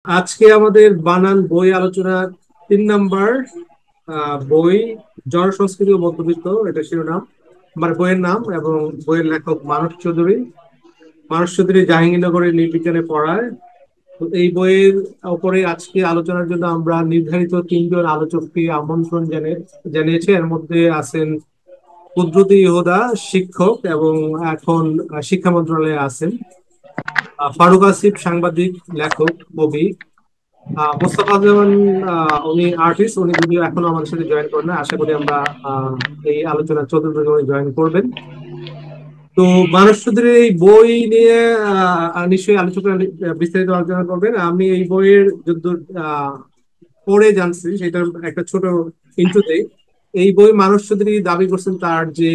আজকে আমাদের বানান বই আলোচনা 3 নাম্বার বই জনসংস্কৃতি ও মধ্যবিত্ত, এটা শিরোনাম। আমার বইয়ের নাম এবং বইয়ের লেখক মানুষ চৌধুরী জাহাঙ্গীরনগরের নির্বিজ্ঞানে পড়ায়। তো এই বইয়ের উপরে আজকে আলোচনার জন্য আমরা নির্ধারিত 3 জন আলোচককে আমন্ত্রণ জানিয়েছি। এর মধ্যে আছেন কুদরতি ইহুদা, শিক্ষক এবং এখন শিক্ষা মন্ত্রণালয়ে আছেন। ফারুক আসিফ, সাংবাদিক, লেখক, কবি। মোস্তফা জামান, উনি আর্টিস্ট, উনি যদিও এখনো আমাদের সাথে জয়েন করেন না। আশা করি আমরা এই আলোচনা চতুর্থ জনে জয়েন করবেন। তো মানুষ চৌধুরীর এই বই নিয়ে নিশ্চয়ই আলোচনা বিস্তারিত আলোচনা করবেন। আমি এই বইয়ের যদ্দূর পড়ে জানছি সেটার একটা ছোট ইন্ট্রো দেই। এই বই মানুষ চৌধুরী দাবি করছেন তার যে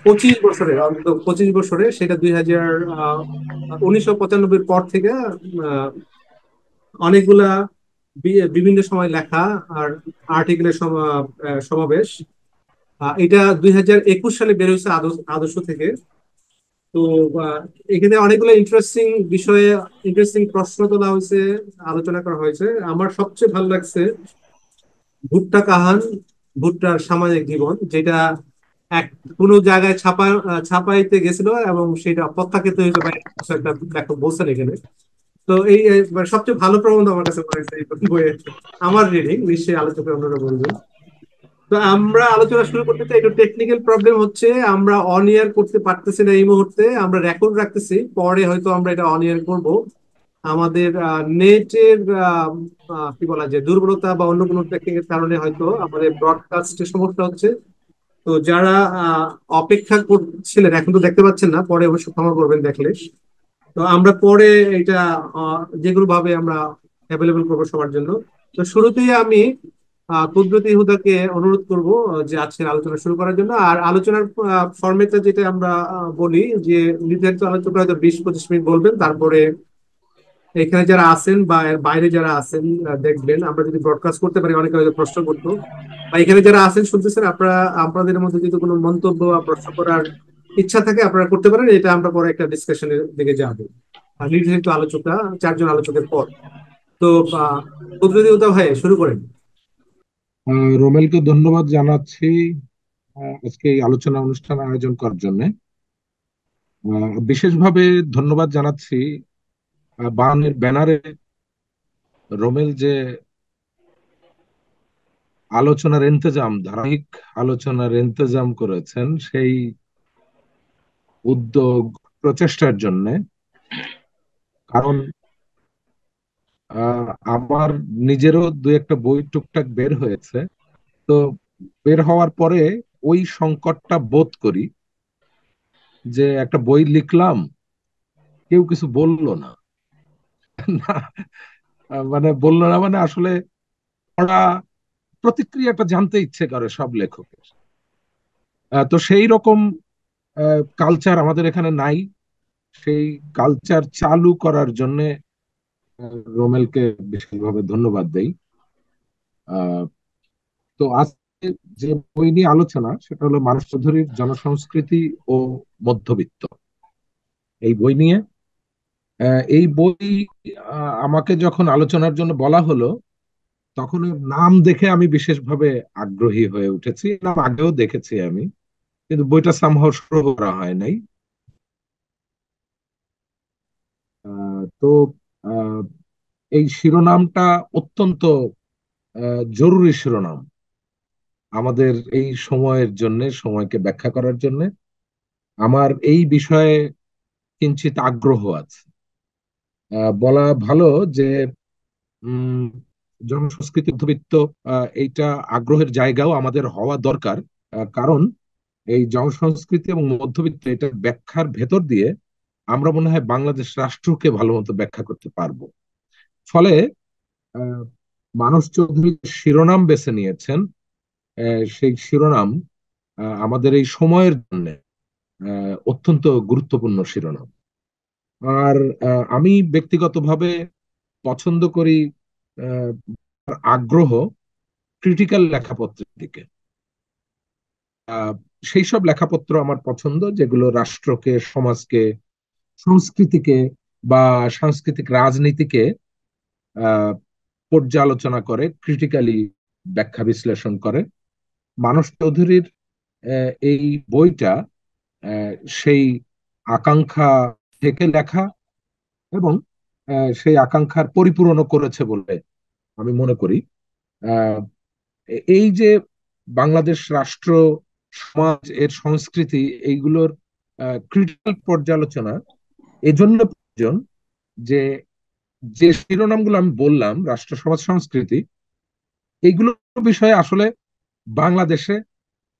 25 বছরে, অন্তত 25 বছরে, সেটা 1995 পর থেকে অনেকগুলা বিভিন্ন সময় লেখা আর আর্টিকেলের সমাবেশ। এটা 2021 সালে বের হয়েছে আদর্শ থেকে। তো এখানে অনেকগুলো ইন্টারেস্টিং বিষয়ে ইন্টারেস্টিং প্রশ্ন তোলা হয়েছে, আলোচনা করা হয়েছে। আমার সবচেয়ে ভালো লাগছে ভুট্টা কাহান, ভুট্টার সামাজিক জীবন, যেটা এক কোনো জায়গায় ছাপাইতে গেছিল এবং সেটা প্রত্যাখ্যাত হয়েছে বা এরকম কিছু একটা লেখক বলছেন এখানে। তো মানে সবচেয়ে ভালো প্রবন্ধ আমার কাছে মনে হয়েছে এই বইয়ের। আমার রিডিং, নিশ্চয়ই আলোচকের অন্যরা বলবেন। তো আমরা আলোচনা শুরু করতে চাই। একটু টেকনিক্যাল প্রবলেম হচ্ছে, আমরা অন এয়ার করতে পারতেছি না এই মুহূর্তে। আমরা রেকর্ড রাখতেছি, পরে হয়তো আমরা এটা অন এয়ার করব। আমাদের নেটের কি বলা যায় দুর্বলতা বা অন্য কোনো টেকনিকের কারণে হয়তো আমাদের ব্রডকাস্টে সমস্যা হচ্ছে। তো যারা অপেক্ষা করছিলেন, এখন তো দেখতে পাচ্ছেন না, পরে অবশ্য ক্ষমা করবেন দেখলে। তো আমরা পরে এটা যেগুলো ভাবে আমরা অ্যাভেলেবল করবো সবার জন্য। তো শুরুতেই আমি কুদরতি হুদাকে অনুরোধ করব যে আজকের আলোচনা শুরু করার জন্য। আর আলোচনার ফরম্যাটটা যেটা আমরা বলি যে নির্ধারিত আলোচনা হয়তো 20-25 মিনিট বলবেন, তারপরে এখানে যারা আছেন বা এর বাইরে যারা আছেন দেখবেন। আমরা যদি ব্রডকাস্ট করতে পারি, অনেকে হয়তো প্রশ্ন করতো, বা এখানে যারা আছেন শুনতেছেন, আপনারা আপনাদের মধ্যে যদি কোনো মন্তব্য বা প্রশ্ন করার ইচ্ছা থাকে আপনারা করতে পারেন। এটা আমরা পরে একটা ডিসকাশনের দিকে যাবো আর নির্ধারিত আলোচকরা 4 জন আলোচকের পর। তো প্রতিযোগিতা ভাই শুরু করেন। রোমেলকে ধন্যবাদ জানাচ্ছি আজকে এই আলোচনা অনুষ্ঠান আয়োজন করার জন্য। বিশেষভাবে ধন্যবাদ জানাচ্ছি বায়ান্নের ব্যানারে রোমেল যে ধারাবাহিক আলোচনার ইন্তজাম করেছেন, সেই উদ্যোগ, প্রচেষ্টার জন্য। কারণ আমার নিজেরও দু একটা বই টুকটাক বের হয়েছে। তো বের হওয়ার পরে ওই সংকটটা বোধ করি যে একটা বই লিখলাম, কেউ কিছু বললো না। না, মানে বললো না, মানে আসলে পড়া, প্রতিক্রিয়াটা জানতে ইচ্ছে করে সব লেখকের। তো সেই রকম কালচার আমাদের এখানে নাই। সেই কালচার চালু করার জন্য রোমেলকে বিশেষভাবে ধন্যবাদ দেই। আহ, তো আজকে যে বই নিয়ে আলোচনা, সেটা হলো মানস চৌধুরীর জনসংস্কৃতি ও মধ্যবিত্ত। এই বই নিয়ে এই বই আমাকে যখন আলোচনার জন্য বলা হলো, তখন ওর নাম দেখে আমি বিশেষভাবে আগ্রহী হয়ে উঠেছি। নাম আগেও দেখেছি আমি, কিন্তু বইটা সামহাও শুরু করা হয় নাই। তো আহ, এই শিরোনামটা অত্যন্ত জরুরি শিরোনাম আমাদের এই সময়ের জন্য, সময়কে ব্যাখ্যা করার জন্য। আমার এই বিষয়ে কিঞ্চিত আগ্রহ আছে। বলা ভালো যে উম জনসংস্কৃতি মধ্যবিত্ত, এইটা আগ্রহের জায়গাও আমাদের হওয়া দরকার। কারণ এই জনসংস্কৃতি এবং মধ্যবিত্ত, এটা ব্যাখ্যার ভেতর দিয়ে আমরা মনে হয় বাংলাদেশ রাষ্ট্রকে ভালো মতো ব্যাখ্যা করতে পারবো। ফলে আহ, মানস চৌধুরী শিরোনাম বেছে নিয়েছেন, সেই শিরোনাম আমাদের এই সময়ের জন্য অত্যন্ত গুরুত্বপূর্ণ শিরোনাম। আর আমি ব্যক্তিগতভাবে পছন্দ করি, আহ, আগ্রহ ক্রিটিক্যাল লেখাপত্রের দিকে। আহ, সেই সব লেখাপত্র আমার পছন্দ যেগুলো রাষ্ট্রকে, সমাজকে, সংস্কৃতিকে বা সাংস্কৃতিক রাজনীতিকে আহ পর্যালোচনা করে, ক্রিটিক্যালি ব্যাখ্যা বিশ্লেষণ করে। মানস চৌধুরীর এই বইটা আহ, সেই আকাঙ্ক্ষা থেকে লেখা, এবং সেই আকাঙ্ক্ষার পরিপূরণও করেছে বলে আমি মনে করি। আহ, এই যে বাংলাদেশ রাষ্ট্র, সমাজ, এর সংস্কৃতি, এইগুলোর ক্রিটিক্যাল পর্যালোচনা এজন্য প্রয়োজন যে, যে শিরোনামগুলো আমি বললাম, রাষ্ট্র, সমাজ, সংস্কৃতি, এইগুলো বিষয়ে আসলে বাংলাদেশে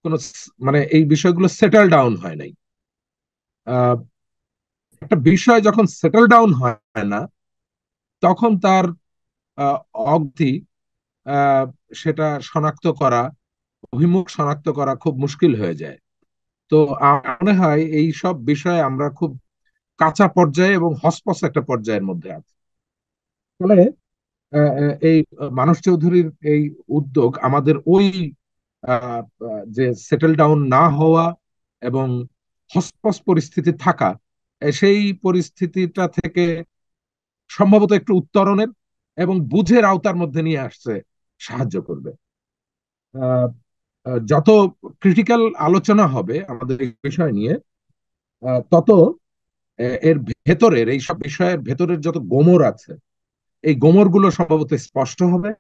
কোনো মানে এই বিষয়গুলো সেটেল ডাউন হয় নাই। আহ, একটা বিষয় যখন সেটেল ডাউন হয় না, তখন তার আহ, অগতি, আহ, সেটা শনাক্ত করা, অভিমুখ শনাক্ত করা খুব মুশকিল হয়ে যায়। তো আমার মনে হয় এই সব বিষয়ে আমরা খুব কাঁচা পর্যায়ে এবং হসপস একটা পর্যায়ের মধ্যে আছি। ফলে এই মানস চৌধুরীর এই উদ্যোগ আমাদের ওই যে সেটেল ডাউন না হওয়া এবং হসপস পরিস্থিতি থাকা, সেই পরিস্থিতিটা থেকে সম্ভবত একটু উত্তরণের এবং বুঝের আওতার মধ্যে নিয়ে আসছে সাহায্য করবে। আহ, যত ক্রিটিক্যাল আলোচনা হবে আমাদের এই বিষয় নিয়ে, তত এর ভেতরের, এই সব বিষয়ের ভেতরের যত গোমর আছে, এই গোমরগুলো সম্ভবত স্পষ্ট হবে,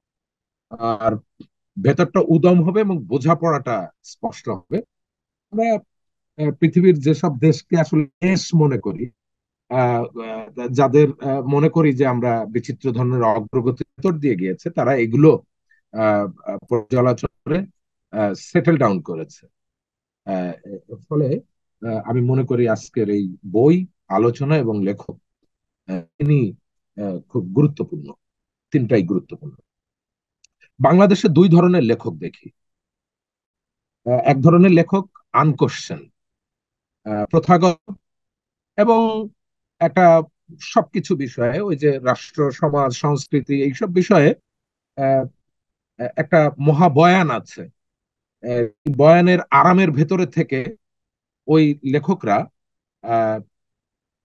আর ভেতরটা উদম হবে এবং বোঝাপড়াটা স্পষ্ট হবে। আমরা পৃথিবীর যেসব দেশকে আসলে দেশ মনে করি, যাদের মনে করি যে আমরা বিচিত্র ধরনের অগ্রগতির ভিতর দিয়ে গিয়েছে, তারা এগুলো পর্যালোচনা করে সেটেল ডাউন করেছে। আহ, ফলে আমি মনে করি আজকের এই বই, আলোচনা এবং লেখক তিনি খুব গুরুত্বপূর্ণ। তিনটাই গুরুত্বপূর্ণ। বাংলাদেশে দুই ধরনের লেখক দেখি। এক ধরনের লেখক আনকোশ্চেন, প্রথাগত, এবং একটা সবকিছু বিষয়ে, ওই যে রাষ্ট্র, সমাজ, সংস্কৃতি, এইসব বিষয়ে আহ, একটা মহাবয়ান আছে। এই বয়ানের আরামের ভেতরে থেকে ওই লেখকরা আহ,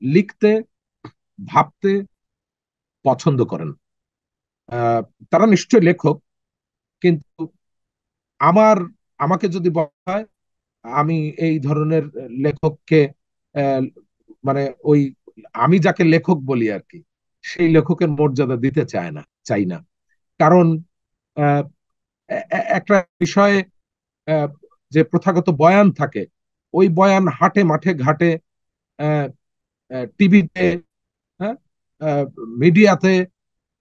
লিখতে, ভাবতে পছন্দ করেন। আহ, তারা নিশ্চয় লেখক, কিন্তু আমার আমাকে যদি বলা হয়, আমি এই ধরনের লেখককে আহ, মানে ওই, আমি যাকে লেখক বলি আর কি, সেই লেখকের মর্যাদা দিতে চাই না। কারণ আহ, একটা বিষয়ে আহ, যে প্রথাগত বয়ান থাকে, ওই বয়ান হাটে, মাঠে, ঘাটে, টিভিতে, হ্যাঁ, মিডিয়াতে,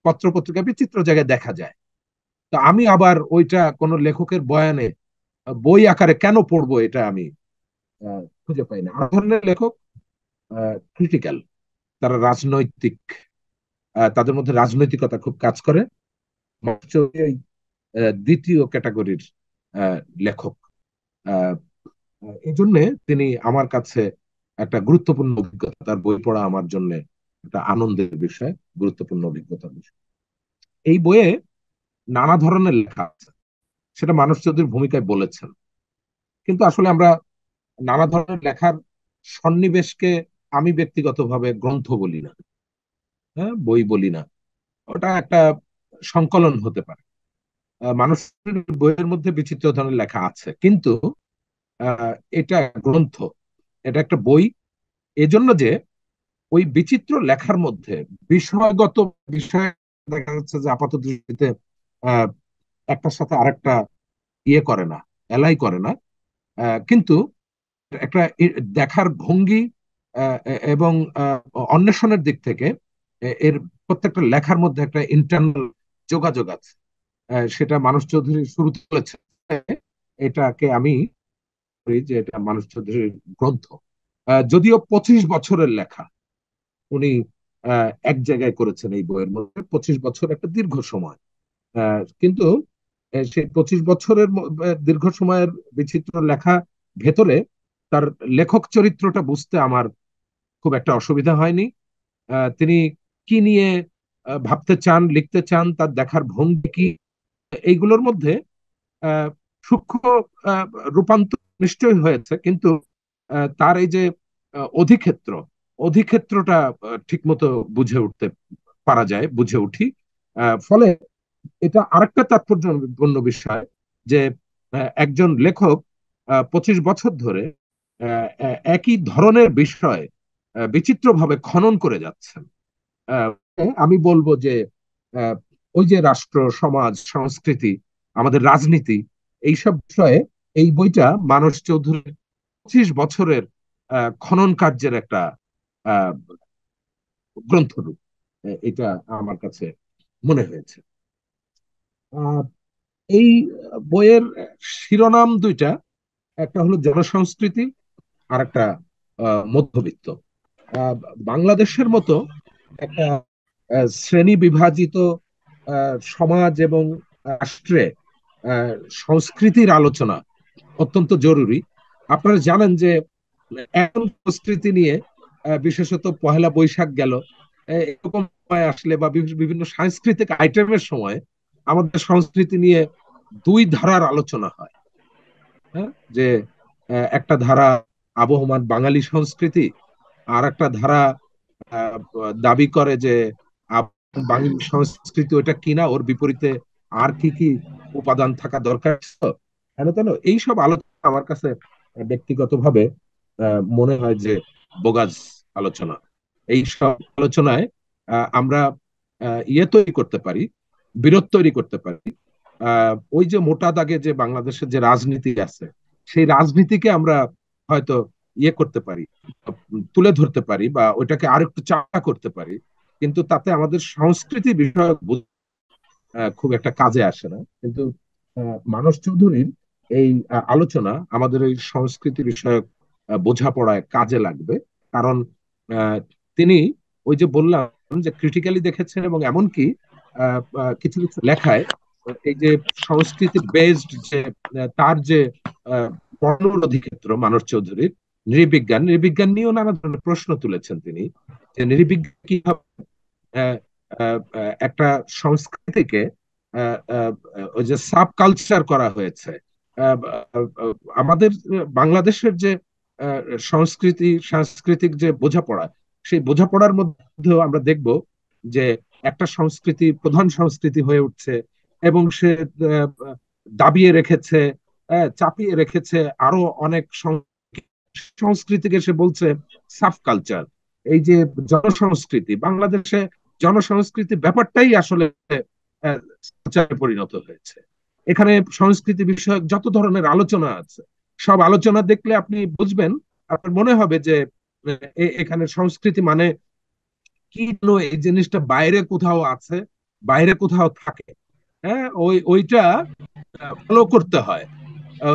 পত্র পত্রিকা, বিচিত্র জায়গায় দেখা যায়। তো আমি আবার ওইটা কোনো লেখকের বয়ানে বই আকারে কেন পড়বো, এটা আমি খুঁজে পাই না। আর ধরনের লেখক ক্রিটিক্যাল, তারা রাজনৈতিক, তাদের মধ্যে রাজনৈতিকতা খুব কাজ করে। এই দ্বিতীয় ক্যাটাগরির লেখক। আহ, এই জন্য তিনি আমার কাছে একটা গুরুত্বপূর্ণ অভিজ্ঞতা, তার বই পড়া আমার জন্য একটা আনন্দের বিষয়, গুরুত্বপূর্ণ অভিজ্ঞতার বিষয়। এই বইয়ে নানা ধরনের লেখা আছে, সেটা মানস চৌধুরীর ভূমিকায় বলেছেন। কিন্তু আসলে আমরা নানা ধরনের লেখার সন্নিবেশকে আমি ব্যক্তিগতভাবে গ্রন্থ বলি না, হ্যাঁ, বই বলি না। ওটা একটা সংকলন হতে পারে। মানুষের বইয়ের মধ্যে বিচিত্র ধরনের লেখা আছে, কিন্তু এটা গ্রন্থ, এটা একটা বই। এজন্য যে ওই বিচিত্র লেখার মধ্যে বিষয়গত বিষয় দেখা যাচ্ছে যে আপাত দৃষ্টিতে আহ, একটার সাথে আরেকটা ইয়ে করে না, এলাই করে না। কিন্তু একটা দেখার ভঙ্গি এবং অন্বেষণের দিক থেকে এর প্রত্যেকটা লেখার মধ্যে একটা ইন্টারনাল যোগাযোগ আছে। সেটা মানস চৌধুরী শুরু করেছে। এটাকে আমি করি যে এটা মানস চৌধুরীর গ্রন্থ। যদিও 25 বছরের লেখা, উনি এক জায়গায় করেছেন এই বইয়ের মধ্যে। 25 বছর একটা দীর্ঘ সময়, কিন্তু সেই 25 বছরের দীর্ঘ সময়ের বিচিত্র লেখা ভেতরে তার লেখক চরিত্রটা বুঝতে আমার খুব একটা অসুবিধা হয়নি। তিনি কি নিয়ে ভাবতে চান, লিখতে চান, তার দেখার ভঙ্গি কি, এইগুলোর মধ্যে আহ, সূক্ষ্ম আহ, রূপান্তর নিশ্চয়ই হয়েছে, কিন্তু তার এই যে অধিক্ষেত্রটা ঠিক মতো বুঝে উঠতে পারা যায়, বুঝে উঠি। ফলে এটা আরেকটা তাৎপর্যপূর্ণ বিষয় যে একজন লেখক 25 বছর ধরে একই ধরনের বিষয় বিচিত্রভাবে খনন করে যাচ্ছেন। আহ, আমি বলবো যে আহ, ওই যে রাষ্ট্র, সমাজ, সংস্কৃতি, আমাদের রাজনীতি, এইসব বিষয়ে এই বইটা মানস চৌধুরীর 25 বছরের খনন কার্যের একটা আহ, গ্রন্থরূপ। এটা আমার কাছে মনে হয়েছে। আহ, এই বইয়ের শিরোনাম দুইটা, একটা হলো জনসংস্কৃতি, আর একটা মধ্যবিত্ত। আহ, বাংলাদেশের মতো একটা শ্রেণী বিভাজিত সমাজ এবং রাষ্ট্রে আহ, সংস্কৃতির আলোচনা অত্যন্ত জরুরি। আপনারা জানেন যে এখন সংস্কৃতি নিয়ে বিশেষত পহেলা বৈশাখ গেল, এরকম সময় আসলে বা বিভিন্ন সাংস্কৃতিক আইটেমের সময় আমাদের সংস্কৃতি নিয়ে দুই ধারার আলোচনা হয়। হ্যাঁ, যে একটা ধারা আবহমান বাঙালি সংস্কৃতি, আর একটা ধারা আহ, দাবি করে যে বাঙালি সংস্কৃতি ওটা কিনা, ওর বিপরীতে আর কি কি উপাদান থাকা দরকার ছিল। হেন তেন এইসব আলোচনা আমার কাছে ব্যক্তিগতভাবে মনে হয় যে বোগাস আলোচনা। এই সব আলোচনায় আমরা ইয়ে তৈরি করতে পারি, বিরোধ তৈরি করতে পারি। ওই যে মোটা দাগে যে বাংলাদেশের যে রাজনীতি আছে, সেই রাজনীতিকে আমরা হয়তো ইয়ে করতে পারি, তুলে ধরতে পারি, বা ওইটাকে আরেকটু চাপা করতে পারি। কিন্তু তাতে আমাদের সংস্কৃতি বিষয়ক খুব একটা কাজে আসে না। কিন্তু মানস চৌধুরীর এই আলোচনা আমাদের এই সংস্কৃতি বিষয়ক বোঝাপড়ায় কাজে লাগবে। কারণ আহ, তিনি ওই যে বললাম যে ক্রিটিক্যালি দেখেছেন, এবং এমনকি কিছু কিছু লেখায় এই যে সংস্কৃতি বেসড যে তার যে পড়ানোর অধিক্ষেত্র মানস চৌধুরীর, নৃবিজ্ঞান, নৃবিজ্ঞান নিয়েও নানা ধরনের প্রশ্ন তুলেছেন তিনি। যে নৃবিজ্ঞান কিভাবে আহ, একটা সংস্কৃতিকে ওই যে সাব কালচার করা হয়েছে। আহ, আমাদের বাংলাদেশের যে সংস্কৃতি, সাংস্কৃতিক যে বোঝাপড়া, সেই বোঝাপড়ার মধ্যেও আমরা দেখব যে একটা সংস্কৃতি প্রধান সংস্কৃতি হয়ে উঠছে, এবং সে আহ, দাবিয়ে রেখেছে, চাপিয়ে রেখেছে আরো অনেক সংস্কৃতিকে। সে বলছে সাব কালচার। এই যে জনসংস্কৃতি, বাংলাদেশে জনসংস্কৃতি ব্যাপারটাই আসলে কালচারে পরিণত হয়েছে। এখানে সংস্কৃতি বিষয়ক যত ধরনের আলোচনা আছে, সব আলোচনা দেখলে আপনি বুঝবেন, আপনার মনে হবে যে এখানে সংস্কৃতি মানে কি যেন এই জিনিসটা বাইরে কোথাও আছে, বাইরে কোথাও থাকে। হ্যাঁ, ওইটা ফলো করতে হয়।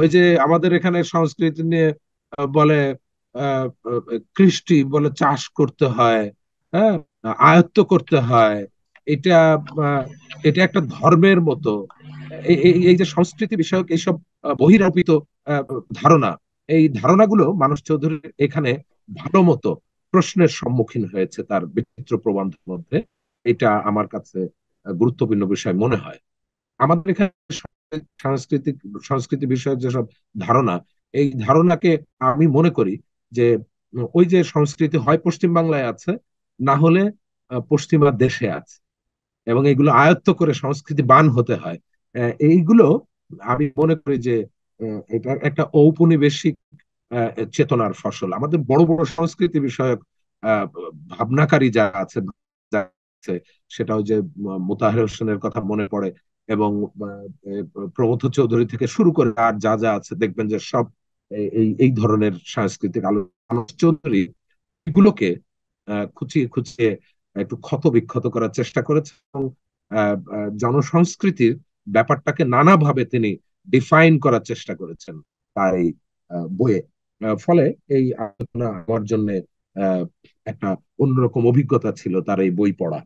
ওই যে আমাদের এখানে সংস্কৃতি নিয়ে বলে কৃষ্টি বলে চাষ করতে হয়, হ্যাঁ, আয়ত্ত করতে হয়। এটা আহ, এটা একটা ধর্মের মতো। এই যে সংস্কৃতি বিষয়ক এইসব বহিরাগত আহ, ধারণা, এই ধারণাগুলো মানস চৌধুরীর এখানে ভালো মতো প্রশ্নের সম্মুখীন হয়েছে তার বিচিত্র প্রবন্ধের মধ্যে। এটা আমার কাছে গুরুত্বপূর্ণ বিষয় মনে হয়। আমাদের এখানে সাংস্কৃতিক সংস্কৃতি বিষয়ক যেসব ধারণা, এই ধারণাকে আমি মনে করি যে ওই যে সংস্কৃতি হয় পশ্চিম বাংলায় আছে, না হলে পশ্চিমা দেশে আছে, এবং এগুলো আয়ত্ত করে সংস্কৃতি বান হতে হয়। এইগুলো আমি মনে করি যে এটা একটা ঔপনিবেশিক আহ, চেতনার ফসল। আমাদের বড় বড় সংস্কৃতি বিষয়ক আহ, ভাবনাকারী যারা আছে, সেটা ওই যে মোতাহার হোসেনের কথা মনে পড়ে, এবং প্রমথ চৌধুরী থেকে শুরু করে আর যা যা আছে, দেখবেন যে সব এই এই ধরনের সাংস্কৃতিক আলোচনা চৌধুরী এগুলোকে খুঁচিয়ে খুঁচিয়ে একটু ক্ষত বিক্ষত করার চেষ্টা করেছে, এবং জনসংস্কৃতির ব্যাপারটাকে নানাভাবে তিনি ডিফাইন করার চেষ্টা করেছেন তার এই বইয়ে। ফলে এই আলোচনা আমার জন্য আহ, একটা অন্যরকম অভিজ্ঞতা ছিল তার এই বই পড়া,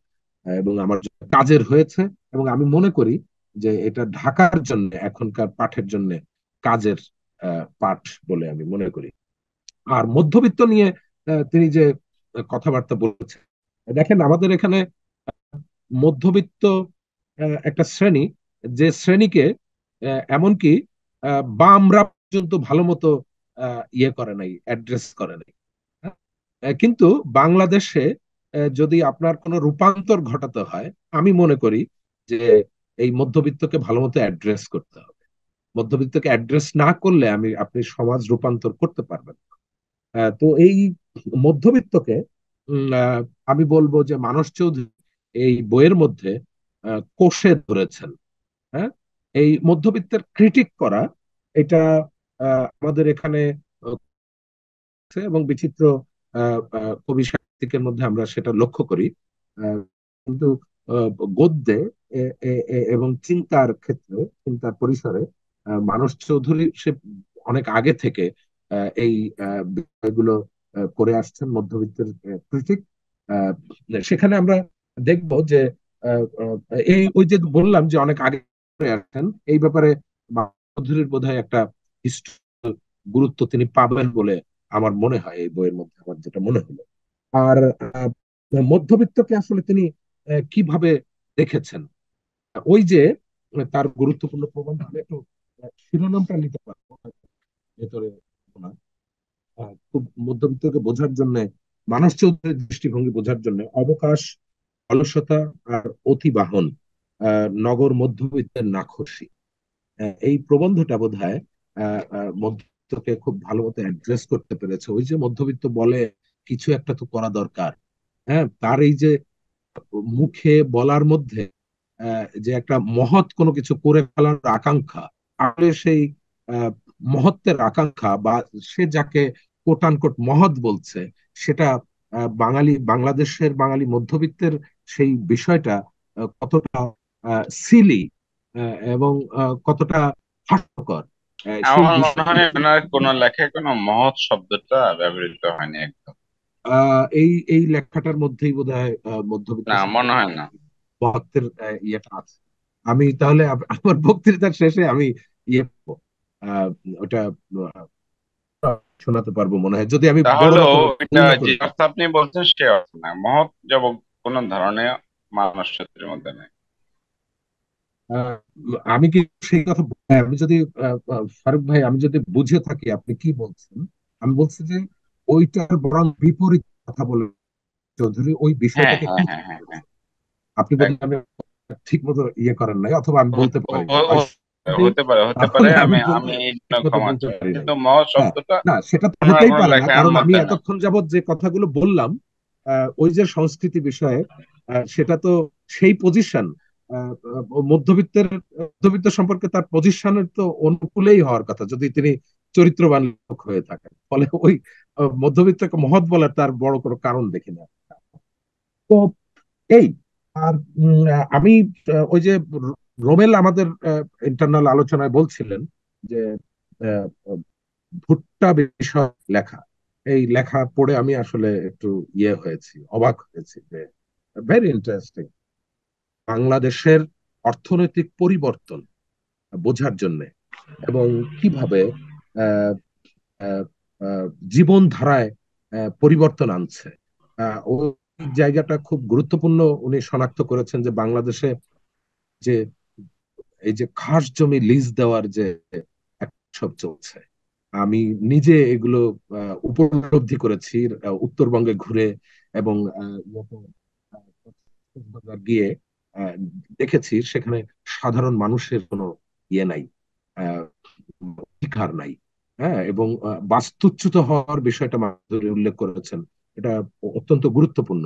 এবং আমার জন্য কাজের হয়েছে। এবং আমি মনে করি যে এটা ঢাকার জন্য, এখনকার পাঠের জন্য কাজের পাঠ বলে আমি মনে করি। আর মধ্যবিত্ত নিয়ে তিনি যে কথাবার্তা বলেছেন, দেখেন আমাদের এখানে মধ্যবিত্ত একটা শ্রেণী, যে শ্রেণীকে এমনকি বামরা পর্যন্ত ভালো মতো ইয়ে করে নাই, অ্যাড্রেস করে নাই। হ্যাঁ? কিন্তু বাংলাদেশে যদি আপনার কোনো রূপান্তর ঘটাতে হয়, আমি মনে করি যে এই মধ্যবিত্তকে ভালো মতো অ্যাড্রেস করতে হবে। মধ্যবিত্তকে অ্যাড্রেস না করলে আপনি সমাজ রূপান্তর করতে পারবেন না। তো এই মধ্যবিত্তকে আহ, আমি বলবো যে মানস চৌধুরী এই বইয়ের মধ্যে কষে ধরেছেন। হ্যাঁ, এই মধ্যবিত্তের ক্রিটিক করা, এটা আমাদের এখানে আছে এবং বিচিত্র কবি সাহিত্যিকের মধ্যে আমরা সেটা লক্ষ্য করি। আহ, কিন্তু গদ্যে এবং চিন্তার ক্ষেত্রে, চিন্তার পরিসরে মানস চৌধুরী সে অনেক আগে থেকে এই বিষয়গুলো করে আসছেন, মধ্যবিত্তের ক্রিটিক। সেখানে আমরা দেখব যে এই ওই যে বললাম যে অনেক আগে করে আসছেন এই ব্যাপারে, মানস চৌধুরীর বোধহয় একটা হিস্ট্রিক্যাল গুরুত্ব তিনি পাবেন বলে আমার মনে হয়, এই বইয়ের মধ্যে আমার যেটা মনে হলো। আর মধ্যবিত্তকে আসলে তিনি কিভাবে দেখেছেন, ওই যে তার গুরুত্বপূর্ণ প্রবন্ধ, আমি একটু শিরোনামটা নিতে পারবো ভেতরে না। খুব মধ্যবিত্তকে বোঝার জন্য, মানস চৌধুরীর দৃষ্টিভঙ্গি বোঝার জন্য, অবকাশ, অলসতা আর অতিবাহন, নগর মধ্যবিত্তের নাখোশি, এই প্রবন্ধটা বোধহয় মধ্যবিত্তকে খুব ভালো মতো অ্যাড্রেস করতে পেরেছে। ওই যে মধ্যবিত্ত বলে কিছু একটা তো করা দরকার। হ্যাঁ, তার এই যে মুখে বলার মধ্যে যে একটা মহৎ কোনো কিছু করে ফেলার আকাঙ্ক্ষা, আসলে সেই আহ, মহত্বের আকাঙ্ক্ষা বা সে যাকে কোট আনকোট মহৎ বলছে, সেটা বাংলাদেশের বাঙালি মধ্যবিত্তের সেই বিষয়টা কতটা সিলি এবং কতটা হাস্যকর, সেই আমার মনে বিষয়গুলো হয় কিন্তু ওনার কোন লেখায় কোনো মহৎ শব্দটা ব্যবহৃত হয়নি একদম। এই এই লেখাটার মধ্যেই বোধহয় মধ্যবিত্ত না, মনে সম্পর্কে হয় না। মহত্বের ইয়েটা আছে। আমি তাহলে আমার বক্তৃতার শেষে আমি ইয়ে করবো, আহ, ওটা শোনাতে পারবো মনে হয়, যদি আমি বড় তাহলেও রকমের ভুল এটা না যে করে থাকি। অর্থ আপনি বলছেন সে অর্থ না, মহৎ জব কোন ধরনের মানুষ শক্তির মধ্যে নেই। আহ, আমি কি সেই কথা আমি যদি ফারুক ভাই, আমি যদি বুঝে থাকি আপনি কি বলছেন, আমি বলছি যে ওইটার বরং বিপরীত কথা বলে চৌধুরী ওই হ্যাঁ, বিষয়টাকে হ্যাঁ, ক্রিটিক হ্যাঁ, হ্যাঁ, হ্যাঁ। করেছেন। আপনি বোধহয় একদম। আমি ঠিক মতো ইয়ে করেন নাই, অথবা আমি বলতে পারি নাই হয় সত্যি, হতে পারে, হতে পারে, তাহলে আমি আমি আমি বোধহয় এই জন্য ঠিক মতো ক্ষমা বলতে চাই, পারি নাই। কিন্তু মহৎ হ্যাঁ, শব্দটা না সেটা তো ওনার হতেই কোনো পারে না, লেখার কারণ আমি মধ্যে নেই। এতক্ষণ যাবত যে কথাগুলো বললাম ওই যে সংস্কৃতি বিষয়ে, সেটা তো সেই পজিশন মধ্যবিত্ত সম্পর্কে তার পজিশনের তো অনুকূলেই হওয়ার কথা, যদি তিনি চরিত্রবান লোক হয়ে থাকেন। ফলে ওই মধ্যবিত্তকে মহৎ বলার তার বড় কোনো কারণ দেখি না। তো এই আর আমি ওই যে রোমেল আমাদের ইন্টারনাল আলোচনায় বলছিলেন যে আহ, ভুট্টা বিষয় লেখা, এই লেখা পড়ে আমি আসলে একটু ইয়ে হয়েছি, অবাক হয়েছি যে ভেরি ইন্টারেস্টিং। বাংলাদেশের অর্থনৈতিক পরিবর্তন বোঝার জন্য এবং কিভাবে আহ, আহ, আহ, জীবনধারায় পরিবর্তন আনছে, ওই জায়গাটা খুব গুরুত্বপূর্ণ। উনি শনাক্ত করেছেন যে বাংলাদেশে যে এই যে খাস জমি লিজ দেওয়ার যে সব চলছে, আমি নিজে এগুলো উপলব্ধি করেছি উত্তরবঙ্গে ঘুরে, এবং কক্সবাজার গিয়ে আহ, দেখেছি সেখানে সাধারণ মানুষের কোনো ইয়ে নাই, আহ, অধিকার নাই। হ্যাঁ, এবং বাস্তুচ্যুত হওয়ার বিষয়টা মাধুরী উল্লেখ করেছেন, এটা অত্যন্ত গুরুত্বপূর্ণ।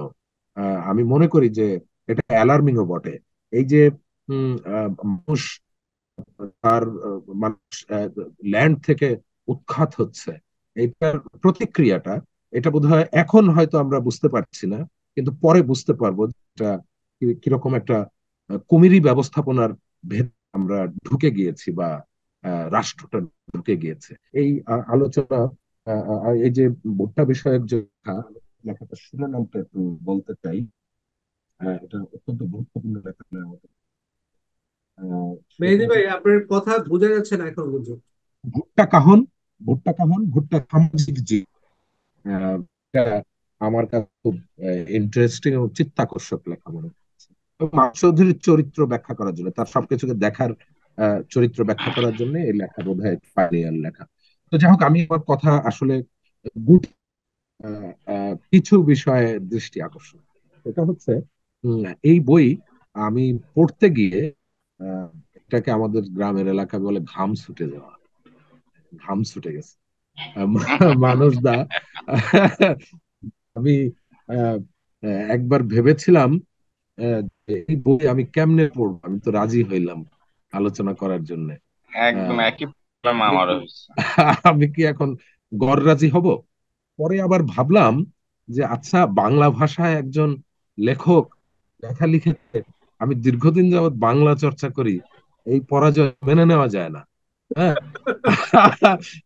আমি মনে করি যে এটা অ্যালার্মিংও বটে। এই যে মানুষ তার মানুষ ল্যান্ড থেকে উৎখাত হচ্ছে, এটার প্রতিক্রিয়াটা, এটা বোধহয় এখন হয়তো আমরা বুঝতে পারছি না, কিন্তু পরে বুঝতে পারবো যে এটা কিরকম একটা কুমিরি ব্যবস্থাপনার ভেদ আমরা ঢুকে গিয়েছি, বা রাষ্ট্রটা ঢুকে গিয়েছে। এই আলোচনা, এই যে ভুট্টা বিষয়ক যে লেখাটা শিরোনামটা একটু বলতে চাই। এটা অত্যন্ত গুরুত্বপূর্ণ লেখা আমাদের। সেটা মেহেদি ভাই, আপনার কথা বোঝা যাচ্ছে না এখন পর্যন্ত। ভুট্টা কাহন, ভুট্টা কাহন, ভুট্টা সামাজিক জীব। এটা আমার কাছে খুব ইন্টারেস্টিং এবং চিত্তাকর্ষক লেখা মনে হচ্ছে। মাসুদ চৌধুরীর চরিত্র ব্যাখ্যা করার জন্য, তার সবকিছুকে দেখার চরিত্র ব্যাখ্যা করার জন্য এই লেখা বোধহয় পাইনিয়ার লেখা। তো যাই হোক, আমি আমার কথা আসলে গুড কিছু বিষয়ে দৃষ্টি আকর্ষণ, এটা হচ্ছে এই বই আমি পড়তে গিয়ে আহ, এটাকে আমাদের গ্রামের এলাকায় বলে ঘাম ছুটে যাওয়া, ঘাম ছুটে গেছে। মানুষ দা আমি আহ, একবার ভেবেছিলাম এই বই আমি কেমনে পড়বো, আমি তো রাজি হইলাম আলোচনা করার জন্য। একদম আহ, একই প্রবলেম আমি আমারও কি হয়েছে। আমি কি এখন গড় রাজি হব? পরে আবার ভাবলাম যে আচ্ছা, বাংলা ভাষায় একজন লেখক লেখা লিখেছে, আমি দীর্ঘদিন যাবৎ বাংলা চর্চা করি, এই পরাজয় মেনে নেওয়া যায় না। হ্যাঁ।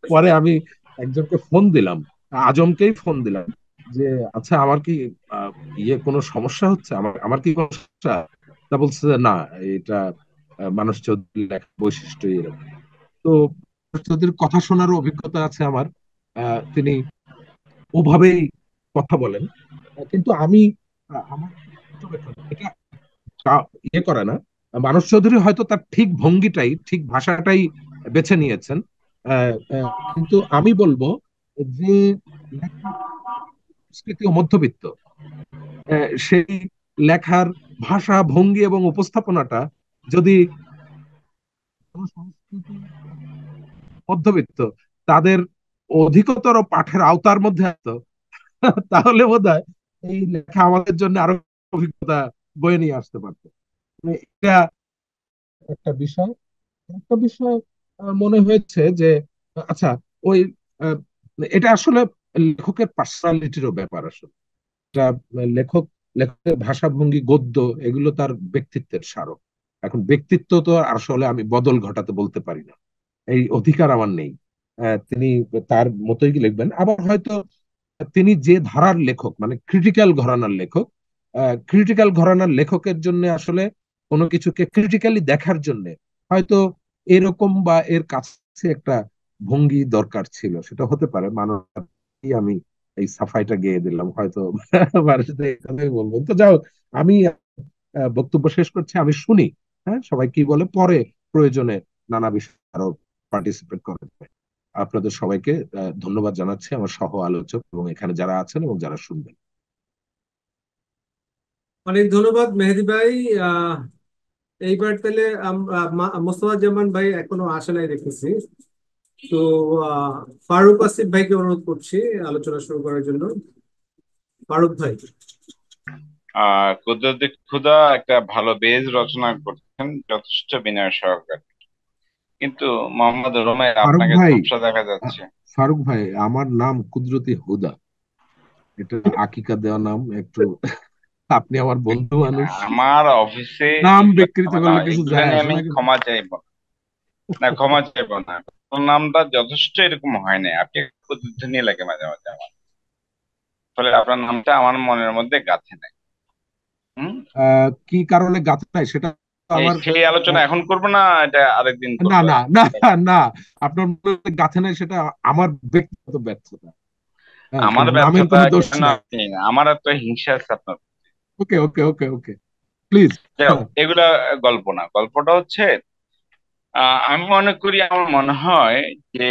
পরে আমি একজনকে ফোন দিলাম, আজমকেই ফোন দিলাম, যে আচ্ছা আমার কি আহ, কোনো সমস্যা হচ্ছে, আমার আমার কি কোনো সমস্যা? তা বলছে যে না, এটা মানুষ চৌধুরীর লেখার বৈশিষ্ট্য এরকম। তো মানুষ চৌধুরীর কথা শোনারও অভিজ্ঞতা আছে আমার। তিনি ওভাবেই কথা বলেন। কিন্তু আমি আমার পর্যবেক্ষণ এটা ইয়ে করে না। মানস চৌধুরী হয়তো তার ঠিক ভঙ্গিটাই, ঠিক ভাষাটাই বেছে নিয়েছেন। কিন্তু আমি বলবো যে লেখার সংস্কৃতি ও মধ্যবিত্ত, সেই লেখার ভাষা ভঙ্গি এবং উপস্থাপনাটা যদি কোনো সংস্কৃতি মধ্যবিত্ত তাদের অধিকতর পাঠের আওতার মধ্যে আসতো, তাহলে বোধহয় এই লেখা আমাদের জন্য আরো অভিজ্ঞতা বয়ে নিয়ে আসতে পারতো। মানে এটা একটা বিষয়। একটা বিষয় মনে হয়েছে যে আচ্ছা, ওই আহ, এটা আসলে লেখকের পার্সোনালিটিরও ব্যাপার আসলে। এটা লেখক লেখকের ভাষাভঙ্গি, গদ্য, এগুলো তার ব্যক্তিত্বের স্মারক। এখন ব্যক্তিত্ব তো আসলে আমি বদল ঘটাতে বলতে পারি না, এই অধিকার আমার নেই। তিনি তার মতোই লিখবেন। আবার হয়তো তিনি যে ধারার লেখক, মানে ক্রিটিক্যাল ঘরানার লেখক, ক্রিটিক্যাল ঘরানার লেখকের জন্য আসলে কোনো কিছুকে ক্রিটিক্যালি দেখার জন্য হয়তো এরকম বা এর কাছে একটা ভঙ্গি দরকার ছিল, সেটা হতে পারে। মানুষ, আমি এই সাফাইটা গেয়ে দিলাম হয়তো। মানুষের এই কথাই বলবো। তো যাও, আমি বক্তব্য শেষ করছি, আমি শুনি হ্যাঁ সবাই কি বলে, পরে প্রয়োজনে নানা বিষয় আরো পার্টিসিপেট করে। আপনাদের সবাইকে ধন্যবাদ জানাচ্ছি, আমার সহ আলোচক এবং এখানে যারা আছেন এবং যারা শুনবেন। অনেক ধন্যবাদ মেহেদী ভাই। আহ এইবার তাহলে মোস্তফা জামান ভাই এখনো আসে নাই দেখতেছি। তো আহ ফারুক আসিফ ভাইকে অনুরোধ করছি আলোচনা শুরু করার জন্য। ফারুক ভাই। কুদরতি ক্ষুধা একটা ভালো বেজ রচনা করছেন, যথেষ্ট বিনয় সহকারে। কিন্তু মোহাম্মদ রোমের ফারুক আপনাকে ভাই, ঝাপসা দেখা আ- যাচ্ছে। ফারুক ভাই, আমার নাম কুদরতি হুদা, এটা আকিকা দেওয়া নাম একটু। আপনি আমার বন্ধু মানুষ, আমার অফিসে নাম এগুলা বিকৃত হবে না, করলে কিছু এগুলা যায় নিয়ে আসে আমি না কিন্তু। ক্ষমা চাইবো না। না, ক্ষমা চাইবো না। তোর নামটা যথেষ্ট এরকম হয় না, আপনি একটু উদ্ধৃতি লাগে মাঝে মাঝে আমার। ফলে আপনার নামটা আমার মনের মধ্যে গাঁথে নাই। হম। কি কারণে গাথা নাই সেটা আমার সেই আলোচনা আহ, এখন করবো না, এটা আরেকদিন না করবো। না না না, আপনার মনে হয় গাথা নাই, সেটা আমার ব্যক্তিগত ব্যর্থতা। হ্যাঁ, আমার নামের ব্যর্থতা কোনো দোষ কেন নাই। আপনি, আমার এত হিংসা আছে আপনার। ওকে ওকে ওকে ওকে, প্লিজ। যাই হোক, এগুলা গল্প না, গল্পটা হচ্ছে আমি মনে করি, আমার মনে হয় যে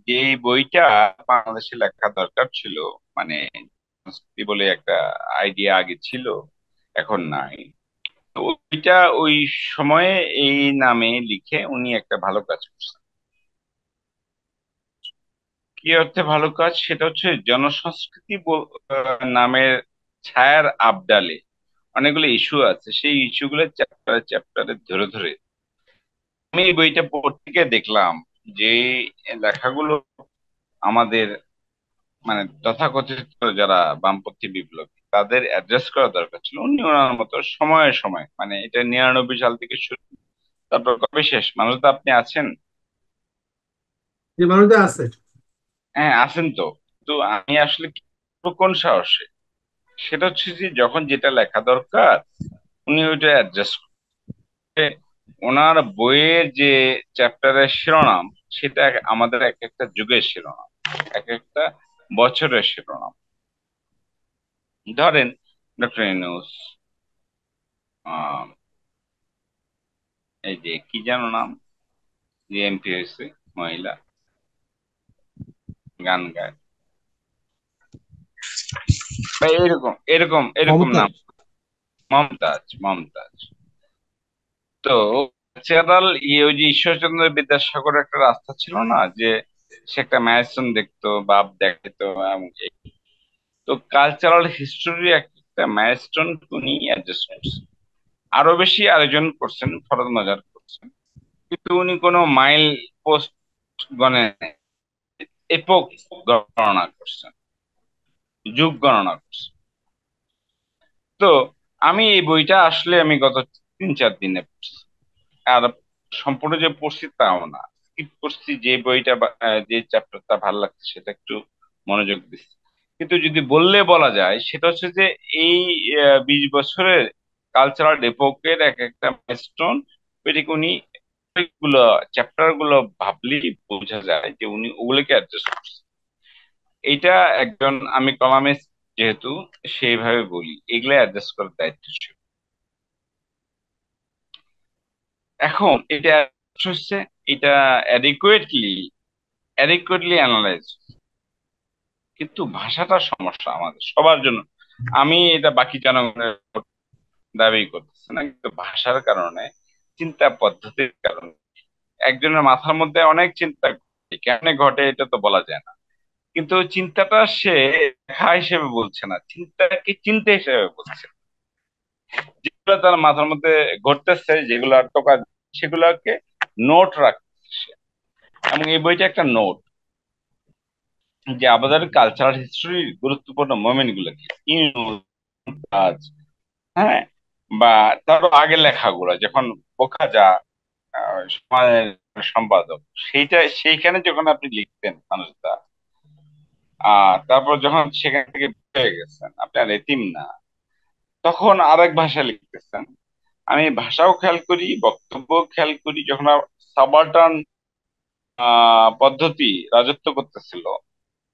যে বইটা বাংলাদেশে লেখা দরকার ছিল, মানে সংস্কৃতি বলে একটা আইডিয়া আগে ছিল, এখন নাই। তো ওইটা ওই সময়ে এই নামে লিখে উনি একটা ভালো কাজ করছেন। কি অর্থে ভালো কাজ? সেটা হচ্ছে জনসংস্কৃতি নামের ছায়ার আবডালে অনেকগুলো ইস্যু আছে, সেই ইস্যুগুলো চ্যাপ্টারে চ্যাপ্টারে ধরে ধরে আমি এই বইটা পড়তে গিয়ে দেখলাম যে লেখাগুলো আমাদের, মানে তথাকথিত যারা বামপন্থী বিপ্লবী, তাদের অ্যাড্রেস করা দরকার ছিল। উনি ওনার মতো সময়ে সময়, মানে এটা 99 সাল থেকে শুরু, তারপর কবে শেষ? মানুষ তো আপনি আছেন। যে মানুষটা আছে। হ্যাঁ, আছেন তো। তো আমি আসলে কি করবো, কোন সাহসে? সেটা হচ্ছে যে যখন যেটা লেখা দরকার উনি ওইটা অ্যাড্রেস করে, ওনার বইয়ের যে চ্যাপ্টারের শিরোনাম, সেটা আমাদের এক একটা যুগের শিরোনাম, এক একটা বছরের শিরোনাম। ধরেন ডক্টর ইউনূস, এই যে কি যেন নাম, যে এমপি হয়েছে, মহিলা, গান গায়, বা এরকম এরকম এরকম নাম, মমতাজ। মমতাজ। মমতাজ তো কালচারাল ওই যে ঈশ্বরচন্দ্র বিদ্যাসাগরের একটা রাস্তা ছিল না, যে সে একটা ম্যারাথন দেখতো, বাপ দেখতো, তো কালচারাল হিস্টোরি একটা ম্যারাথন উনি অ্যাডজাস্ট করছেন। আরো বেশি আয়োজন করছেন, ফরজ মজার করছেন, কিন্তু উনি কোনো মাইল পোস্ট গণে এপক গণনা করছেন, যুগ গণনা করছেন। তো আমি এই বইটা আসলে আমি গত 3-4 দিনে পড়ছি। আর সম্পূর্ণ যে পড়ছি তাও না, স্কিপ করছি, যে বইটা যে চ্যাপ্টারটা ভালো লাগছে সেটা একটু মনোযোগ দিচ্ছি। কিন্তু যদি বলা যায় সেটা হচ্ছে যে এই 20 বছরের কালচারাল এপোকের এক একটা মাইলস্টোন, এটিকে উনি গুলো চ্যাপ্টার গুলো ভাবলেই বোঝা যায় যে উনি ওগুলোকে অ্যাডজাস্ট করছেন। এইটা একজন, আমি কলামিস্ট যেহেতু, সেইভাবে বলি এগুলা অ্যাডজাস্ট করার দায়িত্ব ছিল। এখন এটা হচ্ছে, এটা অ্যাডিকুয়েটলি অ্যাডিকুয়েটলি অ্যানালাইজ, কিন্তু ভাষাটার সমস্যা আমাদের সবার জন্য। আমি এটা বাকি জনগণের দাবি করতেছি না, কিন্তু ভাষার কারণে, চিন্তা পদ্ধতির কারণে একজনের মাথার মধ্যে অনেক চিন্তা কেমনে ঘটে এটা তো বলা যায় না, কিন্তু ওই চিন্তাটা সে লেখা হিসেবে বলছে না, চিন্তাকে চিন্তা হিসেবে বলছে। যেগুলো তার মাথার মধ্যে ঘটতেছে, যেগুলো টোকা, সেগুলোকে নোট রাখতেছে সে। এবং এই বইটা একটা নোট, যে আমাদের কালচারাল হিস্ট্রির গুরুত্বপূর্ণ মোমেন্ট গুলো কি, ইউজ, হ্যাঁ, বা তারও আগের লেখাগুলো যখন বোকাজা সমাজের সম্পাদক, সেইখানে যখন আপনি লিখতেন মানুষদা, তারপর যখন সেখান থেকে বের হয়ে গেছেন, আপনি আর এতিম না, তখন আরেক ভাষা লিখতেছেন। আমি ভাষাও খেয়াল করি, বক্তব্য খেয়াল করি, যখন সাবাল্টার্ন পদ্ধতি রাজত্ব করতেছিল,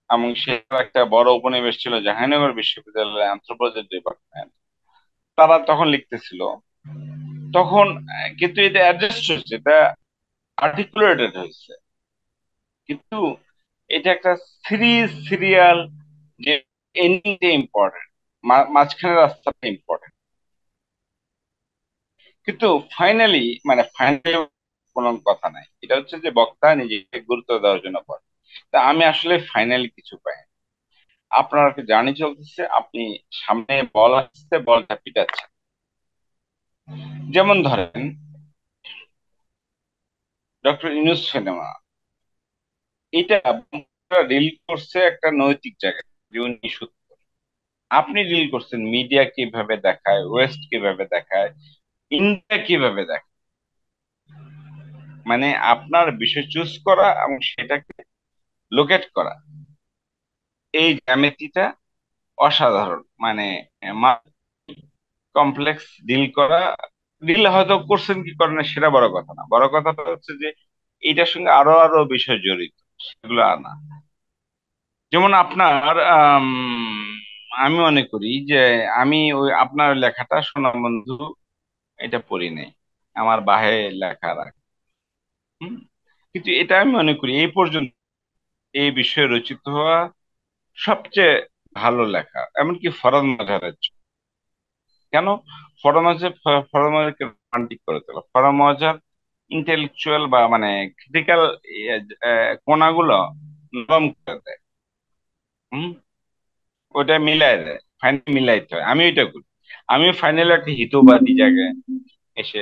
এবং সেটা একটা বড় উপনিবেশ ছিল জাহাঙ্গীরনগর বিশ্ববিদ্যালয়ের অ্যানথ্রোপোলজি ডিপার্টমেন্ট, তারা তখন লিখতেছিল তখন, কিন্তু এটা অ্যাডজাস্ট হয়েছে, এটা আর্টিকুলেটেড হয়েছে, কিন্তু এটা একটা সিরিয়াল, যে এন্ডিংটা ইম্পর্টেন্ট, মাঝখানের রাস্তাটা ইম্পর্টেন্ট, কিন্তু ফাইনালি, মানে ফাইনালি কোনো কথা নাই, এটা হচ্ছে যে বক্তা নিজেকে গুরুত্ব দেওয়ার জন্য করে। তা আমি আসলে ফাইনালি কিছু পাই না। আপনার জার্নি চলতেছে, আপনি সামনে বল আসছে, বলটা পিটাচ্ছেন। যেমন ধরেন ডক্টর ইউনূস সিনেমা, এটা রিল করছে একটা নৈতিক জায়গায়, যে উনি সত্য। আপনি রিল করছেন মিডিয়া কিভাবে দেখায়, ওয়েস্ট কিভাবে দেখায়, ইন্ডিয়া কিভাবে দেখায়, মানে আপনার বিষয় চুজ করা এবং সেটাকে লোকেট করা, এই জ্যামিতিটা অসাধারণ। মানে কমপ্লেক্স ডিল করা, ডিল হয়তো করছেন কি করেন না সেটা বড় কথা না, বড় কথাটা হচ্ছে যে এটার সঙ্গে আরো আরো বিষয় জড়িত, সেগুলো আনা। যেমন আপনার আমি মনে করি যে আমি ওই আপনার লেখাটা সোনা বন্ধু এটা পড়ি নাই, আমার বাহে লেখা রাখ। হুম। কিন্তু এটা আমি মনে করি এই পর্যন্ত এই বিষয়ে রচিত হওয়া সবচেয়ে ভালো লেখা, এমনকি ফরহাদ মাঝারের চেয়ে। কেন? ফরহাদ মাঝারকে রোমান্টিক করে তোলা, ফরহাদ মাঝার ইন্টেলেকচুয়াল বা মানে ক্রিটিক্যাল কোণাগুলো নরম করে দেয়। হম। ওটা মিলাই দেয়, ফাইনালি মিলাইতে হয়, আমি ওইটা করি। আমি ফাইনালি একটা হিতবাদী জায়গায় এসে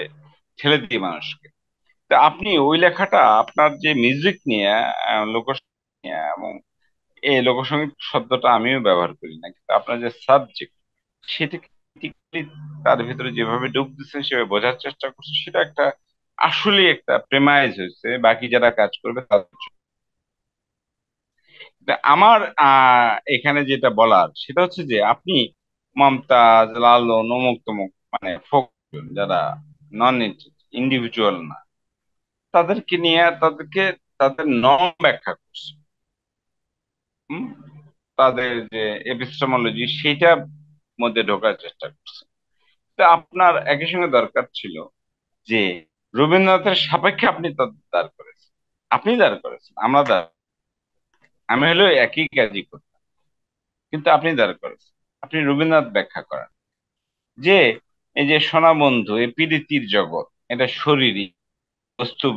ঠেলে দিই মানুষকে। তা আপনি ওই লেখাটা আপনার যে মিউজিক নিয়ে, লোকসঙ্গীত নিয়ে, এবং এই লোকসঙ্গীত শব্দটা আমিও ব্যবহার করি না, কিন্তু আপনার যে সাবজেক্ট, সেটাকে critically তার ভিতরে যেভাবে ডুব দিচ্ছে, সেভাবে বোঝার চেষ্টা করছে, সেটা একটা আসলে একটা প্রেমাইজ হয়েছে বাকি যারা কাজ করবে তাদের জন্য। তা আমার এখানে যেটা বলার সেটা হচ্ছে যে আপনি মমতাজ, লালন, অমুক তমুক, মানে ফোক, যারা নন ইন্ডিভিজুয়াল না, তাদেরকে নিয়ে তাদেরকে তাদের নর্ম ব্যাখ্যা করছে। হুম। তাদের যে এপিস্টেমোলজি সেটার মধ্যে ঢোকার চেষ্টা করছে। তা আপনার একই সঙ্গে দরকার ছিল যে রবীন্দ্রনাথের সাপেক্ষে আপনি দাঁড় করেছেন, আপনি দাঁড় করেছেন, আমি হলেও একই কাজই করতাম, কিন্তু আপনি দাঁড় করেছেন, আপনি রবীন্দ্রনাথ ব্যাখ্যা করেন যে এই যে সোনা বন্ধু, এই প্রীতির জগৎ, এটা শরীরই বস্তু,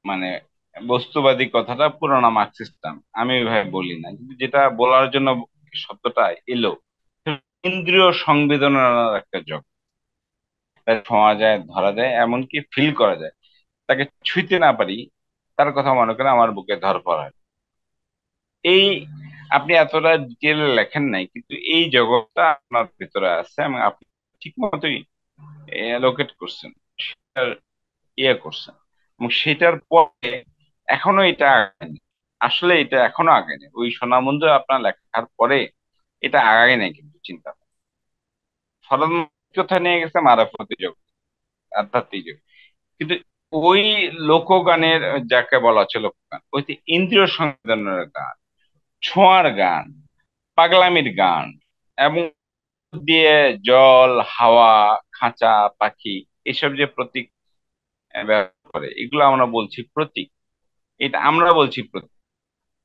মানে বস্তুবাদী কথাটা পুরোনো মার্কসিস্টাম, আমি ওইভাবে বলি না, কিন্তু যেটা বলার জন্য শব্দটা এলো, ইন্দ্রিয় সংবেদনার একটা জগৎ, তার ছোঁয়া যায়, ধরা যায়, এমনকি ফিল করা যায়। তাকে ছুঁইতে না পারি, তার কথা মনে করে আমার বুকে ধড়ফড় হয়। এই, আপনি এতটা ডিটেল লেখেন নাই, কিন্তু এই জগৎটা আপনার ভিতরে আছে এবং আপনি ঠিক মতোই লোকেট করছেন, সেটার ইয়ে করছেন, এবং সেটার পরে এখনো এটা আগায়নি। আসলে এটা এখনো আগায়নি, ওই সোনামুদ্রা আপনার লেখার পরে এটা আগায় নাই, কিন্তু চিন্তা ফলন কথা নিয়ে গেছে মারাফতি জগৎ, আধ্যাত্মিক জগৎ। কিন্তু ওই লোকগানের, যাকে বলা হচ্ছে লোকগান, ওই যে ইন্দ্রিয় সংবেদনের গান, ছোঁয়ার গান, পাগলামির গান, এবং দিয়ে জল, হাওয়া, খাঁচা, পাখি, এসব যে প্রতীক ব্যবহার করে, এগুলো আমরা বলছি প্রতীক। এটা আমরা বলছি প্রতীক,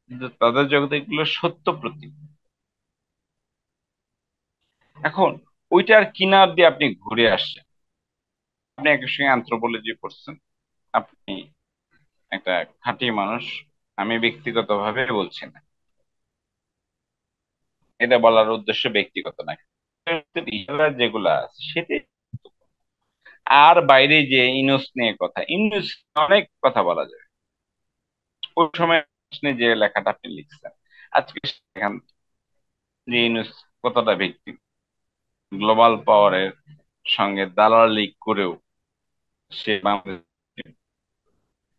কিন্তু তাদের জগতে এগুলো সত্য প্রতীক। এখন ওইটার কিনার দিয়ে আপনি ঘুরে আসছেন, আপনি একই সঙ্গে অ্যানথ্রোপোলজি পড়ছেন, আপনি একটা খাঁটি মানুষ, আমি ব্যক্তিগতভাবে বলছি না, এটা বলার উদ্দেশ্য ব্যক্তিগত না, যেগুলা আছে সেটাই। আর বাইরে যে ইনুস নিয়ে কথা, ইনুস অনেক কথা বলা যায়। ওই সময় নিয়ে যে লেখাটা আপনি লিখছেন, আজকে সেখান যে ইনুস কতটা ব্যক্তি গ্লোবাল পাওয়ারের সঙ্গে দালালি করেও সে বাংলাদেশ,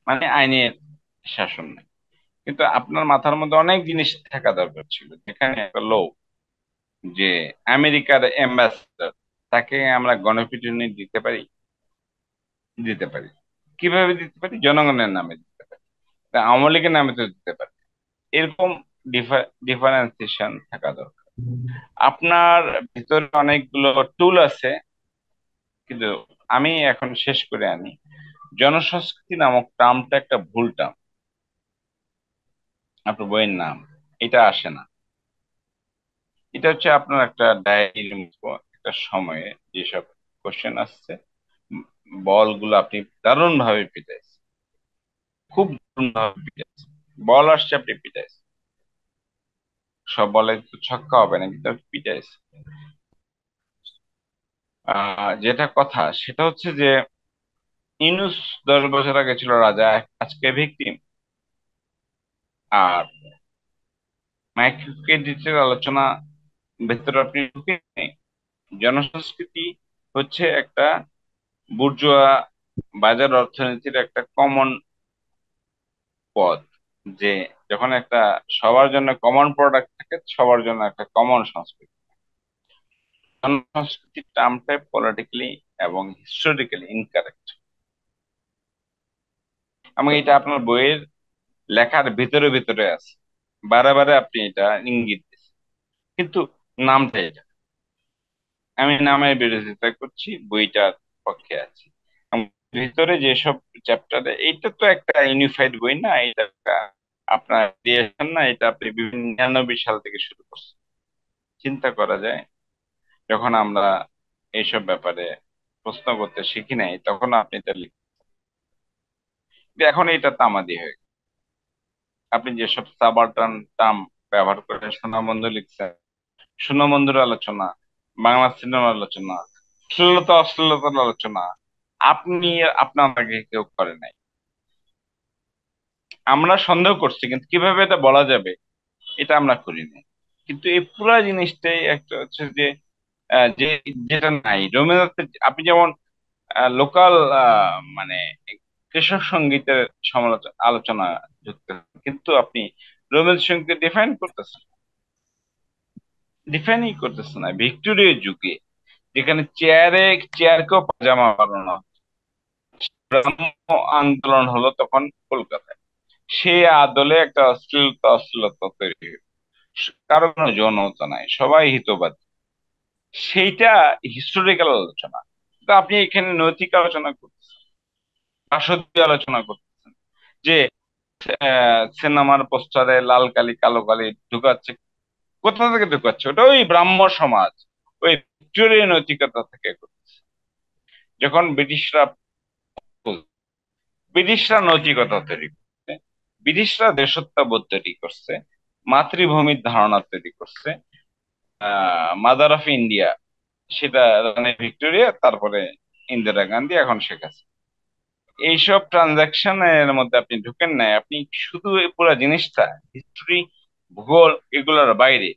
মানে আইনের শাসন নেই। কিন্তু আপনার মাথার মধ্যে অনেক জিনিস থাকা দরকার ছিল, যেখানে একটা লোক যে আমেরিকার অ্যাম্বাসেডর, তাকে আমরা গণপিটুনি দিতে পারি, দিতে পারি। কিভাবে দিতে পারি? জনগণের নামে দিতে পারি, তা আওয়ামী লীগের নামে তো দিতে পারি। এরকম ডিফারেন্সিয়েশন থাকা দরকার। আপনার ভিতরে অনেকগুলো টুল আছে, কিন্তু আমি এখন শেষ করে আনি, জনসংস্কৃতি নামক টার্মটা একটা ভুল টার্ম। আপনার বইয়ের নাম এটা আসে না, এটা হচ্ছে আপনার একটা ডায়েরির মতো একটা সময়ে যেসব কোশ্চেন আসছে, বলগুলো আপনি দারুণ ভাবে পিটাইছেন, খুব দারুণ ভাবে পিটাইছেন। বল আসছে, আপনি পিটাইছেন, সব বলে তো ছক্কা হবে না, কিন্তু আপনি পিটাইছেন। যেটা কথা সেটা হচ্ছে যে ইউনূস 10 বছর আগে ছিল রাজা, আজকে ভিকটিম। আর মাইক্রোক্রেডিটের আলোচনা ভেতরে আপনি ঢুকে নেই। জনসংস্কৃতি হচ্ছে একটা বুর্জোয়া বাজার অর্থনীতির একটা কমন পদ, যে যখন একটা সবার জন্য কমন প্রোডাক্ট থাকে, সবার জন্য একটা কমন সংস্কৃতি। জনসংস্কৃতির টার্মটা পলিটিক্যালি এবং হিস্টোরিক্যালি ইনকারেক্ট, এবং এটা আপনার বইয়ের লেখার ভিতরে ভিতরে আছে, বারে বারে আপনি এটা ইঙ্গিত দিচ্ছেন, কিন্তু নামটা এটা। আমি নামের বিরোধিতা করছি, বইটার পক্ষে আছি। এবং ভিতরে যেসব চ্যাপ্টারে, এইটা তো একটা ইউনিফাইড বই না, এটা একটা আপনার ক্রিয়েশন না, এটা আপনি বিভিন্ন 99 সাল থেকে শুরু করছেন। চিন্তা করা যায়, যখন আমরা এইসব ব্যাপারে প্রশ্ন করতে শিখি নাই, তখন আপনি এটা লিখছেন। এখন এটা তামাদি হয়ে গেছে। আপনি যেসব সাবালটার্ন টার্ম ব্যবহার করে সুনামবন্ধু লিখছেন, সুনামবন্ধুর আলোচনা, বাংলা সিনেমার আলোচনা, শ্লীলতা অশ্লীলতার আলোচনা, আপনি আপনার আগে কেউ করে নাই। আমরা সন্দেহ করছি, কিন্তু কিভাবে এটা বলা যাবে এটা আমরা করি নাই। কিন্তু এই পুরা জিনিসটাই একটা হচ্ছে যে যে যেটা নাই রবীন্দ্রনাথের। আপনি যেমন লোকাল মানে কৃষক সঙ্গীতের সমালোচনা আলোচনা যুক্ত, কিন্তু আপনি রবীন্দ্র সঙ্গীত ডিফাইনই করতেছেন না। ভিক্টোরীয় যুগে যেখানে চেয়ারকেও পাজামা বানানো হতো, ব্রাহ্ম আন্দোলন হলো তখন কলকাতায়, সে আদলে একটা অশ্লীলতা তৈরি হলো। কারো কোনো যৌনতা নাই, সবাই হিতবাদী। সেইটা হিস্টোরিক্যাল আলোচনা। তো আপনি এখানে নৈতিক আলোচনা করতেছেন, রাষ্ট্রীয় আলোচনা করতেছেন, যে সিনেমার পোস্টারে লাল কালি কালো কালি ঢুকাচ্ছে, কোথা থেকে ঢুকাচ্ছে? ওটা ওই ব্রাহ্ম সমাজ, ওই ভিক্টোরিয়ান নৈতিকতা থেকে করছে। যখন ব্রিটিশরা ব্রিটিশরা নৈতিকতা তৈরি করছে, ব্রিটিশরা দেশত্ববোধ তৈরি করছে, মাতৃভূমির ধারণা তৈরি করছে, মাদার অফ ইন্ডিয়া সেটা রানী ভিক্টোরিয়া, তারপরে ইন্দিরা গান্ধী, এখন শেখ হাসিনা। এইসব ট্রানজাকশনের মধ্যে আপনি ঢুকেন নাই, আপনি শুধু এই পুরো জিনিসটা হিস্ট্রি, ভূগোল এগুলোর বাইরে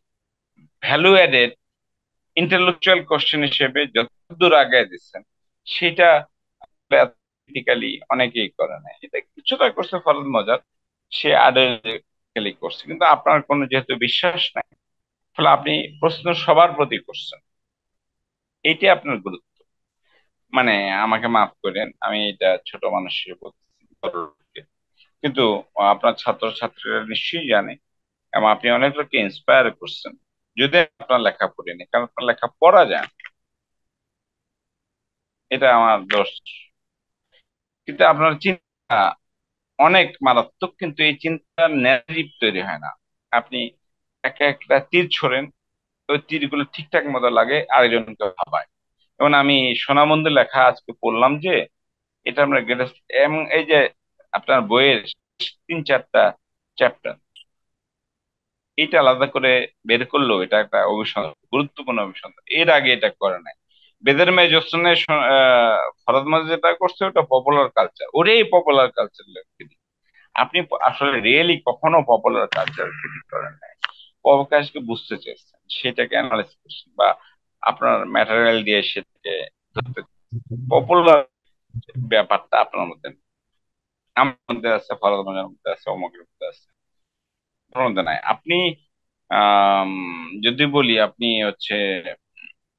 ভ্যালু অ্যাডেড ইন্টেলেকচুয়াল কোশ্চেন হিসেবে যতদূর আগায় দিচ্ছেন, সেটা প্র্যাকটিক্যালি অনেকেই করে না। এটা কিছুটা করছে ফরজ মজার, সে আইডিয়ালি করছে, কিন্তু আপনার কোনো যেহেতু বিশ্বাস নাই, ফলে আপনি প্রশ্ন সবার প্রতি করছেন। এইটাই আপনার গুরুত্ব। মানে আমাকে মাফ করেন, আমি এটা ছোট মানুষ হিসেবে বলতেছি, বড় লোককে। কিন্তু আপনার ছাত্রছাত্রীরা নিশ্চয়ই জানে, এবং আপনি অনেক লোককে ইন্সপায়ার করছেন, যদি আপনার লেখা পড়েনি, কারণ আপনার লেখা পড়া যায় না। এটা আমার দোষ। কিন্তু আপনার চিন্তা অনেক মারাত্মক, কিন্তু এই চিন্তার ন্যারেটিভ তৈরি হয় না। আপনি একা একটা তীর ছোড়েন, ওই তীরগুলো ঠিকঠাক মতো লাগে, আরেকজনকে ভাবায়। যেমন আমি সোনামন্দির লেখা আজকে পড়লাম যে এটা আমরা গ্রেটেস্ট, এবং এই যে আপনার বইয়ের 3-4টা চ্যাপ্টার, এটা আলাদা করে বের করলো, এটা একটা অভিসন্ধ, গুরুত্বপূর্ণ অভিসন্ধ। এর আগে এটা করে নাই। বেদের মেয়ে জ্যোৎস্না ফরদ মজি যেটা করছে ওটা পপুলার কালচার, ওটাই পপুলার কালচার লেখে। আপনি আসলে রিয়েলি কখনো পপুলার কালচার ক্রিটিক করেন নাই, অবকাশকে বুঝতে চেয়েছেন, সেটাকে অ্যানালাইজ করছেন, বা আপনার ম্যাটেরিয়াল দিয়ে সেটাকে ধরতে। পপুলার ব্যাপারটা আপনার মধ্যে নেই। আমার মধ্যে আছে, ফরজ মজার মধ্যে আছে, অমুকের মধ্যে আছে, আপনার মধ্যে নাই। আপনি আম, যদি বলি, আপনি হচ্ছে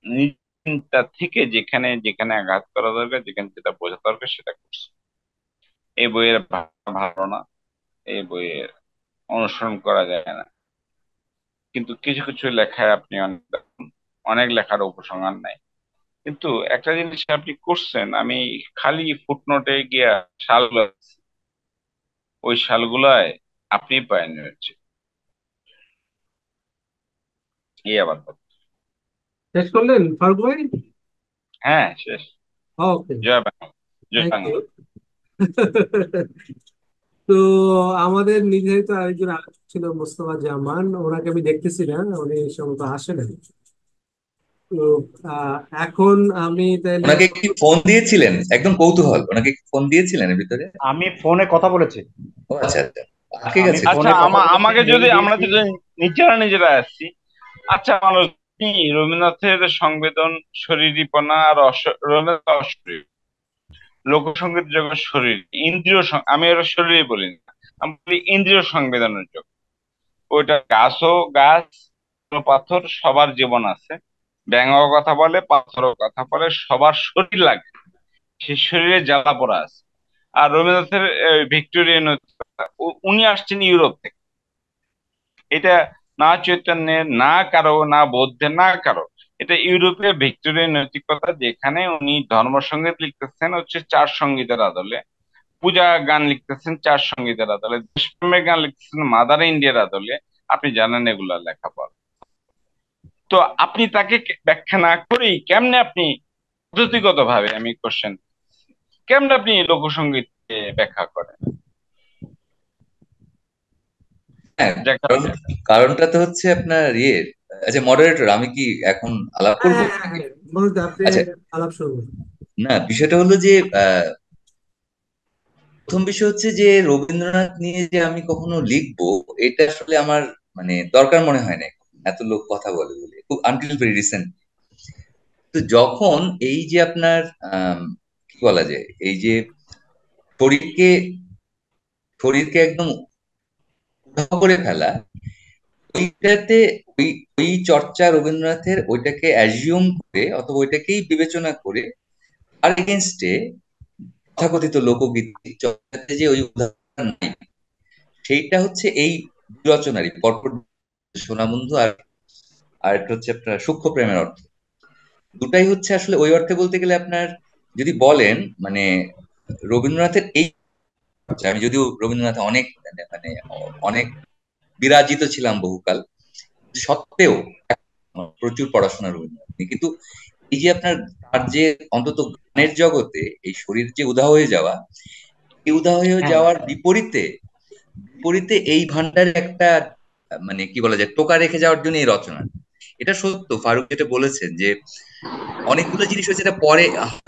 নিজ চিন্তা থেকে যেখানে যেখানে আঘাত করা দরকার, যেখানে যেটা বোঝা দরকার সেটা করছে। এই বইয়ের ভালো না, এই বইয়ের অনুসরণ করা যায় না, কিন্তু কিছু কিছু লেখায় আপনি অনেক অনেক লেখার উপসংহার নাই। কিন্তু একটা জিনিস আপনি করছেন, আমি খালি ফুটনোটে গিয়া সালগুলো দেখছি, ওই সালগুলায় আপনি পায়নি হচ্ছে। এই আবার কথা। শেষ করলেন ফারুক ভাই? হ্যাঁ, শেষ। ওকে, জয় বাংলা, জয় থ্যাংক ইউ। বাংলা। তো আমাদের নির্ধারিত আরেকজন আলোচক ছিল মোস্তফা জামান, ওনাকে আমি দেখতেছি না, উনি সম্ভবত আসে না। তো আহ, এখন আমি তাহলে ওনাকে কি ফোন দিয়েছিলেন? একদম কৌতূহল, ওনাকে কি ফোন দিয়েছিলেন এর ভিতরে? আমি ফোনে কথা বলেছি। ও আচ্ছা আচ্ছা, আটকে আমি গেছে। আচ্ছা, ফোনে কথা বলেছি, আমাকে মেইল যদি, আমরা দিয়েছি। যদি নিজেরা নিজেরা আসছি, আচ্ছা মানুষ কি রবীন্দ্রনাথের সংবেদন, শরীরীপনা আর রবীন্দ্রনাথ অশরীরী, লোকসঙ্গীত জগৎ শরীর, ইন্দ্রিয় আমি ওরা শরীরে বলি না, আমি বলি ইন্দ্রিয় সংবেদনের জগৎ। ওইটা গাছও গাছ, পাথর, সবার জীবন আছে। ব্যাঙও কথা বলে, পাথরও কথা বলে, সবার শরীর লাগে, সে শরীরে জ্বালা পোড়া আছে। আর রবীন্দ্রনাথের ভিক্টোরিয়ান, উনি আসছেন ইউরোপ থেকে। এটা না চৈতন্যের, না কারো, না বৌদ্ধের, না কারো, এটা ইউরোপের ভিক্টোরিয়ান নৈতিকতা, যেখানে উনি ধর্মসঙ্গীত লিখতেছেন হচ্ছে চার সঙ্গীতের আদলে, পূজা গান লিখতেছেন চার সঙ্গীতের আদলে, দেশপ্রেমের গান লিখতেছেন মাদার ইন্ডিয়ার আদলে। আপনি জানেন এগুলা লেখাপড়া। তো আপনি তাকে ব্যাখ্যা না করেই কেমনে আপনি পদ্ধতিগত ভাবে, আমি কোশ্চেন, কেমনে আপনি লোকসঙ্গীতকে ব্যাখ্যা করেন? হ্যাঁ, দেখা কারণটা তো হচ্ছে আপনার আচ্ছা মডারেটর, আমি কি এখন আলাপ হ্যাঁ করব? হ্যাঁ হ্যাঁ হ্যাঁ, বলুন তো, আপনি আচ্ছা, আলাপ শুরু করুন। না বিষয়টা হলো যে প্রথম বিষয় হচ্ছে যে রবীন্দ্রনাথ নিয়ে যে আমি কখনো লিখবো, এটা আসলে আমার মানে দরকার মনে হয় না। এত লোক কথা বলে বলে, খুব আনটিল ভেরি রিসেন্ট। তো যখন এই যে আপনার কি বলা যায়, এই যে শরীরকে শরীরকে একদম উধাও করে ফেলা, ওইটাতে ওই ওই চর্চা রবীন্দ্রনাথের, ওইটাকে অ্যাজিউম করে অথবা ওইটাকেই বিবেচনা করে আর এগেনস্টে তথাকথিত লোকগীতি চর্চাতে যে ওই উদাহরণ নাই, সেইটা হচ্ছে এই দুই রচনারই পরপর, সোনাবন্ধু আর আর একটা হচ্ছে আপনার সূক্ষ্ম প্রেমের অর্থ। দুটাই হচ্ছে আসলে ওই অর্থে বলতে গেলে আপনার যদি বলেন মানে রবীন্দ্রনাথের এই চর্চা, আমি যদিও রবীন্দ্রনাথ অনেক মানে অনেক বিরাজিত ছিলাম বহুকাল, সত্ত্বেও প্রচুর পড়াশোনা রবীন্দ্রনাথ নিয়ে, কিন্তু এই যে আপনার তার যে অন্তত গানের জগতে এই শরীর যে উধাও হয়ে যাওয়া, কেউদা হয়ে হ্যাঁ যাওয়ার বিপরীতে বিপরীতে এই ভান্ডারে একটা মানে কি বলা যায় টোকা রেখে যাওয়ার জন্য এই রচনা। এটা সত্য, ফারুক যেটা বলেছেন যে অনেকগুলো জিনিস হয়েছে, এটা পরে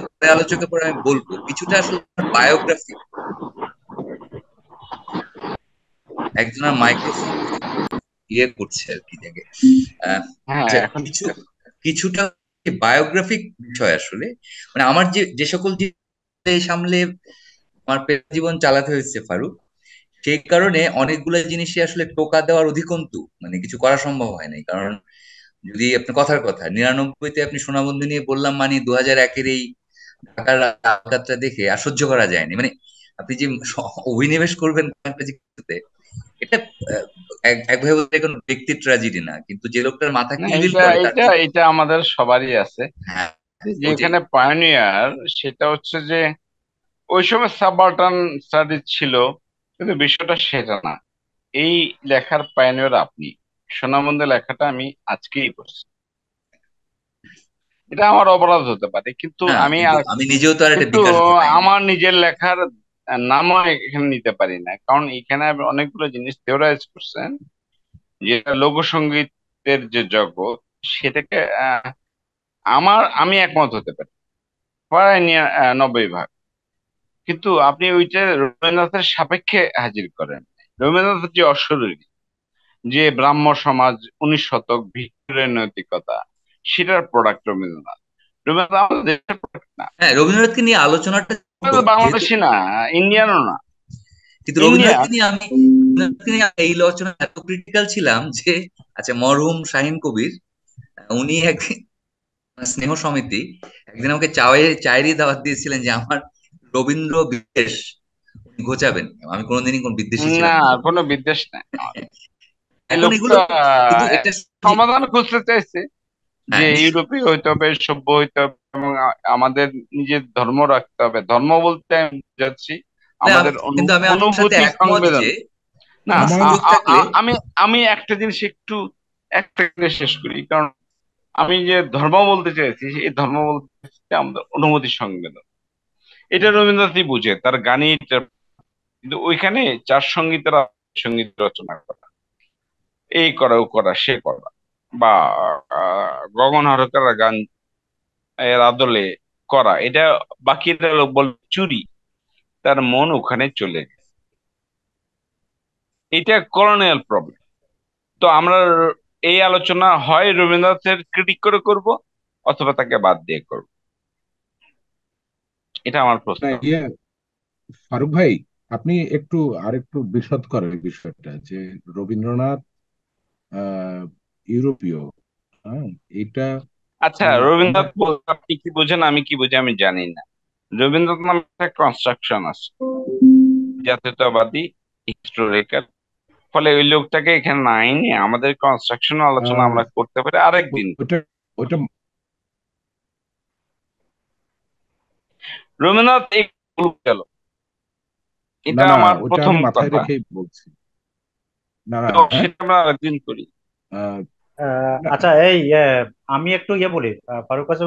পরে আলোচকের পরে আমি বলবো, কিছুটা আসলে বায়োগ্রাফি। একজনের মাইক্রোফোন ইয়ে করছে আর কি দেখে। হ্যাঁ, আচ্ছা, এখন ঠিক আছে। কিছুটা বায়োগ্রাফিক বিষয় আসলে, মানে আমার যে যে সকল জিনিস সামলে আমার পেশা জীবন চালাতে হয়েছে ফারুক, সেই কারণে অনেকগুলো জিনিসই আসলে টোকা দেওয়ার অধিকন্তু মানে কিছু করা সম্ভব হয় নাই। কারণ যদি আপনি কথার কথা 99-তে আপনি সোনাবন্ধু নিয়ে বললাম মানে 2001-এর এই ঢাকার রাতটা দেখে আর সহ্য করা যায়নি। মানে আপনি যে অভিনিবেশ করবেন একটা কিছুতে, এটা একভাবে বলতে কোনো ব্যক্তির ট্র্যাজেডি না, কিন্তু যে লোকটার মাথা না, কিলবিল এটা করে তার এটা জন্য। এটা আমাদের সবারই আছে। হ্যাঁ, ওইটাই। যেখানে পায়োনিয়ার, সেটা হচ্ছে যে ওই সময় সাবাল্টার্ন স্টাডিজ ছিল, কিন্তু বিষয়টা সেটা না। এই লেখার পায়োনিয়ার আপনি। সোনামন্দের লেখাটা আমি আজকেই পড়ছি। এটা আমার অপরাধ হতে পারে, কিন্তু না, আমি কিন্তু আর আমি নিজেও তো আর একটা কিন্তু বিকাশ ঘটাইনি। আমার নিজের লেখার নামও এখানে নিতে পারি না, কারণ এখানে অনেকগুলো জিনিস থেওরাইজ করছেন। যেটা লোকসঙ্গীতের যে জগৎ, সেটাকে আমি একমত হতে পারি প্রায় 90 ভাগ। কিন্তু আপনি ওইটা রবীন্দ্রনাথের সাপেক্ষে হাজির করেন। রবীন্দ্রনাথের যে অশরীরী, যে ব্রাহ্ম সমাজ, 19 শতক, ভিক্টোরিয়ার নৈতিকতা, সেটার প্রোডাক্ট রবীন্দ্রনাথ। রবীন্দ্রনাথ আমাদের দেশের প্রোডাক্ট না। রবীন্দ্রনাথকে নিয়ে আলোচনাটা ছোট, রবীন্দ্রনাথ যেহেতু বাংলাদেশি না, ইন্ডিয়ানও না। কিন্তু ইন্ডিয়ান। রবীন্দ্রনাথকে নিয়ে এই আলোচনা এত ক্রিটিক্যাল ছিলাম যে, আচ্ছা, মরহুম শাহিন কবির উনি একদিন স্নেহ সমিতি একদিন আমাকে চায়েরই দাওয়াত দিয়েছিলেন যে আমার রবীন্দ্র বিদ্বেষ উনি ঘোচাবেন। আমি কোনোদিনই কোন বিদ্বেষী না, ছিলাম না। কোনো বিদ্বেষ নাই আমার। এই এখন লোকটা এগুলো কিন্তু এটা সমাধান খুঁজতে চাইছে, যে হ্যাঁ, ইউরোপীয় হইতে হবে, সভ্য হইতে হবে, এবং আমাদের নিজের ধর্ম রাখতে হবে। ধর্ম বলতে আমি বুঝাচ্ছি আমাদের কিন্তু আমি আপনার সাথে অনুভূতি একমত সংবেদন। যে না, কোনো আমার সুযোগ থাকলে আমি আমি একটা জিনিস একটা জিনিস শেষ করি, কারণ আমি যে ধর্ম বলতে চাইছি, এই ধর্ম বলতে চাইছি আমাদের অনুভূতি সংবেদন। এটা রবীন্দ্রনাথই বুঝে, তার গানই এটা। কিন্তু ওইখানে চার সঙ্গীতেরা সঙ্গীত রচনা করা, এই করা ও করা সে করা, বা গগন হরকার গান এর আদলে করা, এটা বাকিরা লোক বল চুরি। তার মন ওখানে চলে গেছে। এটা কলোনিয়াল প্রবলেম। তো আমরা এই আলোচনা হয় রবীন্দ্রনাথের ক্রিটিক করে করব, অথবা তাকে বাদ দিয়ে করব। এটা আমার না, প্রস্তাব। ফারুক ভাই, আপনি আরেকটু বিশদ করেন বিষয়টা যে রবীন্দ্রনাথ আহ ইউরোপীয়, হ্যাঁ, এটা আচ্ছা, আমরা রবীন্দ্রনাথ বলতে আপনি কি বোঝেন, আমি কি বুঝি আমি জানি না। রবীন্দ্রনাথ নামে একটা কনস্ট্রাকশন আছে, জাতীয়তাবাদী, হিস্টোরিক্যাল। ফলে ওই লোকটাকে এখানে না এনে আমাদের কনস্ট্রাকশন আলোচনা আহ, আমরা করতে পারি আরেকদিন। ওটা ওটা রবীন্দ্রনাথ এই ভুল গেল, না, এটা না, আমার ওটা প্রথম আমি মাথায় কথা। রেখেই বলছি। না, না, তো হ্যাঁ, সেটা আমরা আরেকদিন করি। আহ, না, আচ্ছা, আমি একটু বলি, ফারুক কাছে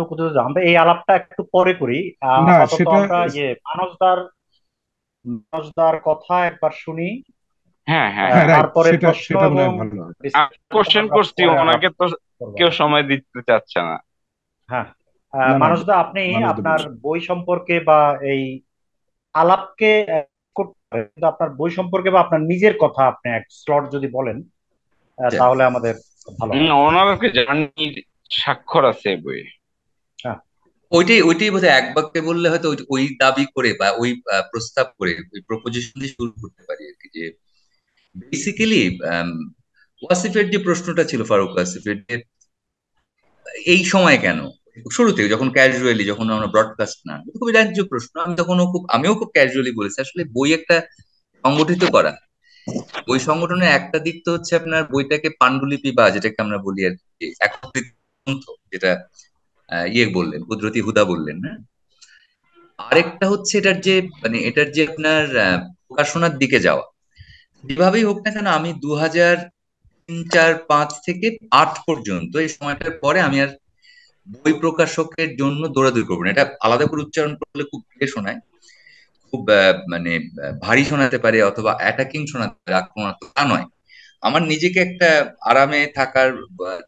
আমরা এই আলাপটা একটু পরে করি। না, আপাতত সেটা আমরা মানসদার কথা একবার শুনি। হ্যাঁ, হ্যাঁ, হ্যাঁ, হ্যাঁ। রাইট, তারপরে সেটা প্রশ্ন সেটা মনে এবং হয় ভালো হবে। ডিসকাশন কোশ্চেন আমরা করছি, পরে আলাপ ওনাকে তো করবো। কেউ সময় দিতে চাচ্ছে না। হ্যাঁ, না, না, মানসদা, আপনি মানুষ আপনার বলুন। বই সম্পর্কে বা এই আলাপকে করতে হবে, কিন্তু আপনার বই সম্পর্কে বা আপনার নিজের কথা আপনি এক স্লট যদি বলেন, তাহলে আমাদের ভালো হয়। ওনারকে জার্নির স্বাক্ষর আছে এই বইয়ে। হ্যাঁ, ওইটাই ওইটাই বোধহয় এক বাক্যে বললে হয়তো ওই দাবি করে বা ওই প্রস্তাব করে ওই প্রপোজিশন দিয়ে শুরু করতে পারি আর কি, যে বেসিক্যালি ওয়াসিফের যে প্রশ্নটা ছিল, ফারুক ওয়াসিফের যে এই সময় কেন, শুরুতে যখন ক্যাজুয়ালি, যখন আমরা ব্রডকাস্ট না, খুবই ন্যায্য প্রশ্ন। আমিও খুব ক্যাজুয়ালি বলেছি আসলে বই একটা সংগঠিত করা। বই সংগঠনের একটা দিক তো হচ্ছে আপনার বইটাকে পাণ্ডুলিপি বা যেটাকে আমরা বলি আর কি একত্রিত গ্রন্থ, যেটা বললেন, কুদরতি হুদা বললেন না। আরেকটা হচ্ছে এটার যে আপনার প্রকাশনার দিকে যাওয়া। যেভাবেই হোক না কেন, আমি 2003, 2004, 2005 থেকে 2008 পর্যন্ত এই সময়টার পরে আমি আর বই প্রকাশকের জন্য দৌড়াদৌড়ি করবো না। এটা আলাদা করে উচ্চারণ করলে খুব ধীরে শোনায়। খুব মানে ভারী শোনাতে পারে অথবা অ্যাটাকিং শোনাতে পারে, আক্রমণাত্মক, তা নয়। আমার নিজেকে একটা আরামে থাকার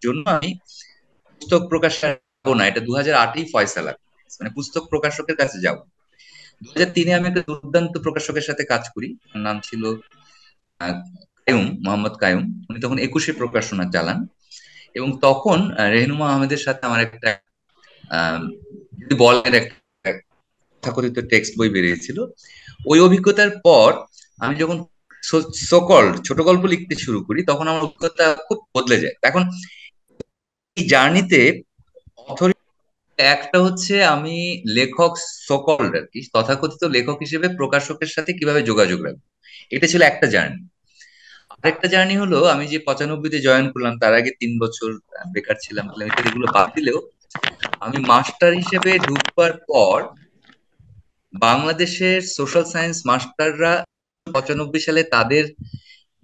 জন্য আমি পুস্তক প্রকাশে যাবো না, এটা 2008-এই ফয়সালা, মানে পুস্তক প্রকাশকের কাছে যাব। 2003-এ আমি একটা দুর্দান্ত প্রকাশকের সাথে কাজ করি, তার নাম ছিল কায়ুম, মোহাম্মদ কায়ুম। উনি তখন 21-এ প্রকাশনা চালান, এবং তখন রেহনুমা আহমেদের সাথে আমার একটা যদি বলেন একটা তথাকথিত টেক্সট বই বেরিয়েছিল। ওই অভিজ্ঞতার পর আমি যখন সকল ছোট গল্প লিখতে শুরু করি, তখন আমার অভিজ্ঞতা খুব বদলে যায়। এখন এই জার্নিতে একটা হচ্ছে আমি লেখক, সকল আর কি তথাকথিত লেখক হিসেবে প্রকাশকের সাথে কিভাবে যোগাযোগ রাখবো, এটা ছিল একটা জার্নি। আরেকটা জার্নি হলো আমি যে 95-তে জয়েন করলাম, তার আগে 3 বছর বেকার ছিলাম, এগুলো বাদ দিলেও আমি মাস্টার হিসেবে ঢুকবার পর বাংলাদেশের সোশ্যাল সায়েন্স মাস্টাররা 95 সালে তাদের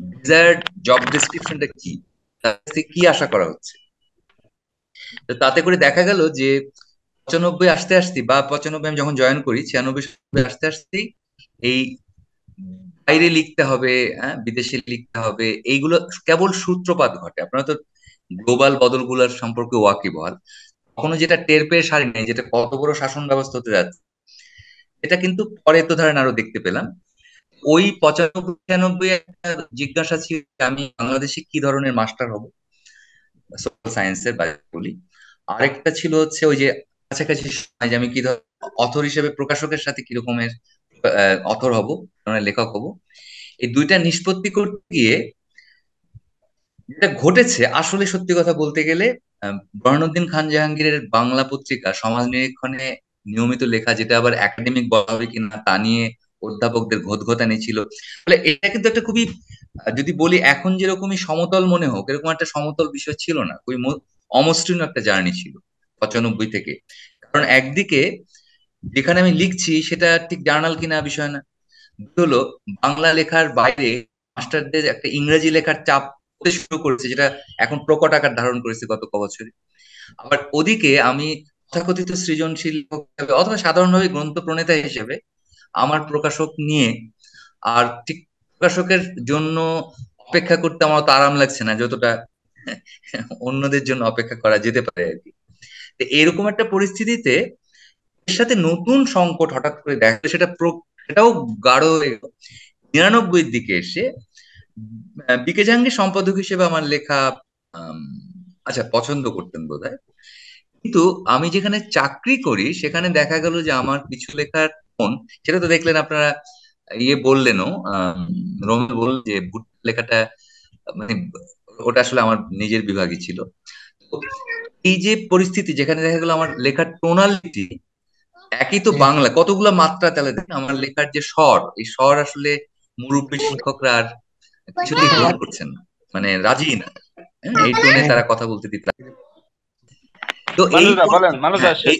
ডিজায়ার্ড জব ডেসক্রিপশনটা কি, তাদের থেকে কি আশা করা হচ্ছে। তো তাতে করে দেখা গেল যে 95 আসতে আসতে বা 95 আমি যখন জয়েন করি, 96 আসতে আসতেই এই বাইরে লিখতে হবে, বিদেশে লিখতে হবে, এইগুলো কেবল সূত্রপাত ঘটে। আপনারা তো গ্লোবাল বদলগুলোর সম্পর্কে ওয়াকিবহাল, কখনো যেটা টের পেয়ে সারি নাই, যেটা কত বড় শাসন ব্যবস্থা হতে যাচ্ছে, এটা কিন্তু পরে তো ধরেন আরো দেখতে পেলাম। ওই 95-96 একটা জিজ্ঞাসা ছিল আমি বাংলাদেশে কি ধরনের মাস্টার হব সোশ্যাল সায়েন্সের বাইরে বলি। আরেকটা ছিল হচ্ছে ওই যে কাছাকাছি সময় যে আমি কি অথর হিসেবে প্রকাশকের সাথে কি রকমের অথর হব, লেখক হব। এই দুইটা নিষ্পত্তি করতে গিয়ে যেটা ঘটেছে, আসলে সত্যি কথা বলতে গেলে বরহানুদ্দিন খান জাহাঙ্গীরের বাংলা পত্রিকা সমাজ নিরীক্ষণে নিয়মিত লেখা, যেটা আবার একাডেমিক বলা হবে কিনা তা নিয়ে অধ্যাপকদের ঘোতঘোতানি ছিল। ফলে এটা কিন্তু একটা খুবই, যদি বলি এখন যেরকমই সমতল মনে হোক, এরকম একটা সমতল বিষয় ছিল না, খুবই অমসৃণ একটা জার্নি ছিল 95 থেকে। কারণ একদিকে যেখানে আমি লিখছি সেটা ঠিক জার্নাল কিনা বিষয় না, হলো বাংলা লেখার বাইরে মাস্টারদের একটা ইংরেজি লেখার চাপ হতে শুরু করেছে, যেটা এখন প্রকট আকার ধারণ করেছে গত কবছরে। আবার ওদিকে আমি তথাকথিত সৃজনশীল হিসেবে অথবা সাধারণভাবে গ্রন্থ প্রণেতা হিসেবে আমার প্রকাশক নিয়ে আর ঠিক প্রকাশকের জন্য অপেক্ষা করতে আমার তো আরাম লাগছে না যতটা অন্যদের জন্য অপেক্ষা করা যেতে পারে আর কি। তো এরকম একটা পরিস্থিতিতে এর সাথে নতুন সংকট হঠাৎ করে দেখা, সেটাও গাঢ় হয়ে গেল 99-এর দিকে এসে। বিকে জাহাঙ্গীর সম্পাদক হিসেবে আমার লেখা আচ্ছা পছন্দ করতেন বোধহয়, কিন্তু আমি যেখানে চাকরি করি সেখানে দেখা গেল যে আমার কিছু লেখার টোন, সেটা তো দেখলেন আপনারা, ইয়ে বললেনও, রোমেল বললেন যে ভুট্টার লেখাটা মানে ওটা আসলে আমার নিজের বিভাগই ছিল। তো এই যে পরিস্থিতি যেখানে দেখা গেল আমার লেখার টোনালিটি একই তো বাংলা, কতগুলো মাত্রা, তাহলে দেখেন আমার লেখার যে স্বর, এই স্বর আসলে মুরব্বী শিক্ষকরা আর কিছুতেই গ্রহণ করছেন না, মানে রাজি না, এই টোনে তারা কথা বলতে দিতে। তো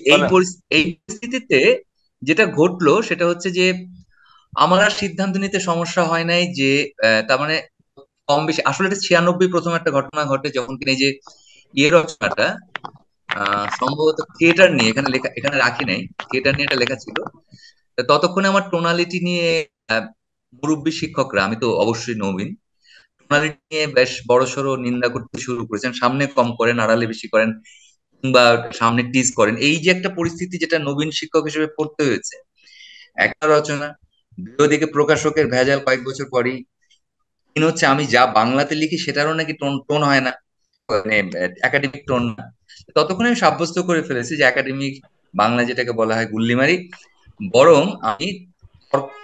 এই পরিস্থিতিতে যেটা ঘটলো সেটা হচ্ছে যে আমার আর সিদ্ধান্ত নিতে সমস্যা হয় নাই, যে তার মানে কম বেশি আসলে এটা 96 প্রথম একটা ঘটনা ঘটে, যখন কিনা এই যে ইয়ে রচনাটা সম্ভবত থিয়েটার নিয়ে এখানে লেখা, এখানে রাখি নাই, থিয়েটার নিয়ে একটা লেখা ছিল। ততক্ষণে আমার টোনালিটি নিয়ে মুরব্বী শিক্ষকরা, আমি তো অবশ্যই নবীন, টোনালিটি নিয়ে বেশ বড়সড় নিন্দা করতে শুরু করেছেন, সামনে কম করেন, আড়ালে বেশি করেন, কিংবা সামনে টিজ করেন। এই যে একটা পরিস্থিতি যেটা নবীন শিক্ষক হিসেবে পড়তে হয়েছে, একটা রচনা, দুই দিকে প্রকাশকের ভেজাল কয়েক বছর পরই, তিন হচ্ছে আমি যা বাংলাতে লিখি সেটারও নাকি টোন টোন হয় না, মানে একাডেমিক টোন না। ততক্ষণে আমি সাব্যস্ত করে ফেলেছি যে একাডেমিক বাংলা যেটাকে বলা হয় গুল্লিমারি, বরং আমি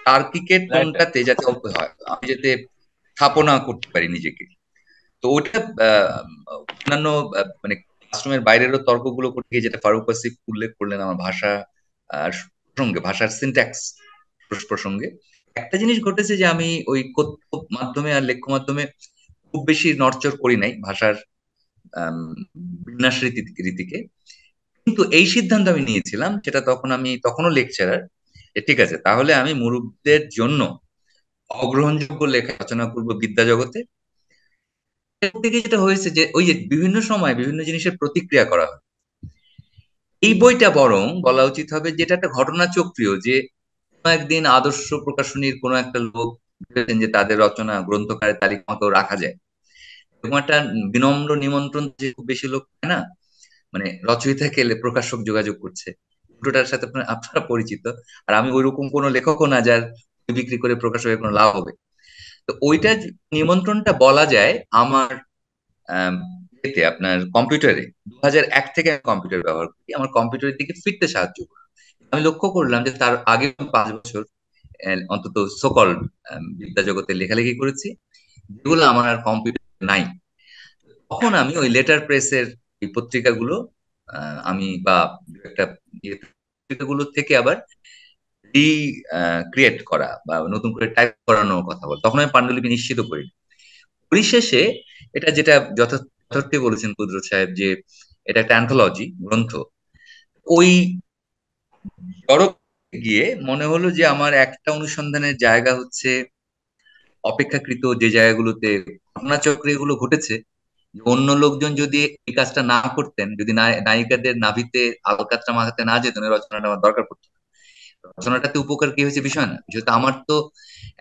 তার্কিকের টোনটাতে যাতে হয়, আমি যাতে স্থাপনা করতে পারি নিজেকে। তো ওটা অন্যান্য মানে ক্লাসরুমের বাইরেরও তর্কগুলো করতে গিয়ে, যেটা ফারুক আসিফ উল্লেখ করলেন আমার ভাষা প্রসঙ্গে, ভাষার সিনট্যাক্স প্রসঙ্গে, একটা জিনিস ঘটেছে যে আমি ওই কথ্য মাধ্যমে আর লেখ্য মাধ্যমে খুব বেশি নড়চড় করি নাই ভাষার বিন্যাস রীতিকে। কিন্তু এই সিদ্ধান্ত আমি নিয়েছিলাম, সেটা তখন আমি তখনও লেকচারার, ঠিক আছে তাহলে আমি মুরুব্বদের জন্য অগ্রহণযোগ্য লেখা রচনা করবো বিদ্যা জগতে। থেকে যেটা হয়েছে যে ওই যে বিভিন্ন সময় বিভিন্ন জিনিসের প্রতিক্রিয়া করা হয়, এই বইটা বরং বলা উচিত হবে যেটা একটা ঘটনা চক্রীয়, যে একদিন আদর্শ প্রকাশনীর কোনো একটা লোক ভেবেছেন যে তাদের রচনা গ্রন্থকারের তালিকাতেও রাখা যায়, এরকম একটা বিনম্র নিমন্ত্রণ যে খুব বেশি লোক পায় না। মানে রচয়িতা কেলে প্রকাশক যোগাযোগ করছে, দুটোটার সাথে আপনারা পরিচিত। আর আমি ওইরকম কোনো লেখকও না যার বই বিক্রি করে প্রকাশকের কোনো লাভ হবে। তো ওইটা নিমন্ত্রণটা বলা যায় আমার আম, এতে আপনার কম্পিউটারে 2001 থেকে আমি কম্পিউটার ব্যবহার করি, আমার কম্পিউটারের দিকে ফিরতে সাহায্য করে। আমি লক্ষ্য করলাম যে তার আগে 5 বছর অন্তত সকল বিদ্যা জগতে লেখালেখি করেছি, যেগুলো আমার আর কম্পিউটার নাই। তখন আমি ওই লেটার প্রেসের এই পত্রিকাগুলো আমি বা দু একটা পত্রিকাগুলো থেকে আবার ক্রিয়েট করা বা নতুন করে টাইপ করানোর কথা বল, তখন আমি পাণ্ডুলিপি নিশ্চিত করি। পরিশেষে এটা যেটা যথার্থই বলেছেন কুদরত সাহেব যে এটা একটা অ্যান্থোলজি গ্রন্থ, ওই জড়ক গিয়ে মনে হলো যে আমার একটা অনুসন্ধানের জায়গা হচ্ছে অপেক্ষাকৃত যে জায়গাগুলোতে ঘটনাচক্রে এগুলো ঘটেছে, অন্য লোকজন যদি এই কাজটা না করতেন, যদি নায়িকাদের নাভিতে আলকাতরা মাখাতে না যেতেন, ওই রচনাটা আমার দরকার পড়তো না। রচনাটাতে উপকার কি হয়েছে বিষয় না, বিষয়টা আমার তো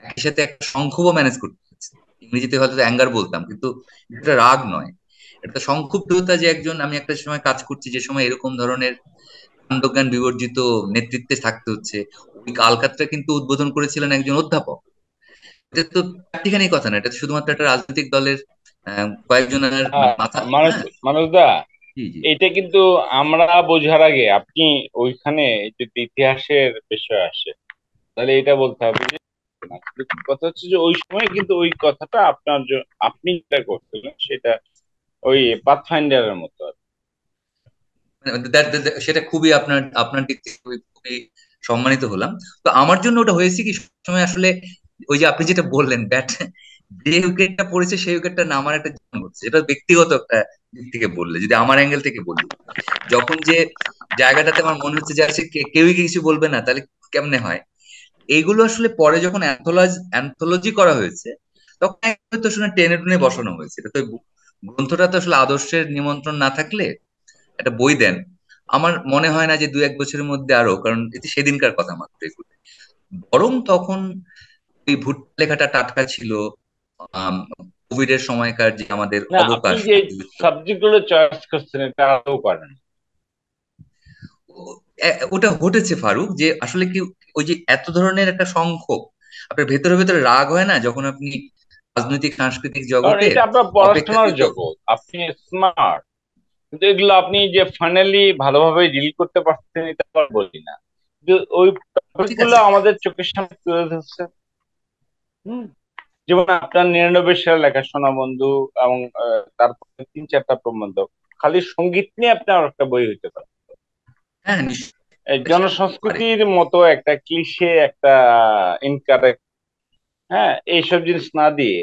একই সাথে একটা সংক্ষোভও ম্যানেজ করতে হচ্ছে। ইংরেজিতে হয়তো অ্যাঙ্গার বলতাম, কিন্তু এটা রাগ নয়, এটা সংক্ষুব্ধতা। যে একজন, আমি একটা সময় কাজ করছি যে সময় এরকম ধরনের কাণ্ডজ্ঞান বিবর্জিত নেতৃত্বে থাকতে হচ্ছে। ওই আলকাতরা কিন্তু উদ্বোধন করেছিলেন একজন অধ্যাপক। এটা তো চারটিখানি কথা না, এটা তো শুধুমাত্র একটা রাজনৈতিক দলের কয়েকজনের হ্যাঁ, মাথা। মানুষ, হ্যাঁ, মানুষদা, জি জি। এটা কিন্তু আমরা বোঝার আগে আপনি ওইখানে যদি ইতিহাসের বিষয় আসে তাহলে এটা বলতে হবে যে না, কিন্তু কথা হচ্ছে যে ওই সময় কিন্তু ওই কথাটা আপনি যেটা করছিলেন সেটা ওই পাথফাইন্ডারের মতো আর কি। সেটা খুবই আপনার আপনার দিক থেকে খুবই সম্মানিত হলাম। তো আমার জন্য ওটা হয়েছে কি সময় আসলে ওই যে আপনি যেটা বললেন ব্যাট যে উইকেটটা পড়েছে সেই উইকেটটা নামার একটা জীবন হচ্ছে, এটা ব্যক্তিগত একটা দিক থেকে বললে, যদি আমার অ্যাঙ্গেল থেকে বলি, যখন যে জায়গাটাতে আমার মনে হচ্ছে যে আসলে কেউই কিছু বলবে না, তাহলে কেমনে হয়। এইগুলো আসলে পরে যখন অ্যান্থোলজি করা হয়েছে তখন তো শুনে টেনে টুনে বসানো হয়েছে। এটা তো গ্রন্থটা তো আসলে আদর্শের নিমন্ত্রণ না থাকলে একটা বই দেন, আমার মনে হয় না যে 2-1 বছরের মধ্যে আরো, কারণ এটি সেদিনকার কথা মাত্র এগুলো। বরং তখন ওই ভুট্টা লেখাটা টাটকা ছিল। কোভিড এর সময়কার যে আমাদের না, আপনি অবকাশ, যে সাবজেক্ট গুলো চয়েস করছেন এটা আদৌ পারেন। ওটা ঘটেছে ফারুক, যে আসলে কি ওই যে এত ধরনের একটা সংখ্যক আপনার ভেতরে ভেতরে রাগ হয় না যখন আপনি রাজনৈতিক সাংস্কৃতিক কারণ জগতে এটা আপনার পড়াশোনার অপেক্ষাকৃত। জগৎ, আপনি স্মার্ট, কিন্তু এগুলো আপনি যে ফাইনালি ভালোভাবে ডিল করতে পারছেন এটা আবার বলি না, কিন্তু ওই টপিক ঠিক গুলো আছে। আমাদের চোখের সামনে তুলে ধরছে। হুম, যেমন আপনার 99 সালে লেখা সোনা বন্ধু এবং তারপরে 3-4টা প্রবন্ধ, খালি সঙ্গীত নিয়ে আপনার একটা বই হইতে পারে। হ্যাঁ, এই নিশ্চয়ই পারে। জনসংস্কৃতির মতো একটা ক্লিশে একটা ইনকারেক্ট, হ্যাঁ, এইসব জিনিস না দিয়ে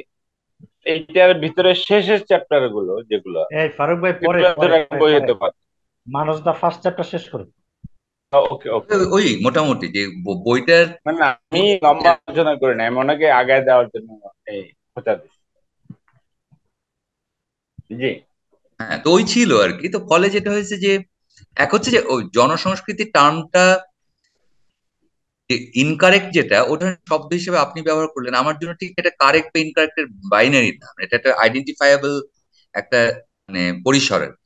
এইটার ভিতরে শেষের চ্যাপ্টার গুলো যেগুলো এই ফারুক ভাই, পরে এগুলো পরে ধরে একটা পরে বই পরে হতে পারে। মানুষ দা ফার্স্ট চ্যাপ্টার শেষ করে। ওকে ওকে, ওই মোটামুটি যে বইটার। মানে আমি লম্বা আলোচনা করি না, আমি ওনাকে আগায় দেওয়ার জন্য এই খোঁচা দিচ্ছি। জি। হ্যাঁ, তো ওই ছিল আর কি। তো ফলে যেটা হয়েছে যে এক হচ্ছে যে ওই জনসংস্কৃতি টার্মটা ইনকারেক্ট, যেটা ওটা শব্দ হিসেবে আপনি ব্যবহার করলেন, আমার জন্য ঠিক এটা কারেক্ট বা ইনকারেক্টের বাইনারি না, এটা একটা আইডেন্টিফায়াবল একটা মানে পরিসর আর কি।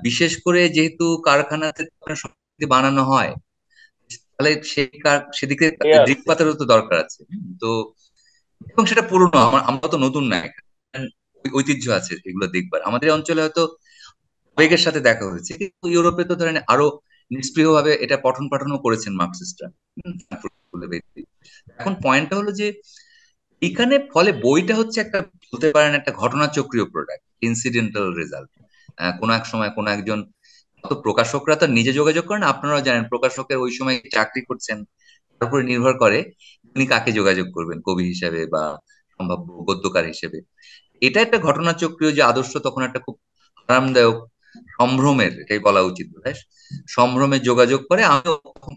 বিশেষ করে যেহেতু কারখানাতে সংস্কৃতি বানানো হয়, তাহলে সেদিকে Yes. দৃকপাতেরও তো দরকার আছে। তো এবং সেটা পুরনো, আমরা তো নতুন না, ঐতিহ্য আছে এগুলো দেখবার। আমাদের অঞ্চলে হয়তো আবেগের সাথে দেখা হয়েছে, কিন্তু ইউরোপে তো ধরেন আরো নিষ্ক্রিয় ভাবে এটা পঠন পাঠনও করেছেন মার্কসিস্টরা। এখন পয়েন্টটা হলো যে এখানে ফলে বইটা হচ্ছে একটা, বলতে পারেন একটা ঘটনাচক্রীয় প্রোডাক্ট, ইনসিডেন্টাল রেজাল্ট। কোনো এক সময় কোনো একজন, তো প্রকাশকরা তো নিজে যোগাযোগ করেন, আপনারাও জানেন প্রকাশকের ওই সময় চাকরি করছেন, তার উপরে নির্ভর করে উনি কাকে যোগাযোগ করবেন কবি হিসেবে বা সম্ভাব্য গদ্যকার হিসেবে। এটা একটা ঘটনাচক্রীয় যে আদর্শ তখন একটা খুব আরামদায়ক সম্ভ্রমের, এটাই বলা উচিত বোধহয়, সম্ভ্রমে যোগাযোগ করে। আমি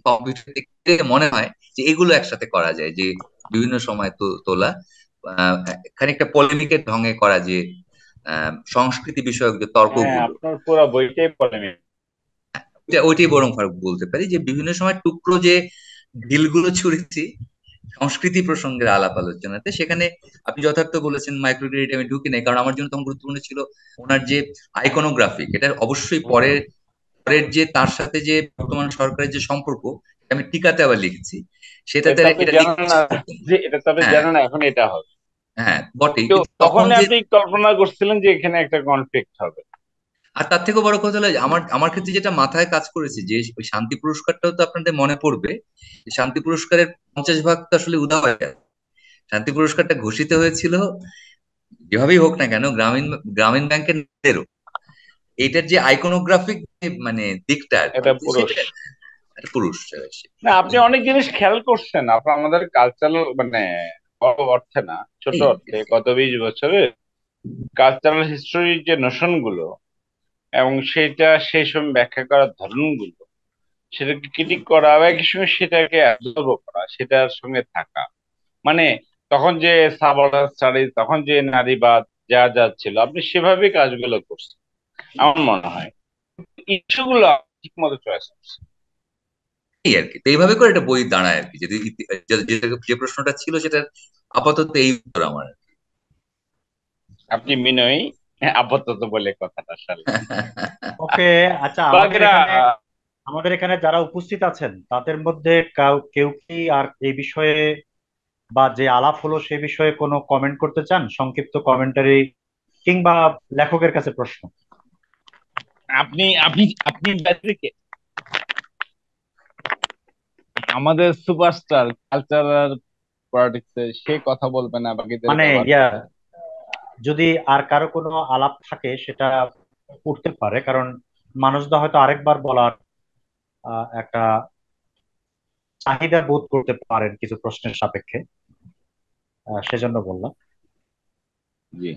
কম্পিউটার থেকে মনে হয় যে এগুলো একসাথে করা যায়, যে বিভিন্ন সময় তোলা আহ, খানিকটা পলিমিকের ঢঙে করা, যে সংস্কৃতি বিষয়ক যে হ্যাঁ, তর্কগুলো, আপনার পুরো বইটাই পড়েন। ওইটাই বরং ফারুক বলতে পারি, যে বিভিন্ন সময় টুকরো যে ঢিলগুলো ছুঁড়েছি সংস্কৃতি প্রসঙ্গের আলাপ আলোচনাতে। সেখানে আপনি যথার্থ বলেছেন, মাইক্রো ক্রেডিট আমি ঢুকি নাই, কারণ আমার জন্য তখন গুরুত্বপূর্ণ ছিল ওনার যে আইকনোগ্রাফিক, এটা অবশ্যই পরের পরের যে তার সাথে যে বর্তমান সরকারের যে সম্পর্ক, আমি টিকাতে আবার লিখেছি, সেটাতে এটা আপনি এটা জানেন লিখতে না ইচ্ছে করতো না। যে এটা তো আপনি হ্যাঁ, জানেন না এখন এটা হবে। হ্যাঁ বটেই, তো কিন্তু তখন তখনই যে, আপনি কল্পনা করছিলেন যে এখানে একটা কনফ্লিক্ট হবে। আর তার থেকে বড় কথা হলো আমার আমার ক্ষেত্রে যেটা মাথায় কাজ করেছে, যে ওই শান্তি পুরস্কারটাও তো আপনাদের মনে পড়বে, যে শান্তি পুরস্কারের 50 ভাগ তো আসলে উধাও হয়ে গেছে। শান্তি পুরস্কারটা ঘোষিত হয়েছিল যেভাবেই হোক না কেন গ্রামীণ গ্রামীণ ব্যাংকের নেতাদেরও। এটার যে আইকনোগ্রাফিক মানে দিকটা আর কি, এটা পুরুষ সেটা একটা পুরুষ না, আপনি অনেক জিনিস খেয়াল করছেন। আপনার আমাদের কালচারাল মানে বড় অর্থে না, ছোট এই অর্থে গত 20 বছরে কালচারাল হিস্টোরির যে নোশন গুলো এবং সেটা সেই সময় ব্যাখ্যা করার ধরনগুলো, সেটাকে ক্রিটিক করা বা একই সঙ্গে সেটাকে অ্যাবজর্ব করা, সেটার সঙ্গে থাকা, মানে তখন যে সাবঅর্ডার স্টাডি, তখন যে নারীবাদ যা যা ছিল, আপনি সেভাবে কাজগুলো করছেন আমার মনে হয়। ইস্যুগুলো ঠিক মতো চয়েস করছেন। এই আর কি। তো এইভাবে করে একটা বই দাঁড়ায় আর কি, যদি যে প্রশ্নটা ছিল সেটা আপাতত এই উত্তর আমার। আপনি মিনয় আপাতত বলে কথাটা আসলে ওকে। আচ্ছা, বাকিরা আমাদের এখানে যারা উপস্থিত আছেন তাদের মধ্যে কেউ কি আর এই বিষয়ে বা যে আলাপ হলো সে বিষয়ে কোনো কমেন্ট করতে চান? সংক্ষিপ্ত কমেন্টারি কিংবা লেখকের কাছে প্রশ্ন। আপনি আপনি আপনি ব্যাটারিকে আমাদের সুপারস্টার কালচারাল পলিটিক্স এ সে কথা বলবে না, বাকিদের মানে ব্যবহার ইয়া, করবে। যদি আর কারো কোনো আলাপ থাকে সেটা করতে পারে, কারণ মানুষদা হয়তো আরেকবার বলার একটা চাহিদা বোধ করতে পারেন কিছু প্রশ্নের সাপেক্ষে, সেজন্য বললাম। জি।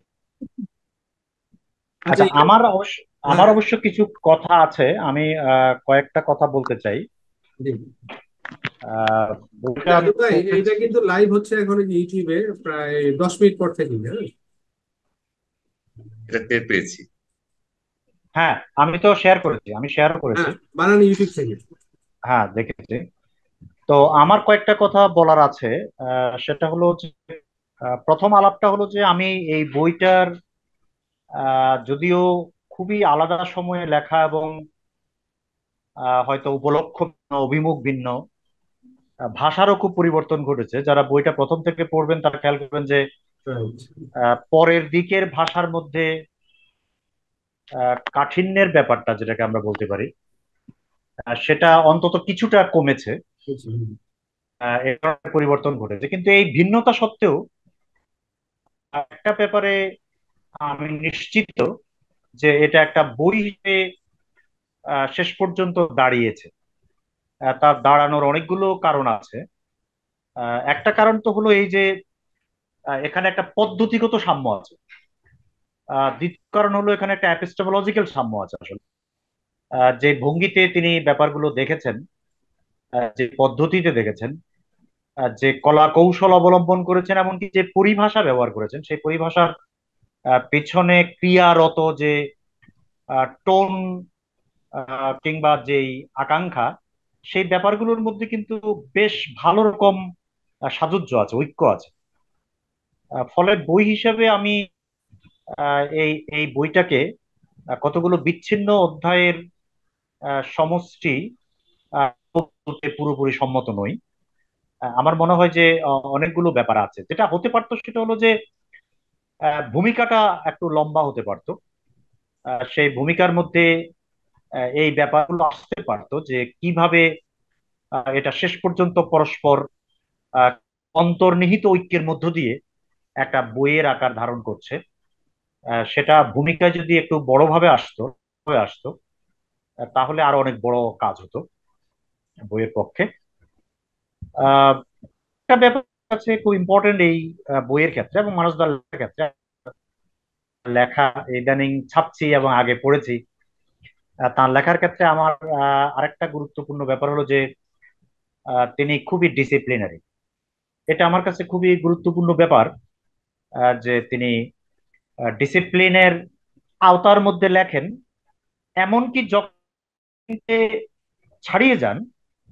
আচ্ছা আচ্ছা, আমার হ্যাঁ, অবশ্য কিছু কথা আছে, আমি কয়েকটা কথা বলতে চাই। জি। আহ, বইটা আমি দাদু ভাই, এটা পড়েছি। কিন্তু লাইভ হচ্ছে এখন ইউটিউবে প্রায় 10 মিনিট পর থেকে, হ্যাঁ। এটা টের পেয়েছি। হ্যাঁ, আমি তো শেয়ার করেছি, আমি শেয়ার করেছি। হ্যাঁ, বানান ইউটিউব থেকে। হ্যাঁ, দেখেছি। তো আমার কয়েকটা কথা বলার আছে। সেটা হলো যে, প্রথম আলাপটা হলো যে আমি এই বইটার যদিও খুবই আলাদা সময়ে লেখা এবং হয়তো উপলক্ষ ভিন্ন, অভিমুখ ভিন্ন, ভাষারও খুব পরিবর্তন ঘটেছে। যারা বইটা প্রথম থেকে পড়বেন তারা খেয়াল করবেন যে রাইট। পরের দিকের ভাষার মধ্যে কাঠিন্যের ব্যাপারটা যেটাকে আমরা বলতে পারি, সেটা অন্তত কিছুটা কমেছে। এ ধরনের পরিবর্তন ঘটেছে, কিন্তু এই ভিন্নতা সত্ত্বেও একটা ব্যাপারে আমি নিশ্চিত যে এটা একটা বই হিসেবে শেষ পর্যন্ত দাঁড়িয়েছে। তার দাঁড়ানোর অনেকগুলো কারণ আছে। একটা কারণ তো হলো এই যে এখানে একটা পদ্ধতিগত সাম্য আছে। দ্বিতীয় কারণ হলো এখানে একটা অ্যাপিস্টেমোলজিক্যাল সাম্য আছে আসলে। যে ভঙ্গিতে তিনি ব্যাপারগুলো দেখেছেন, যে পদ্ধতিতে দেখেছেন, যে কলা কৌশল অবলম্বন করেছেন, এমনকি যে পরিভাষা ব্যবহার করেছেন, সেই পরিভাষার পেছনে ক্রিয়ারত যে টোন কিংবা যেই আকাঙ্ক্ষা, সেই ব্যাপারগুলোর মধ্যে কিন্তু বেশ ভালো রকম সাযুজ্য আছে, ঐক্য আছে। ফলে বই হিসেবে আমি এই এই বইটাকে কতগুলো বিচ্ছিন্ন অধ্যায়ের সমষ্টি বলতে পুরোপুরি সম্মত নই। আমার মনে হয় যে অনেকগুলো ব্যাপার আছে। যেটা হতে পারতো সেটা হলো যে ভূমিকাটা একটু লম্বা হতে পারতো। সেই ভূমিকার মধ্যে এই ব্যাপারগুলো আসতে পারতো যে কিভাবে এটা শেষ পর্যন্ত পরস্পর আহ, অন্তর্নিহিত ঐক্যের মধ্য দিয়ে একটা বইয়ের আকার ধারণ করছে। সেটা ভূমিকায় যদি একটু বড়ভাবে আসতো, তাহলে আরো অনেক বড় কাজ হতো বইয়ের পক্ষে। আহ একটা ব্যাপার আছে খুব ইম্পর্টেন্ট এই বইয়ের ক্ষেত্রে এবং মানুষদার লেখার ক্ষেত্রে। লেখা ইদানিং ছাপছি এবং আগে পড়েছি। তার লেখার ক্ষেত্রে আমার আরেকটা গুরুত্বপূর্ণ ব্যাপার হলো যে তিনি খুবই ডিসিপ্লিনারি। এটা আমার কাছে খুবই গুরুত্বপূর্ণ ব্যাপার, যে তিনি ডিসিপ্লিনের আওতার মধ্যে লেখেন, এমনকি যখন ছাড়িয়ে যান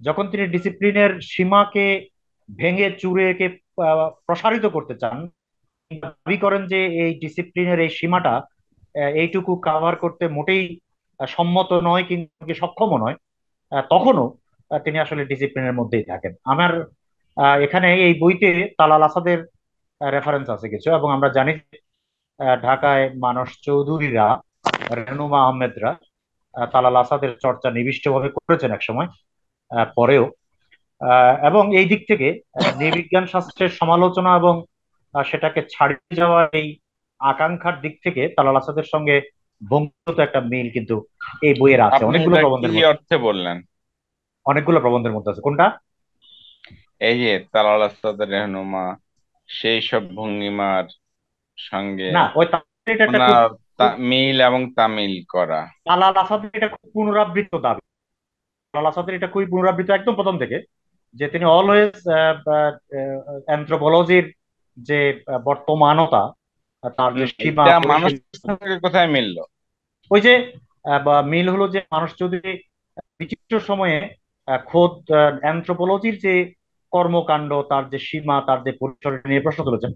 যখন তিনি ডিসিপ্লিনের সীমাকে ভেঙে চুরে একে প্রসারিত করতে চান, দাবি করেন যে এই ডিসিপ্লিনের এই সীমাটা এইটুকু কাভার করতে মোটেই সম্মত নয় কিংবা সক্ষমও নয়, তখনও তিনি আসলে ডিসিপ্লিনের মধ্যেই থাকেন। আমার এখানে এই বইতে তালাল আসাদের রেফারেন্স আছে কিছু, এবং আমরা জানি যে, ঢাকায় মানস চৌধুরীরা, রেনুমা আহমেদরা তালাল আসাদের চর্চা নিবিষ্টভাবে করেছেন একসময়, পরেও। এবং এই দিক থেকে নৃবিজ্ঞান শাস্ত্রের সমালোচনা এবং সেটাকে ছাড়িয়ে যাওয়ার এই আকাঙ্ক্ষার দিক থেকে তালাল আসাদের সঙ্গে বঙ্গত একটা মিল কিন্তু এই বইয়ের আছে, আপনি অনেকগুলো এটা কি প্রবন্ধের মধ্যে। অর্থে বললেন? অনেকগুলো প্রবন্ধের মধ্যে আছে। কোনটা? এই যে তালাল আসাদের রেহনুমা, সেই সব ভঙ্গিমার সঙ্গে না, ওই এটা একটা খুব ওনার খুব মিল এবং তামিল করা। তালাল আসাদের এটা খুব পুনরাবৃত্ত দাবি। তালাল আসাদের এটা খুবই পুনরাবৃত্ত একদম প্রথম থেকে, যে তিনি অলওয়েজ অ্যানথ্রোপোলজির যে বর্তমানতা, তার যে সীমা এটা মানুষ পরিসীমা, সঙ্গে কোথায় মিললো? ওই যে মিল হলো যে মানুষ চৌধুরী বিচিত্র সময়ে খোদ অ্যানথ্রোপোলজির যে কর্মকাণ্ড, তার যে সীমা, তার যে পরিসর নিয়ে প্রশ্ন তুলেছেন,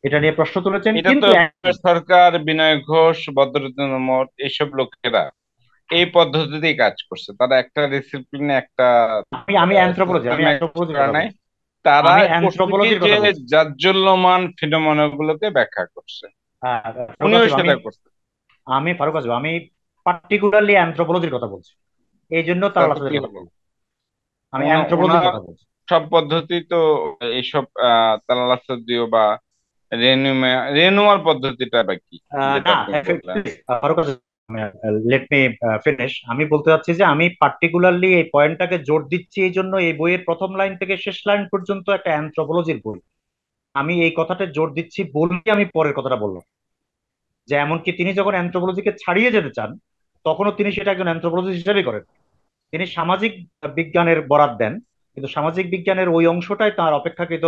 এটা নিয়ে প্রশ্ন তুলেছেন, এটা তো কিন্তু সরকার, বিনয় ঘোষ, বদরুদ্দীন উমর, এইসব লোকেরা এই পদ্ধতিতেই কাজ করছে। তারা একটা ডিসিপ্লিনে একটা আমি আমি অ্যানথ্রোপোলজি আমি সিস্টেমে অ্যানথ্রোপোলজির করা কথা নাই। বলছি। তারা আমি প্রকৃতির অ্যানথ্রোপোলজির যে কথা বলছি। জাজ্জল্যমান ফিনোমেনগুলোকে ব্যাখ্যা করছে, হ্যাঁ, ফারুক উনিও আসিফ, আমি সেটা করছে। আমি ফারুক আসিফ, আমি পার্টিকুলারলি অ্যানথ্রোপোলজির কথা বলছি, এই জন্য তার তাতে কি আসাদের কথা হলো? বলছি। আমি অ্যানথ্রোপোলজির ওনার কথা বলছি। সব পদ্ধতি তো এইসব তালালাসদ্দীয় বা রেনুমার পদ্ধতিটা বা কি, যেটা না, আপনি বললেন? Faruk, let me finish. আমি বলতে চাচ্ছি যে আমি পার্টিকুলারলি এই পয়েন্টটাকে জোর দিচ্ছি এই জন্য, এই বইয়ের প্রথম লাইন থেকে শেষ লাইন পর্যন্ত একটা অ্যানথ্রোপোলজির বই। আমি এই কথাটা জোর দিচ্ছি বলেই আমি পরের কথাটা বললাম, যে এমনকি তিনি যখন অ্যানথ্রোপোলজিকে ছাড়িয়ে যেতে চান, তখনও তিনি সেটা একজন অ্যানথ্রোপোলজিস্ট হিসেবেই করেন। তিনি সামাজিক বিজ্ঞানের বরাত দেন, কিন্তু সামাজিক বিজ্ঞানের ওই অংশটাই তার অপেক্ষাকৃত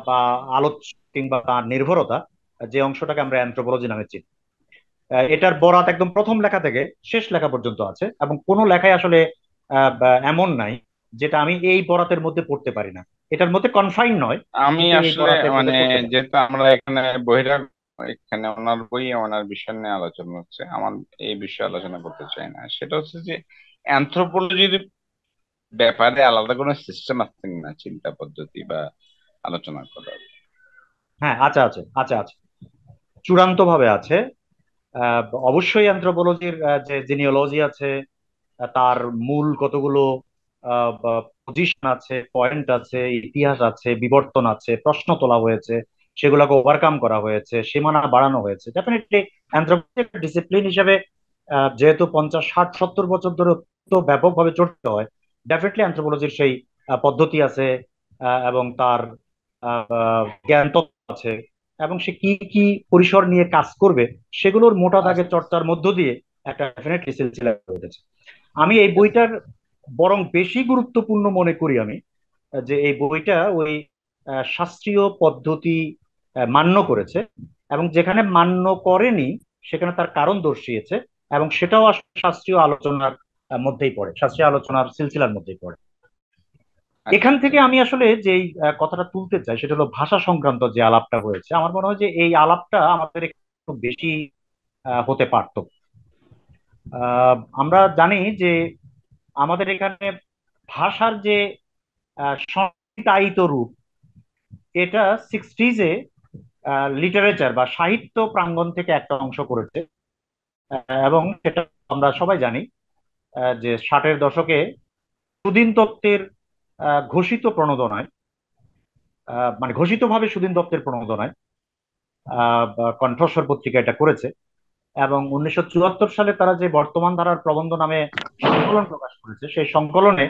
বা আলোচ্য কিংবা তার নির্ভরতা, যে অংশটাকে আমরা অ্যানথ্রোপোলজি নামে চিনি, এটার বরাত একদম প্রথম লেখা থেকে শেষ লেখা পর্যন্ত আছে, এবং কোনো লেখায় আসলে এমন নাই যেটা আমি এই বরাতের মধ্যে পড়তে পারি না। এটার মধ্যে কনফাইন নয়, আমি কিন্তু এই আসলে বরাতের মধ্যে মানে, পড়তে পারি। যেহেতু আমরা এখানে বহিরাগ, এখানে ওনার বই ওনার বিষয় নিয়ে আলোচনা হচ্ছে, আমার এই বিষয়ে আলোচনা করতে চাই না। সেটা হচ্ছে যে অ্যানথ্রোপোলজির ব্যাপারে আলাদা কোনো সিস্টেম আছে না, চিন্তা পদ্ধতি বা আলোচনা করার? হ্যাঁ, আছে আছে আছে আছে, চূড়ান্ত ভাবে আছে। অবশ্যই অ্যানথ্রোপোলজির যে জিনিওলজি আছে, তার মূল কতগুলো পজিশন আছে, পয়েন্ট আছে, ইতিহাস আছে, বিবর্তন আছে, প্রশ্ন তোলা হয়েছে, সেগুলোকে ওভারকাম করা হয়েছে, সীমানা বাড়ানো হয়েছে। ডেফিনেটলি অ্যানথ্রোপোলজি ডিসিপ্লিন হিসেবে যেহেতু 50, 60, 70 বছর ধরে তো ব্যাপকভাবে চর্চিত হয়, ডেফিনেটলি অ্যানথ্রোপোলজির সেই পদ্ধতি আছে, এবং তার জ্ঞান তত্ত্ব আছে, এবং সে কি কি পরিসর নিয়ে কাজ করবে সেগুলোর মোটা দাগে চর্চার মধ্য দিয়ে একটা ডেফিনেটলি সিলসিলা হয়েছে। আমি এই বইটার বরং বেশি গুরুত্বপূর্ণ মনে করি আমি, যে এই বইটা ওই শাস্ত্রীয় পদ্ধতি মান্য করেছে, এবং যেখানে মান্য করেনি সেখানে তার কারণ দর্শিয়েছে, এবং সেটাও আসলে শাস্ত্রীয় আলোচনার মধ্যেই পড়ে, শাস্ত্রীয় আলোচনার সিলসিলার মধ্যেই পড়ে। আচ্ছা এখান আচ্ছা। থেকে আমি আসলে যেই কথাটা তুলতে চাই সেটা হলো ভাষা সংক্রান্ত যে আলাপটা হয়েছে। আমার মনে হয় যে এই আলাপটা আমাদের একটু বেশি হতে পারতো। আমরা জানি যে আমাদের এখানে ভাষার যে সংহিতায়িত রূপ, এটা সিক্সটিজে লিটারেচার বা সাহিত্য প্রাঙ্গণ থেকে একটা অংশ করেছে, এবং সেটা আমরা সবাই জানি যে 60-এর দশকে সুধীন দত্তের ঘোষিত প্রণোদনায়, মানে ঘোষিতভাবে সুধীন দত্তের প্রণোদনায় কণ্ঠস্বর পত্রিকা এটা করেছে, এবং 1974 সালে তারা যে বর্তমান ধারার প্রবন্ধ নামে সংকলন প্রকাশ করেছে, সেই সংকলনে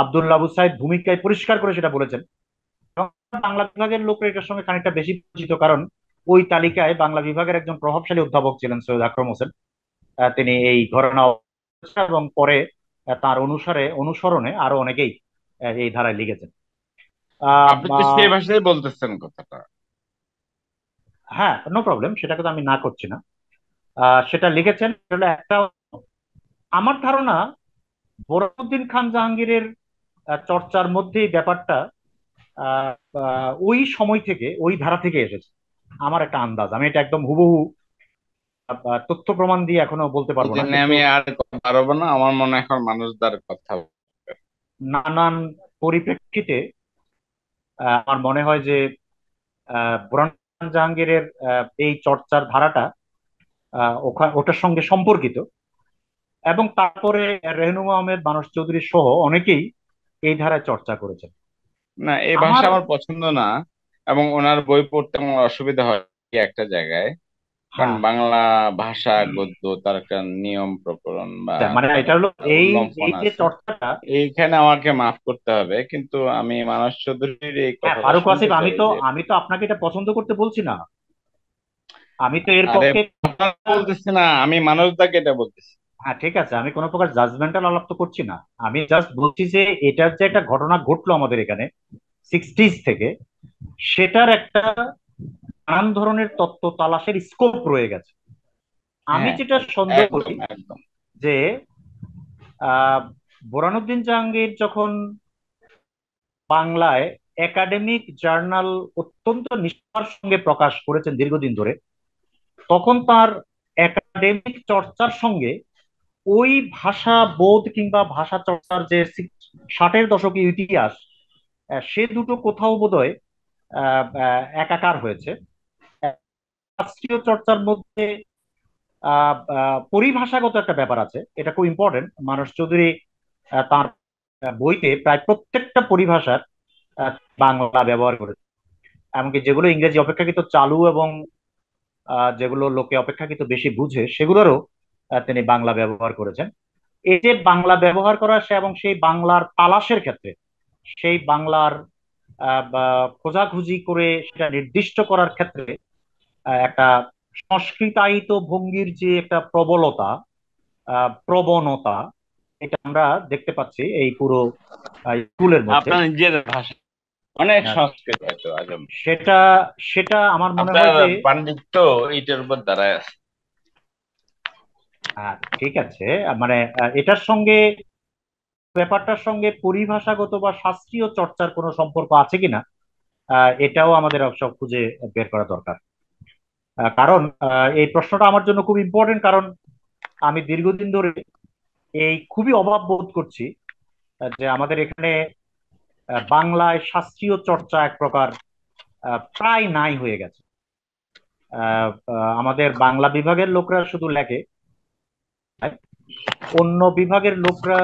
আব্দুল্লাহ আবু সাইদ ভূমিকায় পরিষ্কার করে সেটা বলেছেন। এবং বাংলা বিভাগের লোকরা এটার সঙ্গে খানিকটা বেশি পরিচিত, কারণ ওই তালিকায় বাংলা বিভাগের একজন প্রভাবশালী অধ্যাপক ছিলেন সৈয়দ আকরম হোসেন। তিনি এই ঘরানা, এবং পরে তার অনুসরণে আরো অনেকেই এই ধারায় লিখেছেন। আহ, আপনি তো সেই আহ, ভাষায় বলতেছেন কথাটা। হ্যাঁ, নো প্রবলেম, সেটাকে তো আমি না করছি না। সেটা লিখেছেন, এটা হলো একটা, আমার ধারণা বোরহানুদ্দিন খান জাহাঙ্গীরের চর্চার মধ্যে এই ব্যাপারটা আহ, ওই সময় থেকে, ওই ধারা থেকে এসেছে আমার একটা আন্দাজ। আমি এটা একদম হুবহু তথ্য প্রমাণ দিয়ে এখনো বলতে এই পারবো না, জন্য কিন্তু আমি আর কথা পারবো না, আমার মনে হয় এখন মানুষদার কথা নানান পরিপ্রেক্ষিতে আমার মনে হয় যে বোরহান জাহাঙ্গীরের এই চর্চার ধারাটা ওটার সঙ্গে সম্পর্কিত। এবং তারপরে রেহনুমা আহমেদ, মানস চৌধুরী সহ অনেকেই এই ধারায় চর্চা করেছেন। না। এই ভাষা আমার আমার পছন্দ না, এবং ওনার বই পড়তে আমার অসুবিধা হয় কি একটা জায়গায়। কারণ হ্যাঁ, বাংলা ভাষা গদ্য তার একটা নিয়ম প্রকরণ বা মানে তার এটা হলো একটা এই উল্লঙ্ঘন এই যে আছে। চর্চাটা। এইখানে আমাকে মাফ করতে হবে, কিন্তু আমি মানস চৌধুরীর এই হ্যাঁ কথাটা ফারুক শুনতে আসিফ, আমি চাই তো যে, আমি তো আপনাকে এটা পছন্দ করতে বলছি না, আমি তো এর আরে পক্ষে। বলতেছি না, আমি মানুষদাকে এটা বলতেছি। হ্যাঁ ঠিক আছে, আমি কোনো প্রকার জাজমেন্টাল আলাপ তো করছি না। আমি জাস্ট বলছি যে এটার যে একটা ঘটনা ঘটলো আমাদের এখানে সিক্সটিজ থেকে, সেটার একটা নানান ধরনের তত্ত্ব তালাশের স্কোপ রয়ে গেছে। আমি হ্যাঁ, যেটা সন্দেহ করি একদম একদম। যে বোরহানুদ্দিন জাহাঙ্গীর যখন বাংলায় একাডেমিক জার্নাল অত্যন্ত নিষ্ঠার সঙ্গে প্রকাশ করেছেন দীর্ঘদিন ধরে, তখন তার একাডেমিক চর্চার সঙ্গে ওই ভাষা বোধ কিংবা ভাষা চর্চার যে 60-এর দশকের ইতিহাস, সে দুটো কোথাও বোধহয় একাকার হয়েছে। শাস্ত্রীয় চর্চার মধ্যে পরিভাষাগত একটা ব্যাপার আছে, এটা খুব ইম্পর্টেন্ট। মানস চৌধুরী তার বইতে প্রায় প্রত্যেকটা পরিভাষার আহ, বাংলা ব্যবহার করেছে, এমনকি যেগুলো ইংরেজি অপেক্ষাকৃত চালু এবং যেগুলো লোকে অপেক্ষাকৃত বেশি বুঝে সেগুলোরও তিনি বাংলা ব্যবহার করেছেন। এই যে বাংলা ব্যবহার করা সে, এবং সেই বাংলার তালাশের ক্ষেত্রে, সেই বাংলার বা খোঁজাখুঁজি করে সেটা নির্দিষ্ট করার ক্ষেত্রে একটা সংস্কৃতায়িত ভঙ্গির যে একটা প্রবলতা, প্রবণতা, এটা আমরা দেখতে পাচ্ছি এই পুরো স্কুলের মধ্যে। আপনার নিজের ভাষা অনেক আহ, সংস্কৃত হয়তো আজম। সেটা সেটা আমার মনে আপনার হয় যে পাণ্ডিত্য এইটার উপর দাঁড়ায় আছে। ঠিক আছে, মানে এটার সঙ্গে, ব্যাপারটার সঙ্গে পরিভাষাগত বা শাস্ত্রীয় চর্চার কোনো সম্পর্ক আছে কিনা, এটাও আমাদের সব খুঁজে বের করা দরকার। কারণ এই প্রশ্নটা আমার জন্য খুব ইম্পর্টেন্ট, কারণ আমি দীর্ঘদিন ধরে এই খুবই অভাব বোধ করছি যে আমাদের এখানে বাংলায় শাস্ত্রীয় চর্চা এক প্রকার প্রায় নাই হয়ে গেছে। আমাদের বাংলা বিভাগের লোকরা শুধু লেখে, অন্য বিভাগের লোকরা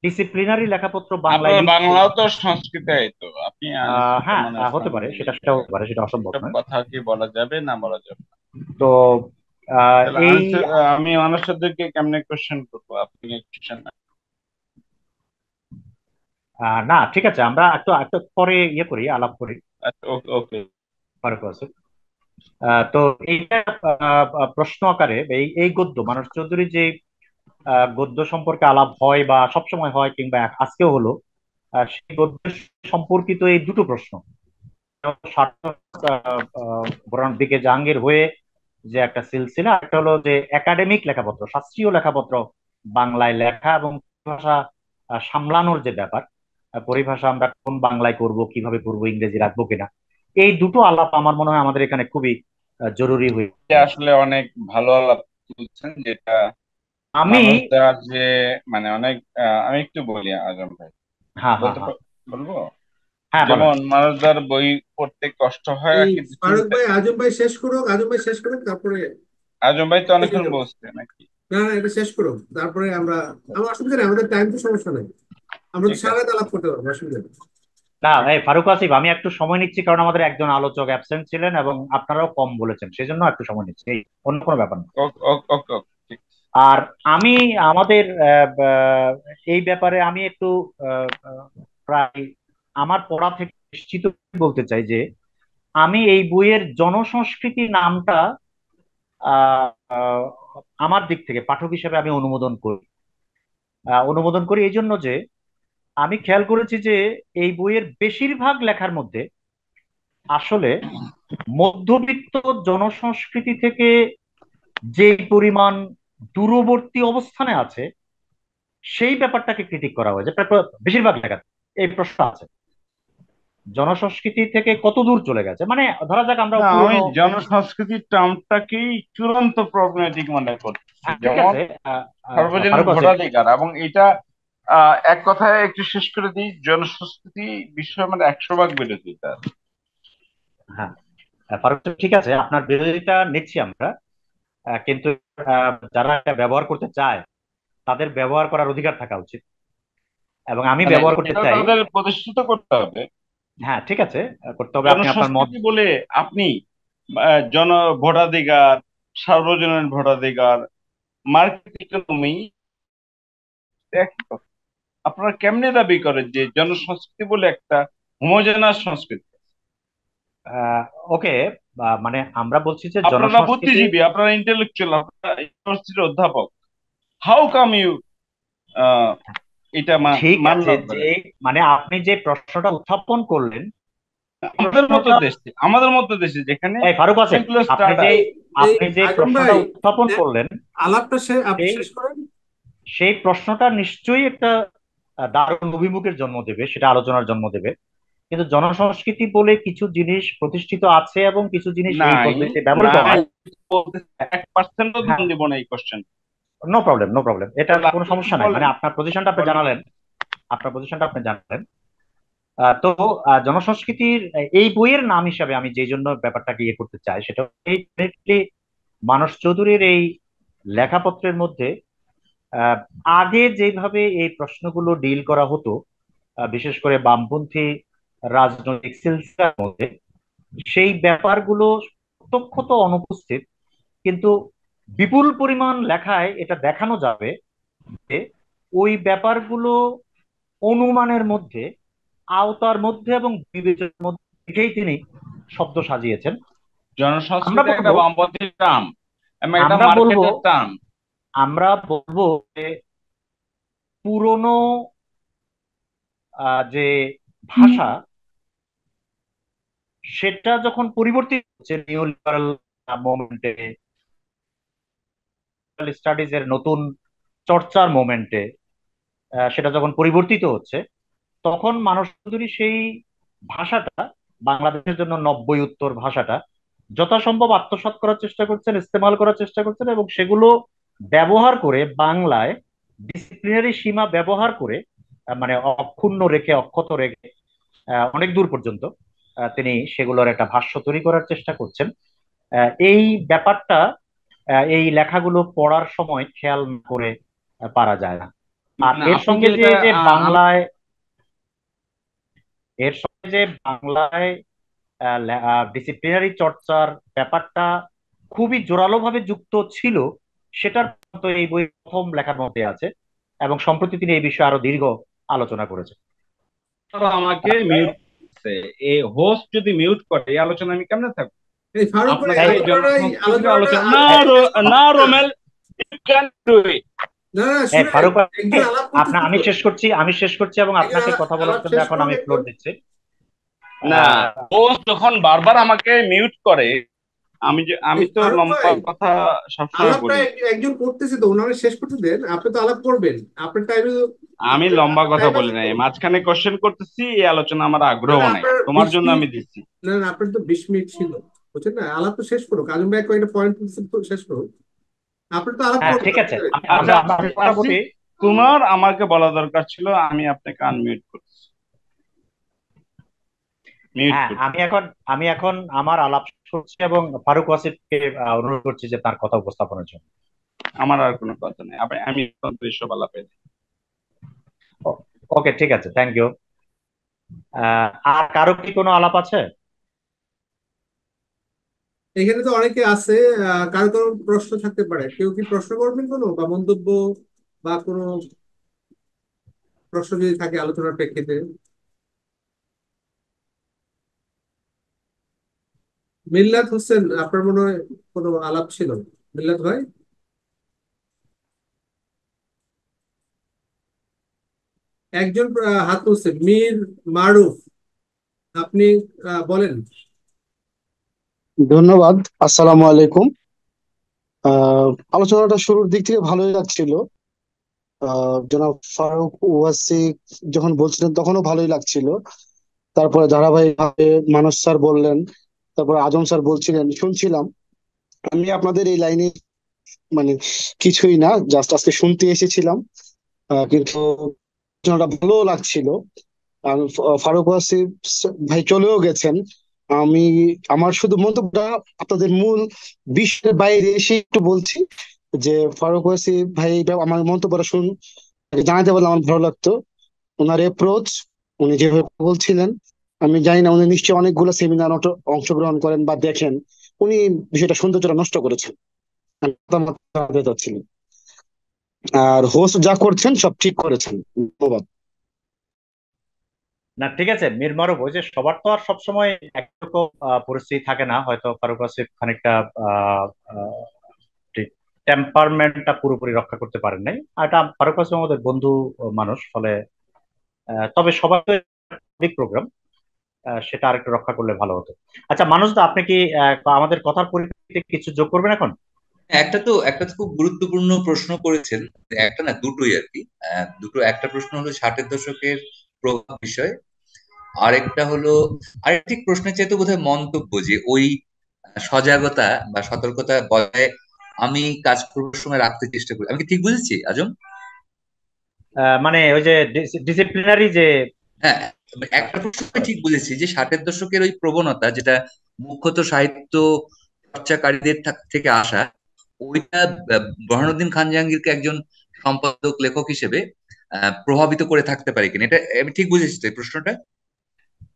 ডিসিপ্লিনারি লেখাপত্র বাংলায় আপনার লিখছে। বাংলাও তো সংস্কৃতায়, তো আপনি হ্যাঁ, মানে হতে পারে, সেটা সেটাও হতে পারে, সেটা অসম্ভব সব নয়। কথা কি বলা যাবে না বলা যাবে না? তো তাহলে এই আমি মানুষদেরকে কেমনে কোশ্চেন করবো, আপনি কোশ্চেন না? না ঠিক আছে, আমরা একটু একটু পরে ইয়ে করি, আলাপ করি। আচ্ছা, ওকে ওকে। পরে আছে। তো এইটা প্রশ্ন আকারে এই এই গদ্য মানস চৌধুরী যে গদ্য সম্পর্কে আলাপ হয় বা সবসময় হয় কিংবা আজকেও হলো, সেই গদ্য সম্পর্কিত এই দুটো প্রশ্ন, সার্থক বোরহান দিকে জাহাঙ্গীর হয়ে যে একটা সিলসিলা, একটা হলো যে একাডেমিক লেখাপত্র, শাস্ত্রীয় লেখাপত্র বাংলায় লেখা এবং ভাষা সামলানোর যে ব্যাপার, পরিভাষা আমরা কোন বাংলায় করব, কিভাবে করব, ইংরেজি রাখবো কিনা, এই দুটো আলাপ আমার মনে হয় আমাদের এখানে খুবই জরুরি হয়ে এটা আছে। আসলে অনেক ভালো আলাপ বলছেন, যেটা আমি মানুষদের যে মানে অনেক আমি একটু বলি আজম ভাই, হ্যাঁ হ্যাঁ বলতে হ্যাঁ বলবো। হ্যাঁ বলেন। যেমন মানুষদের বই পড়তে কষ্ট হয় এই কিন্তু ফারুক চিন্তা। ভাই, আজম ভাই শেষ করুক, আজম ভাই শেষ করুক, তারপরে আজম ভাই তো এগিয়ে অনেকক্ষণ যাবো। বলছে নাকি? না না, এটা শেষ করুক, তারপরে আমরা, আমার অসুবিধা নেই, আমাদের টাইম তো সমস্যা নেই, আমরা তো ঠিক সারা আছে। রাত আলাপ করতে পারবো, অসুবিধা নেই। না ঠিক এই ফারুক আসিফ, আমি একটু সময় নিচ্ছি কারণ আমাদের একজন আলোচক অ্যাবসেন্ট ছিলেন এবং আপনারাও কম বলেছেন, সেজন্য একটু সময় নিচ্ছি, এই অন্য কোনো ব্যাপার না। ওকে ওকে ওকে ওকে, ঠিক আছে। আর আমি আমাদের এই ব্যাপারে আমি একটু প্রায় আমার পড়া থেকে নিশ্চিত বলতে চাই যে আমি এই বইয়ের জনসংস্কৃতি নামটা আহ, আহ, আমার দিক থেকে পাঠক হিসেবে আমি অনুমোদন করি এই জন্য যে আমি খেয়াল করেছি যে এই বইয়ের বেশিরভাগ লেখার মধ্যে আসলে মধ্যবিত্ত জনসংস্কৃতি থেকে যে পরিমাণ দূরবর্তী অবস্থানে আছে, সেই ব্যাপারটাকে ক্রিটিক করা হয়েছে বেশিরভাগ লেখাতে। এই প্রশ্ন আছে জনসংস্কৃতি থেকে কত দূর চলে গেছে, মানে ধরা যাক আমরা না, আমি পুরনো। জনসংস্কৃতির টার্মটাকেই চূড়ান্ত প্রবলেমেটিক মনে করছি। হ্যাঁ, ঠিক যেমন আছে। সর্বজনীন ফারুক আসিফ, ভোটাধিকার, এবং এটা এক কথায় একটু শেষ করে দিই, জনসংস্কৃতি বিষয় মানে 100 ভাগ বিরোধিতা। হ্যাঁ, ফারুক আসিফ, ঠিক আছে, আপনার বিরোধিতা নিচ্ছি আমরা, কিন্তু যারা এটা ব্যবহার করতে চায় তাদের ব্যবহার করার অধিকার থাকা উচিত, এবং আমি মানে ব্যবহার করতে এটা চাই। তাদের প্রতিষ্ঠিত করতে হবে। হ্যাঁ, ঠিক আছে, করতে হবে। আপনি আপনার মত। জনসংস্কৃতি বলে আপনি জন ভোটাধিকার, সার্বজনীন ভোটাধিকার, মার্কেট ইকোনমি, আপনারা কেমনে দাবি করেন যে জনসংস্কৃতি বলে একটা হোমোজেনাস সংস্কৃতি? আহ, ওকে, মানে আমরা বলছি যে আপনারা জনসংস্কৃতি। বুদ্ধিজীবী, আপনারা ইন্টেলেকচুয়াল, আপনারা ইউনিভার্সিটির অধ্যাপক, হাউ কাম ইউ এটা ঠিক মান আছে, না যে করেন? মানে আপনি যে প্রশ্নটা উত্থাপন করলেন, এই আমাদের মতো প্রশ্নটা। দেশে, আমাদের মতো দেশে যেখানে এই ফারুক আসিফ, অনেকগুলো আপনি স্টার্ট যে এই এই আপনি যে আগম প্রশ্নটা ভাই, উত্থাপন করলেন, আলাপটা আপনি সেই শেষ করেন। সেই প্রশ্নটা নিশ্চয়ই একটা দারুণ অভিমুখের জন্ম দেবে, সেটা আলোচনার জন্ম দেবে। কিন্তু জনসংস্কৃতি বলে কিছু জিনিস প্রতিষ্ঠিত আছে এবং কিছু জিনিস এই নাই, পদ্ধতিতে ব্যবহৃত নাই হয়। বলতে 1%ও দাম হ্যাঁ, দিব না এই question. No problem, no problem, এটা তাহলে কোনো আপনি একটু সমস্যা নাই। বলেন, মানে আপনার পজিশনটা আপনি বলেন। জানালেন, আপনার পজিশনটা আপনি জানালেন। তো জনসংস্কৃতির এই বইয়ের নাম হিসাবে আমি যেই জন্য ব্যাপারটাকে ইয়ে করতে চাই, সেটা এই definitely মানস চৌধুরীর এই লেখাপত্রের মধ্যে আহ, আগে যেভাবে এই প্রশ্নগুলো ডিল করা হতো, বিশেষ করে বামপন্থী রাজনৈতিক সিলসিলার মধ্যে, সেই ব্যাপারগুলো প্রত্যক্ষত অনুপস্থিত। কিন্তু বিপুল পরিমাণ লেখায় এটা দেখানো যাবে যে ওই ব্যাপারগুলো অনুমানের মধ্যে, আওতার মধ্যে এবং বিবেচনার মধ্যে রেখেই তিনি শব্দ সাজিয়েছেন। আমরা জনসংস্কৃতি একটা বলবো বামপন্থী টার্ম এবং এটা আমরা বলবো মার্কেটের টার্ম। আমরা বলবো যে পুরনো যে ভাষা, সেটা যখন পরিবর্তিত হচ্ছে নিউ লিবারাল মোমেন্টে, স্টাডিজ এর নতুন চর্চার মোমেন্টে, সেটা যখন পরিবর্তিত হচ্ছে, তখন মানস চৌধুরী সেই ভাষাটা, বাংলাদেশের জন্য নব্বই উত্তর ভাষাটা যথাসম্ভব আত্মসাৎ করার চেষ্টা করছেন, ইস্তেমাল করার চেষ্টা করছেন, এবং সেগুলো ব্যবহার করে বাংলায় ডিসিপ্লিনারি সীমা ব্যবহার করে, মানে অক্ষুণ্ণ রেখে, অক্ষত রেখে অনেক দূর পর্যন্ত তিনি সেগুলোর একটা ভাষ্য তৈরি করার চেষ্টা করছেন। এই ব্যাপারটা এই লেখাগুলো পড়ার সময় খেয়াল না করে পারা যায় না। আর মানে এর আপনি কি সঙ্গে যে এটা যে বাংলায় এর সঙ্গে যে বাংলায় ডিসিপ্লিনারি চর্চার ব্যাপারটা খুবই জোরালোভাবে যুক্ত ছিল, সেটার তো এই বই প্রথম লেখার মধ্যে আছে, এবং সম্প্রতি তিনি এই বিষয়ে আরো দীর্ঘ আলোচনা করেছেন। আমাকে মিউট করছে, এই হোস্ট যদি মিউট করে এই আলোচনা আমি কেমনে থাকবো? এই ফারুক ভাই, আপনাকে এই জনসংস্কৃতির আলোচনাটা আলোচনা না না Romel, you can do it. না না, এই শুনেন, ফারুক একজন আলাপ করতেছে আমি তো, শেষ করছি এবং একজন আপনাকে কথা বলার আলাপ জন্য শেষ এখন করুন আমি একটু। ফ্লোর দিচ্ছি। না, আহ, হোস্ট যখন বারবার আমাকে মিউট করে, আমি এই তো ফারুক লম্বা ভাই, কথা সবসময় আলাপটা বলি। একজন করতেছে তো, ওনারা শেষ করতে দেন, আপনি তো আলাপ করবেন আপনার টাইমে। আমি লম্বা আপনার কথা টাইম বলি আছে নাই, তো। মাঝখানে কোশ্চেন করতেছি, এই আলোচনা আমার না আগ্রহ না, নাই, আপনার তোমার 20 জন্য মিনিট, আমি দিচ্ছি। না না, আপনার তো 20 মিনিট ছিল, বুঝছেন না, আলাপ তো শেষ করুক। আজম ভাই কয়েকটা পয়েন্ট শেষ করুক, আপনি তো আলাপ হ্যাঁ, করবেন। ঠিক আছে, আচ্ছা, আমরা আমরা মোটামুটি। আসিফ, তোমার আমাকে বলা দরকার ছিল, আমি আপনাকে আনমিউট করছি, মিউট হ্যাঁ, করছি। আমি এখন আমার আলাপ শেষ করছি এবং ফারুক ওয়াসিফকে অনুরোধ করছি যে তার কথা উপস্থাপনের জন্য। আমার আর কোনো কথা নেই, আমি এসব আলাপে নেই। ওকে, ঠিক আছে, থ্যাংক ইউ। আর কারো কি কোনো আলাপ আছে? এখানে তো অনেকে আছে, কারো কারো প্রশ্ন থাকতে পারে, কেউ কি প্রশ্ন করবেন কোনো, বা মন্তব্য, বা কোনো প্রশ্ন যদি থাকে আলোচনার প্রেক্ষিতে। মিল্লাত হোসেন, আপনার মনে হয় কোনো আলাপ ছিল? মিল্লাত ভাই, একজন হাত তুলছে, মীর মারুফ, আপনি বলেন। ধন্যবাদ। আসসালামু আলাইকুম। আলোচনাটা শুরুর দিক থেকে ভালোই লাগছিল। জনাব ফারুক ওয়াসি যখন বলছিলেন তখনও ভালোই লাগছিল। তারপরে ধারাবাহিকভাবে মানস স্যার বললেন, তারপরে আজম স্যার বলছিলেন, শুনছিলাম। আমি আপনাদের এই লাইনে মানে কিছুই না, জাস্ট আজকে শুনতে এসেছিলাম। কিন্তু আলোচনাটা ভালো লাগছিল। আর ফারুক ওয়াসিফ ভাই চলেও গেছেন। আমি আমার শুধু মন্তব্যটা আপনাদের মূল বিষয়ের বাইরে এসে একটু বলছি যে ফারুক ওয়াসিফ ভাই আমার মন্তব্যটা জানাতে পারলে আমার ভালো লাগতো। ওনার অ্যাপ্রোচ, উনি যেভাবে বলছিলেন, আমি জানি না উনি নিশ্চয়ই অনেকগুলো সেমিনার অংশগ্রহণ করেন বা দেখেন। উনি বিষয়টা সৌন্দর্যটা নষ্ট করেছেন, আমি মতামত জানাতে চাচ্ছিলাম। আর হোস্ট যা করছেন সব ঠিক করেছেন, ধন্যবাদ। না, ঠিক আছে মীর মারুফ, ওই যে সবার তো আর সবসময় একরকম পরিস্থিতি থাকে না। হয়তো ফারুক আসিফ খানিকটা টেম্পারমেন্টটা পুরোপুরি রক্ষা করতে পারেন নাই। আর এটা ফারুক আসিফ আমাদের বন্ধু মানুষ, ফলে তবে সবার প্রোগ্রাম সেটা আরেকটু রক্ষা করলে ভালো হতো। আচ্ছা মানুষ দা, আপনি কি আমাদের কথার পরিপ্রেক্ষিতে কিছু যোগ করবেন এখন? একটা তো খুব গুরুত্বপূর্ণ প্রশ্ন করেছেন। একটা না, দুটোই আর কি। দুটো, একটা প্রশ্ন হলো 60-এর দশকের প্রভাব বিষয়, আরেকটা হলো আরেকটি প্রশ্নের চাইতে বোধহয় মন্তব্য, যে ওই সজাগতা বা সতর্কতা বজায় আমি কাজ করবার সময় রাখতে চেষ্টা করি। আমি কি ঠিক বুঝেছি আজম? মানে ওই যে ডিসিপ্লিনারি যে হ্যাঁ, একটা প্রশ্ন আমি ঠিক বুঝেছি, যে 60-এর দশকের ওই প্রবণতা, যেটা মুখ্যত সাহিত্য চর্চাকারীদের থেকে আসা, ওইটা বুরহানুদ্দিন খান জাহাঙ্গীরকে একজন সম্পাদক লেখক হিসেবে প্রভাবিত করে থাকতে পারে কিনা, এটা আমি ঠিক বুঝেছি তো এই প্রশ্নটা?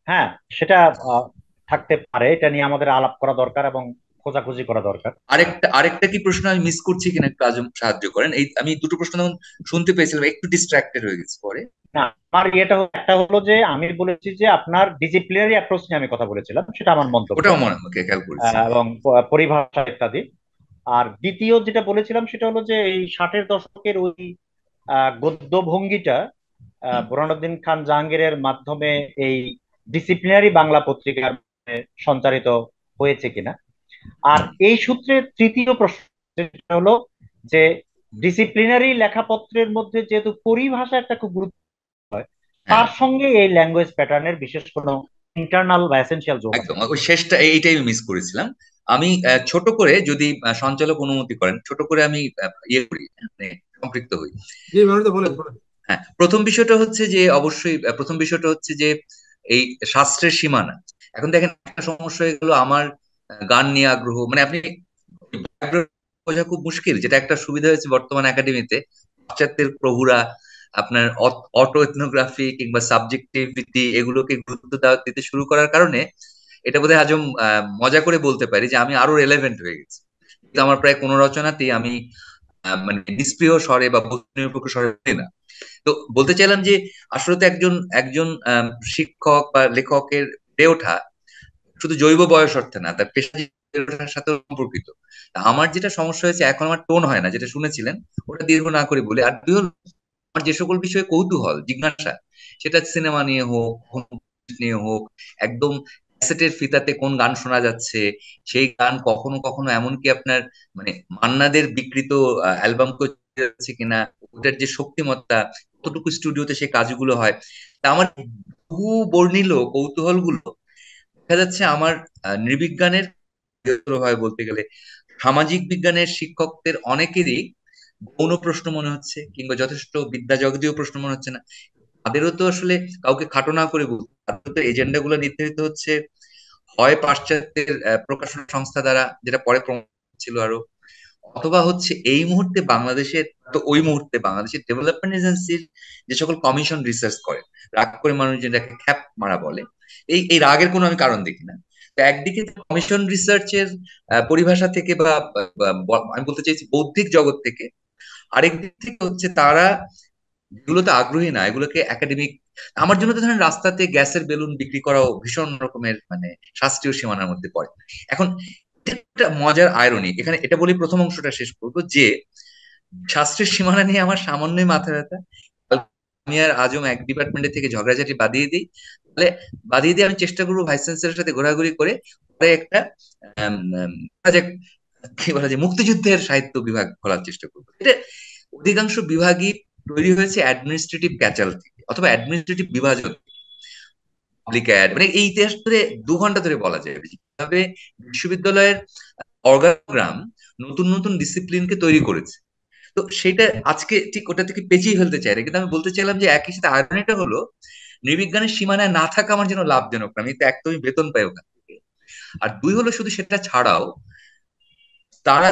হ্যাঁ, সেটা আহ, থাকতে পারে। এটা নিয়ে আমাদের আলাপ করা দরকার এবং খোঁজাখুঁজি করা দরকার। আরেকটা কি প্রশ্ন আমি মিস করছি কিনা, একটু আজম সাহায্য করেন। এই আমি দুটো প্রশ্ন তখন শুনতে পেয়েছিলাম, একটু ডিস্ট্রাক্টেড হয়ে গেছি পরে। না, আমার একটা হলো যে আমি বলেছি যে আপনার ডিসিপ্লিনারি অ্যাপ্রোচ নিয়ে আমি কথা বলেছিলাম, সেটা আমার মন্তব্য। ওটাও মনে হয় খেয়াল করেছি। এবং পরিভাষা ইত্যাদি। আর দ্বিতীয় যেটা বলেছিলাম সেটা হলো যে এই 60-এর দশকের ওই গদ্য ভঙ্গিটা হুম। বুরহানুদ্দিন খান জাহাঙ্গীরের মাধ্যমে এই ডিসিপ্লিনারি বাংলা পত্রিকার সঞ্চারিত হয়েছে কিনা। আর এই সূত্রে তৃতীয় প্রশ্ন যেটা হলো যে ডিসিপ্লিনারি লেখাপত্রের মধ্যে যেহেতু পরিভাষা একটা খুব গুরুত্ব হয়, হ্যাঁ, তার সঙ্গে এই ল্যাঙ্গুয়েজ প্যাটার্নের বিশেষ কোনো ইন্টারনাল বা এসেনশিয়াল যোগ আছে। একদম ওই শেষটা, এইটাই আমি মিস করেছিলাম। আমি ছোট করে, যদি সঞ্চালক অনুমতি করেন, ছোট করে আমি ইয়ে করি, মানে সম্পৃক্ত হই। জি মানুষ বলেন বলেন। হ্যাঁ, প্রথম বিষয়টা হচ্ছে যে অবশ্যই প্রথম বিষয়টা হচ্ছে যে এই শাস্ত্রের সীমানা। এখন দেখেন, একটা সমস্যা হয়ে গেল আমার গান নিয়ে আগ্রহ, মানে আপনি background বোঝা খুব মুশকিল, যেটা একটা সুবিধা হয়েছে বর্তমান একাডেমিতে। পাশ্চাত্যের প্রভুরা আপনার অটো এথনোগ্রাফি কিংবা সাবজেক্টিভিটি এগুলোকে গুরুত্ব দিতে শুরু করার কারণে এটা বোধহয় আজম মজা করে বলতে পারি যে আমি আরো রেলেভেন্ট হয়ে গেছি। কিন্তু আমার প্রায় কোনো রচনাতেই আমি মানে নিষ্ক্রিয় স্বরে বা বস্তু নিরপেক্ষ স্বরে বলি না। তো বলতে চাইলাম যে আসলে তো একজন একজন শিক্ষক বা লেখকের বেড়ে ওঠা শুধু জৈব বয়স অর্থে না, তার পেশা বেড়ে ওঠার সাথে সম্পর্কিত। তা আমার যেটা সমস্যা হয়েছে, এখন আমার টোন হয় না, যেটা শুনেছিলেন ওটা দীর্ঘ না করে বলি। আর দুই হলো, আমার যে সকল বিষয়ে কৌতূহল জিজ্ঞাসা, সেটা সিনেমা নিয়ে হোক, নিয়ে হোক, একদম ক্যাসেটের ফিতাতে কোন গান শোনা যাচ্ছে, সেই গান কখনো কখনো এমনকি আপনার মানে মান্নাদের বিকৃত অ্যালবামকে যাচ্ছে কিনা, ওটার যে শক্তিমত্তা, কতটুকু স্টুডিওতে সেই কাজগুলো হয়, তা আমার বহু বর্ণিল কৌতূহল গুলো দেখা যাচ্ছে আমার নৃবিজ্ঞানের হয় বলতে গেলে সামাজিক বিজ্ঞানের শিক্ষকদের অনেকেরই গৌণ প্রশ্ন মনে হচ্ছে, কিংবা যথেষ্ট বিদ্যা জগদীয় প্রশ্ন মনে হচ্ছে না। তাদেরও তো আসলে কাউকে খাটো না করে বলতে, তাদের তো এজেন্ডা গুলো নির্ধারিত হচ্ছে হয় পাশ্চাত্যের প্রকাশনা সংস্থা দ্বারা, যেটা পরে ছিল আরো, অথবা হচ্ছে এই মুহূর্তে বাংলাদেশের, তো ওই মুহূর্তে বাংলাদেশের ডেভেলপমেন্ট এজেন্সির যে সকল কমিশন রিসার্চ করে, রাগ করে মানুষ যেটাকে খ্যাপ মারা বলে, এই এই রাগের কোনো আমি কারণ দেখি না। তো একদিকে কমিশন রিসার্চের পরিভাষা থেকে আমি বলতে চাইছি বৌদ্ধিক জগৎ থেকে, আরেক দিক থেকে হচ্ছে তারা এগুলোতে আগ্রহী না, এগুলোকে একাডেমিক। আমার জন্য তো ধরেন রাস্তাতে গ্যাসের বেলুন বিক্রি করাও ভীষণ রকমের মানে শাস্ত্রীয় সীমানার মধ্যে পড়ে। এখন একটা মজার আয়রনি এখানে, এটা বলি প্রথম অংশটা শেষ করবো, যে শাস্ত্রের সীমানা নিয়ে আমার সামান্যই মাথা ব্যথা। আমি আর আজম এক ডিপার্টমেন্টের থেকে ঝগড়াঝাটি বাদিয়ে দিই, তাহলে বাদিয়ে দিয়ে আমি চেষ্টা করবো ভাইস চ্যান্সেলরের সাথে ঘোরাঘুরি করে পরে একটা আম, আম, যে কি বলা যায় মুক্তিযুদ্ধের সাহিত্য বিভাগ খোলার চেষ্টা করবো। এটা অধিকাংশ বিভাগই তৈরি হয়েছে অ্যাডমিনিস্ট্রেটিভ ক্যাচাল থেকে অথবা অ্যাডমিনিস্ট্রেটিভ বিভাজন, পাবলিক অ্যাড, মানে এই ইতিহাস ধরে 2 ঘন্টা ধরে বলা যায় কিভাবে বিশ্ববিদ্যালয়ের অর্গানোগ্রাম নতুন নতুন ডিসিপ্লিনকে তৈরি করেছে। তো সেটা আজকে ঠিক ওটা থেকে পেঁচিয়ে ফেলতে চাই না, কিন্তু আমি বলতে চাইলাম যে একই সাথে আয়রনিটা হলো নৃবিজ্ঞানের সীমানায় না থাকা আমার জন্য লাভজনক না, আমি তো একদমই বেতন পাই ওখান থেকে। আর 2 হলো শুধু সেটা ছাড়াও তারা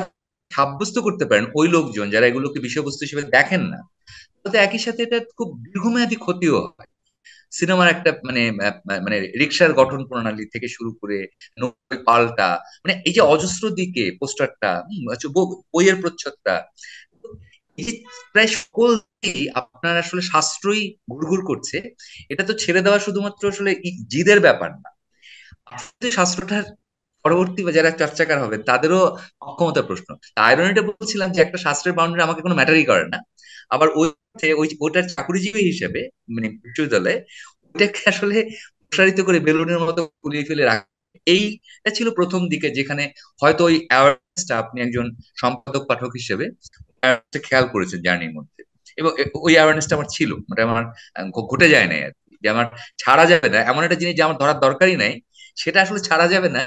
সাব্যস্ত করতে পারেন ওই লোকজন যারা এগুলোকে বিষয়বস্তু হিসেবে দেখেন না, তাতে একই সাথে এটা খুব দীর্ঘমেয়াদী ক্ষতিও হয়। সিনেমার একটা মানে মানে রিক্সার গঠন প্রণালী থেকে শুরু করে পাল্টা, মানে এই যে অজস্র দিকে পোস্টারটা, বইয়ের প্রচ্ছদটা, এই যে প্রায় সকল দিকেই আপনার আসলে সাশ্রয়ী ঘুরঘুর করছে। এটা তো ছেড়ে দেওয়া শুধুমাত্র আসলে জিদের ব্যাপার না, শাস্ত্রটার পরবর্তী বা যারা চর্চাকার হবে তাদেরও অক্ষমতার প্রশ্ন। আয়রনিটা বলছিলাম যে একটা শাস্ত্রের বাউন্ডারি আমাকে কোনো ম্যাটারই করে না, আবার ওইটার চাকুরিজীবী হিসেবে মানে বিশ্ববিদ্যালয়ে ওইটাকে আসলে প্রসারিত করে বেলুনের মতো ফুলিয়ে ফেলে রাখা। এইটা ছিল প্রথম দিকে, যেখানে হয়তো ওই অ্যাওয়ারনেসটা আপনি একজন সম্পাদক পাঠক হিসেবে খেয়াল করেছেন জার্নির মধ্যে, এবং ওই অ্যাওয়ারনেসটা আমার ছিল, মানে আমার ঘটে যায় নাই আর কি, যে আমার ছাড়া যাবে না এমন একটা জিনিস যে আমার ধরার দরকারই নাই, সেটা আসলে ছাড়া যাবে না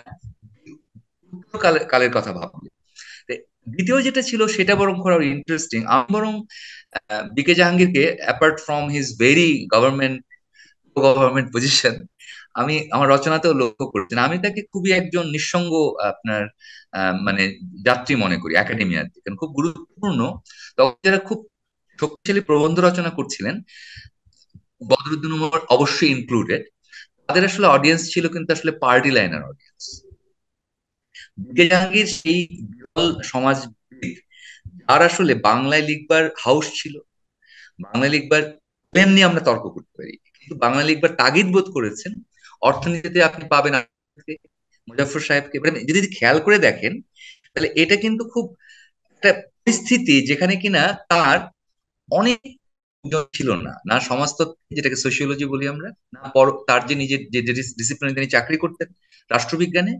কালের কথা ভাবলে। দ্বিতীয় যেটা ছিল সেটা বরং খুব ইন্টারেস্টিং। আমি বরং বিকে জাহাঙ্গীরকে apart from his very government position আমি আমার রচনাতেও লক্ষ্য করছেন, আমি তাকে খুবই একজন নিঃসঙ্গ আপনার মানে যাত্রী মনে করি একাডেমিয়ার দিকে, খুব গুরুত্বপূর্ণ। তখন যারা খুব শক্তিশালী প্রবন্ধ রচনা করছিলেন, বদরুদ্দীন উমর অবশ্যই ইনক্লুডেড, তাদের আসলে অডিয়েন্স ছিল কিন্তু আসলে পার্টি লাইনার অডিয়েন্স। বিকে জাহাঙ্গীর সেই বিরল সমাজবিদ যার আসলে বাংলায় লিখবার হাউস ছিল, বাংলা লিখবার এমনি আমরা তর্ক করতে পারি, কিন্তু বাংলা লিখবার তাগিদ বোধ করেছেন। অর্থনীতিতে আপনি পাবেন মুজাফফর সাহেবকে, যদি খেয়াল করে দেখেন তাহলে এটা কিন্তু খুব একটা পরিস্থিতি যেখানে কিনা তার অনেক ছিল না, না সমাজতত্ত্ব যেটাকে সোশিওলজি বলি আমরা, না তার যে নিজের যে ডিসিপ্লিনে তিনি চাকরি করতেন রাষ্ট্রবিজ্ঞানে,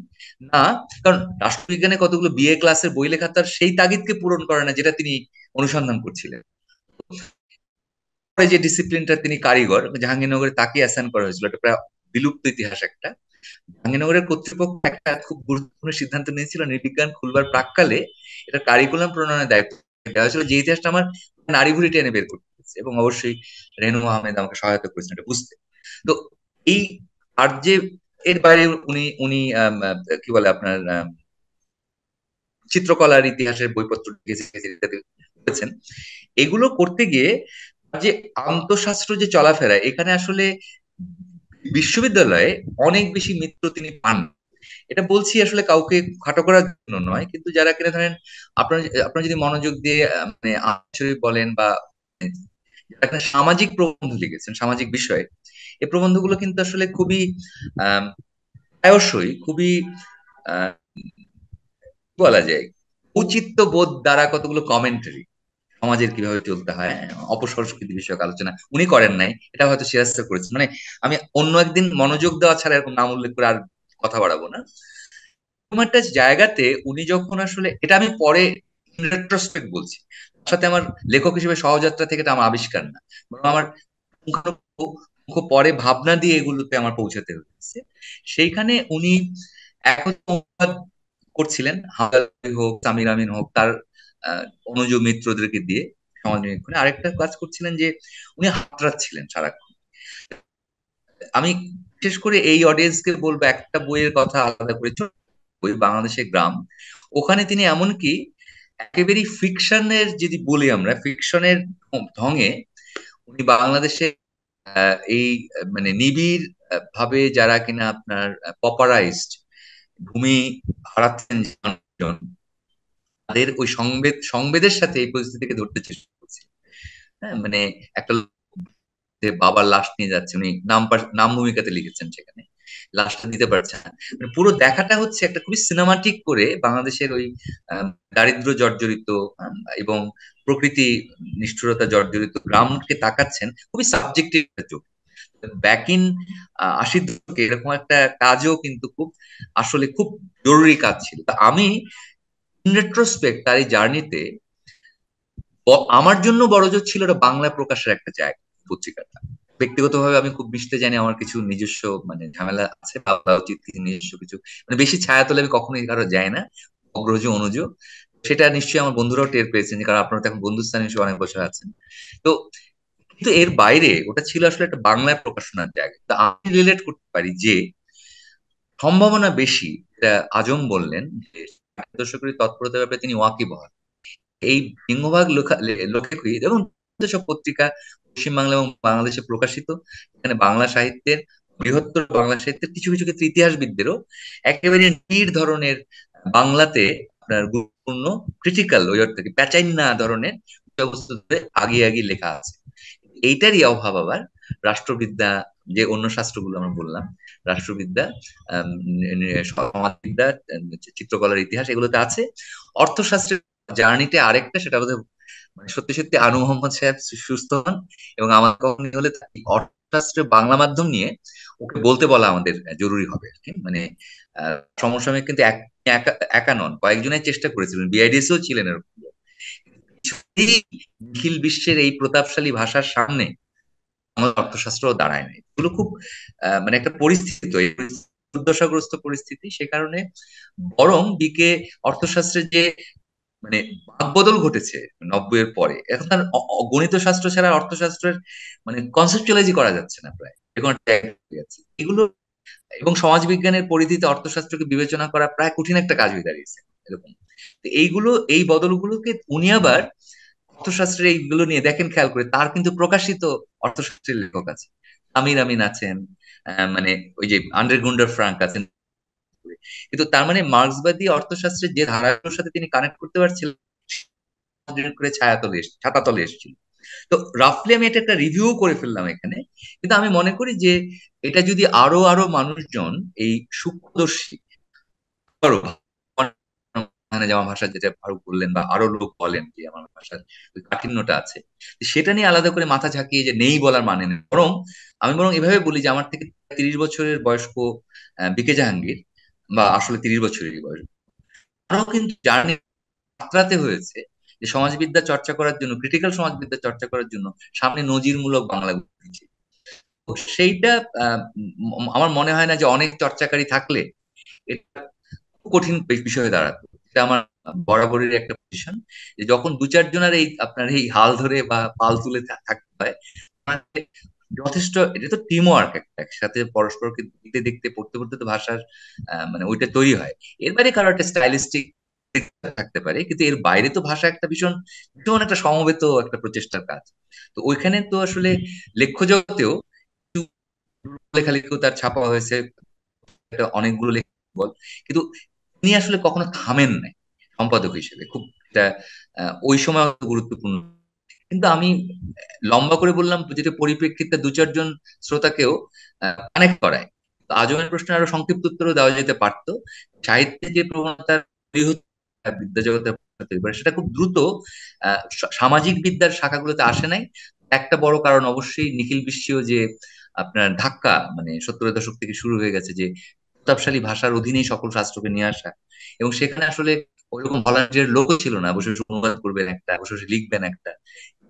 না কারণ রাষ্ট্রবিজ্ঞানে কতগুলো বিএ ক্লাসের বই লেখা তার সেই তাগিদকে পূরণ করে না যেটা তিনি অনুসন্ধান করছিলেন। যে ডিসিপ্লিনটা তিনি কারিগর, জাহাঙ্গীরনগরে তাকে অ্যাসাইন করা হয়েছিল, এটা প্রায় বিলুপ্ত ইতিহাস একটা। জাহাঙ্গীরনগরের কর্তৃপক্ষ একটা খুব গুরুত্বপূর্ণ সিদ্ধান্ত নিয়েছিল নৃবিজ্ঞান খুলবার প্রাককালে এটা কারিকুলাম প্রণয়নের দায়িত্ব দেওয়া হয়েছিল, যে ইতিহাসটা আমার নাড়ি ভুড়ি টেনে বের করতে হচ্ছে, এবং অবশ্যই রেনু আহমেদ আমাকে সহায়তা করেছেন এটা বুঝতে। তো এই আর যে এর বাইরে উনি উনি কি বলে আপনার চিত্রকলার ইতিহাসের বইপত্র লিখেছেন। এগুলো করতে গিয়ে যে আন্তঃশাস্ত্র যে চলাফেরা, এখানে আসলে বিশ্ববিদ্যালয়ে অনেক বেশি মিত্র তিনি পান। এটা বলছি আসলে কাউকে খাটো করার জন্য নয়, কিন্তু যারা কিনা ধরেন আপনার আপনার যদি মনোযোগ দিয়ে মানে বলেন বা একটা সামাজিক প্রবন্ধ লিখেছেন সামাজিক বিষয়ে, এই প্রবন্ধগুলো কিন্তু আসলে খুবই প্রায়শই খুবই বলা যায় ঔচিত্য বোধ দ্বারা কতগুলো কমেন্টারি সমাজের কিভাবে চলতে হয়, অপসংস্কৃতি বিষয়ক আলোচনা উনি করেন নাই, এটা হয়তো সিরাজ স্যার করেছেন। মানে আমি অন্য একদিন মনোযোগ দেওয়া ছাড়া এরকম নাম উল্লেখ করে আর কথা বাড়াবো না। একটা জায়গাতে উনি যখন আসলে, এটা আমি পরে রেট্রোস্পেক্ট বলছি, তার সাথে আমার লেখক হিসেবে সহযাত্রা থেকে এটা আমার আবিষ্কার না, আমার পরে ভাবনা দিয়ে এগুলোতে আমার পৌঁছাতে হয়েছে। সেইখানে উনি এখন করছিলেন হোক সামির আমিন হোক তার অনুজ মিত্রদেরকে দিয়ে সমাজ নিরীক্ষণে, আরেকটা কাজ করছিলেন যে উনি হাতড়াচ্ছিলেন সারাক্ষণ। আমি বিশেষ করে এই অডিয়েন্সকে বলবো একটা বইয়ের কথা আলাদা করে, বই বাংলাদেশের গ্রাম, ওখানে তিনি এমনকি একেবারে ফিকশনের যদি বলি আমরা ফিকশনের ঢঙে উনি বাংলাদেশে এই মানে নিবিড় ভাবে যারা কিনা আপনার পপারাইজড ভূমি হারাচ্ছেন তাদের ওই সংবেদের সাথে এই পরিস্থিতিকে ধরতে চেষ্টা করছে। হ্যাঁ, মানে একটা বাবার লাশ নিয়ে যাচ্ছে, উনি নাম ভূমিকাতে লিখেছেন, সেখানে লাশটা দিতে পারছে না, মানে পুরো দেখাটা হচ্ছে একটা খুবই সিনেমাটিক করে বাংলাদেশের ওই দারিদ্র জর্জরিত এবং প্রকৃতি নিষ্ঠুরতা জর্জরিত গ্রামকে তাকাচ্ছেন খুবই সাবজেক্টিভ চোখ। ব্যাক ইন 80 দশকে এরকম একটা কাজও কিন্তু খুব আসলে খুব জরুরি কাজ ছিল। তা আমি ইন রেট্রোস্পেক্ট তার এই জার্নিতে আমার জন্য বড়জোর ছিল এটা বাংলা প্রকাশের একটা জায়গা, পত্রিকাটা। ব্যক্তিগতভাবে আমি খুব মিশতে জানি, আমার কিছু নিজস্ব মানে ঝামেলা আছে, ভাবা উচিত কিছু নিজস্ব কিছু, মানে বেশি ছায়া তলে আমি কখনোই কারো যায় না, অগ্রজ অনুজ। সেটা নিশ্চয়ই আমার বন্ধুরাও টের পেয়েছেন, কারণ আপনারা তো এখন বন্ধুস্থানে হিসেবে অনেক বছর আছেন। তো কিন্তু এর বাইরে ওটা ছিল আসলে একটা বাংলায় প্রকাশনার জায়গা। তো আমি রিলেট করতে পারি যে সম্ভাবনা বেশি, এটা আজম বললেন যে 60 দশকের তৎপরতার ব্যাপারে তিনি ওয়াকিবহাল। এই সিংহভাগ লেখকই এবং যেসব পত্রিকা পশ্চিমবাংলা এবং বাংলাদেশে প্রকাশিত, এখানে বাংলা সাহিত্যের, বৃহত্তর বাংলা সাহিত্যের কিছু কিছু ক্ষেত্রে ইতিহাসবিদদেরও একেবারে নির ধরনের বাংলাতে আপনার গুরুত্বপূর্ণ ক্রিটিক্যাল ওই অর্থে প্যাচাইন্না ধরনের বিষয়বস্তু আগিয়ে আগিয়ে লেখা আছে। এইটারই অভাব আবার রাষ্ট্রবিদ্যা, যে অন্য শাস্ত্রগুলো আমরা বললাম, রাষ্ট্রবিদ্যা, সমাজবিদ্যা, চিত্রকলার ইতিহাস, এগুলোতে আছে। অর্থশাস্ত্রের জার্নিতে আরেকটা, সেটা বোধহয় মানে সত্যি সত্যি আনু মোহাম্মদ সাহেব সুস্থ হন এবং আমার কখনই হলে অর্থশাস্ত্রে বাংলা মাধ্যম নিয়ে ওকে বলতে বলা আমাদের জরুরি হবে আর কি। মানে সমসাময়িক কিন্তু একা একা নন, কয়েকজনের চেষ্টা করেছিলেন, বিআইডিএস ও ছিলেন এরকম। নিখিল বিশ্বের এই প্রতাপশালী ভাষার সামনে আমাদের অর্থশাস্ত্র দাঁড়ায় নাই। এগুলো খুব মানে একটা পরিস্থিতি, দুর্দশাগ্রস্ত পরিস্থিতি। সে কারণে বরং দিকে অর্থশাস্ত্রের যে মানে বাকবদল ঘটেছে 90-এর পরে, এখন তার গণিত শাস্ত্র ছাড়া অর্থশাস্ত্রের মানে কনসেপচুয়ালাইজই করা যাচ্ছে না প্রায়, এখন এগুলো এবং সমাজবিজ্ঞানের পরিধিতে অর্থশাস্ত্রকে বিবেচনা করা প্রায় কঠিন একটা কাজ হয়ে দাঁড়িয়েছে এরকম। এইগুলো, এই বদলগুলোকে উনি আবার অর্থশাস্ত্রের এইগুলো নিয়ে দেখেন, খেয়াল করে তার কিন্তু প্রকাশিত অর্থশাস্ত্রের লেখক আছে, আমির আমিন আছেন, মানে ওই যে আন্ড্রে গুন্ডার ফ্রাঙ্ক আছেন। কিন্তু তার মানে মার্ক্সবাদী অর্থশাস্ত্রের যে ধারাগুলোর সাথে তিনি কানেক্ট করতে পারছিলেন করে ছাতাতলে এসেছিল। তো রাফলি আমি এটা একটা রিভিউ করে ফেললাম এখানে, কিন্তু আমি মনে করি যে এটা যদি আরো আরো মানুষজন এই সূক্ষ্মদর্শী, মানে যে আমার ভাষা যেটা আরো বললেন বা আরো লোক বলেন যে আমার ভাষার ওই কাঠিন্যটা আছে, সেটা নিয়ে আলাদা করে মাথা ঝাঁকিয়ে যে নেই বলার মানে নেই, বরং আমি এভাবে বলি যে আমার থেকে 30 বছরের বয়স্ক বিকে জাহাঙ্গীর, বা আসলে 30 বছরেরই বয়স, আরো কিন্তু জার্নি যাত্রাতে হয়েছে যে সমাজবিদ্যা চর্চা করার জন্য, ক্রিটিক্যাল সমাজবিদ্যা চর্চা করার জন্য সামনে নজিরমূলক বাংলা দিচ্ছে। সেইটা আমার মনে হয় না যে অনেক চর্চাকারী থাকলে এটা কঠিন বিষয় হয়ে দাঁড়াতো। এটা আমার বরাবরের একটা পজিশন, যে যখন দু চারজনের এই আপনার এই হাল ধরে বা পাল তুলে থাকতে হয়, যথেষ্ট, এটা তো টিম ওয়ার্ক, একসাথে পরস্পরকে দেখতে দেখতে পড়তে পড়তে তো ভাষার মানে ওইটা তৈরি হয়। এর বাইরে কারো একটা স্টাইলিস্টিক থাকতে পারে, কিন্তু এর বাইরে তো ভাষা একটা ভীষণ ভীষণ একটা সমবেত একটা প্রচেষ্টার কাজ। তো ওইখানে তো আসলে লেখ্য জগতেও লেখালেখিও তার ছাপা হয়েছে অনেকগুলো লেখা, কিন্তু তিনি আসলে কখনো থামেন নাই সম্পাদক হিসেবে, খুব এটা ওই সময় গুরুত্বপূর্ণ। কিন্তু আমি লম্বা করে বললাম যেটা পরিপ্রেক্ষিতে দু চারজন শ্রোতাকেও কানেক্ট করায়। আজমের প্রশ্নের আরো সংক্ষিপ্ত উত্তরও দেওয়া যেতে পারতো। সাহিত্যের যে প্রবণতা বিদ্যা জগতে সেটা খুব দ্রুত সামাজিক বিদ্যার শাখাগুলোতে আসে নাই। একটা বড় কারণ অবশ্যই নিখিল বিশ্বেও যে আপনার ধাক্কা, মানে 70-এর দশক থেকে শুরু হয়ে গেছে যে প্রতাপশালী ভাষার অধীনেই সকল শাস্ত্রকে নিয়ে আসা, এবং সেখানে আসলে ওইরকম ভলান্টিয়ার লোকও ছিল না, বসে বসে অনুবাদ করবেন একটা, বসে বসে লিখবেন একটা।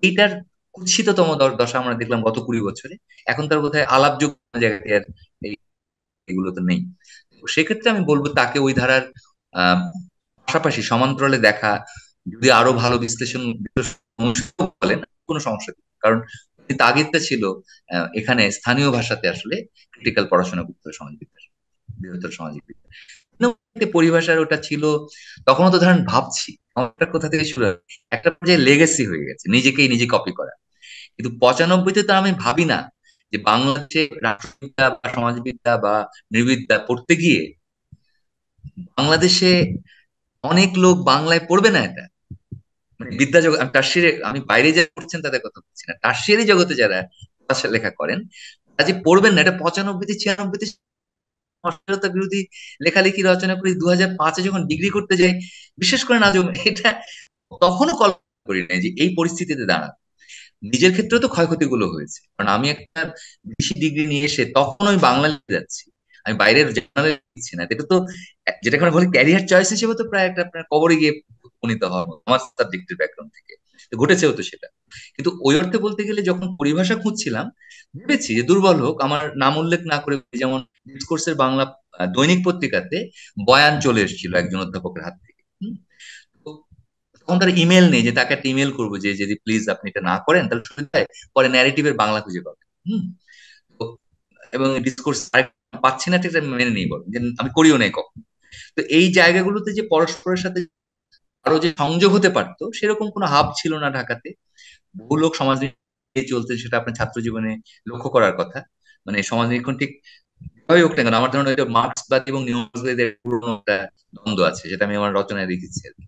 এইটার কুৎসিততম দশা আমরা দেখলাম গত 20 বছরে। এখন তার বোধহয় আলাপযোগ্য জায়গাতে আর এগুলো তো নেই। সেক্ষেত্রে আমি বলবো তাকে ওই ধারার আহ পাশাপাশি সমান্তরালে দেখা, যদি আরো ভালো বিশ্লেষণ বলেন কোনো সমস্যা নেই, কারণ তাগিদটা ছিল এখানে স্থানীয় ভাষাতে আসলে ক্রিটিক্যাল পড়াশোনা করতে হবে সমাজবিদ্যার, বৃহত্তর সামাজিক বিদ্যা পরিভাষার ওটা ছিল। তখনও তো ধরেন ভাবছি আমার কোথা থেকে শুরু হয়, একটা পর্যায়ে লেগেসি হয়ে গেছে নিজেকেই নিজে কপি করা। কিন্তু 95-তে তো আমি ভাবি না যে বাংলাদেশে রাষ্ট্রবিদ্যা বা সমাজবিদ্যা বা নৃবিদ্যা পড়তে গিয়ে বাংলাদেশে অনেক লোক বাংলায় পড়বে না। এটা মানে বিদ্যা জগৎ, আমি টার্সিয়ারি, আমি বাইরে যারা পড়ছেন তাদের কথা বলছি না, টার্সিয়ারি জগতে যারা লেখা করেন তারা যে পড়বেন না, এটা 95-তে 96-তে অশ্লীলতা বিরোধী লেখালেখি রচনা করে 2005-এ যখন ডিগ্রি করতে যাই, বিশেষ করে নাজম, এটা তখনও কল্পনা করি নাই যে এই পরিস্থিতিতে দাঁড়ানো। নিজের ক্ষেত্রেও তো ক্ষয়ক্ষতিগুলো হয়েছে, কারণ আমি একটা বেশি ডিগ্রি নিয়ে এসে তখন ওই বাংলা লিখে যাচ্ছি, আমি বাইরের জার্নালে লিখছি না। এটা তো যেটা এখন বলি ক্যারিয়ার চয়েস হিসেবে তো প্রায় একটা আপনার কবরে গিয়ে উপনীত হওয়া আমার সাবজেক্টের ব্যাকগ্রাউন্ড থেকে। ঘটেছেও তো সেটা। কিন্তু ওই অর্থে বলতে গেলে যখন পরিভাষা খুঁজছিলাম, ভেবেছি যে দুর্বল হোক, আমার নাম উল্লেখ না করে, যেমন ডিসকোর্সের বাংলা দৈনিক পত্রিকাতে বয়ান চলে এসেছিল একজন অধ্যাপকের হাত থেকে। তো তখন তার ইমেল নেই যে তাকে একটা ইমেল করবো যে যদি প্লিজ আপনি এটা না করেন তাহলে সুবিধায় পরে ন্যারেটিভের বাংলা খুঁজে পাবেন। তো এবং ডিসকোর্স পাচ্ছি না, ঠিক মেনে নেই, বল যে আমি করিও নাই কখন। তো এই জায়গাগুলোতে যে পরস্পরের সাথে আরো যে সংযোগ হতে পারতো, সেরকম কোনো হাব ছিল না ঢাকাতে। বহু লোক সমাজ নিয়ে চলতে, সেটা আপনার ছাত্র জীবনে লক্ষ্য করার কথা। মানে সমাজ নিরীক্ষণ ঠিক ভাবে হোক না কেন, আমার ধারণা এটা মার্ক্সবাদী এবং নিউমার্ক্সবাদীদের পুরোনো একটা দ্বন্দ্ব আছে, যেটা আমি আমার রচনায় দেখেছি আর কি।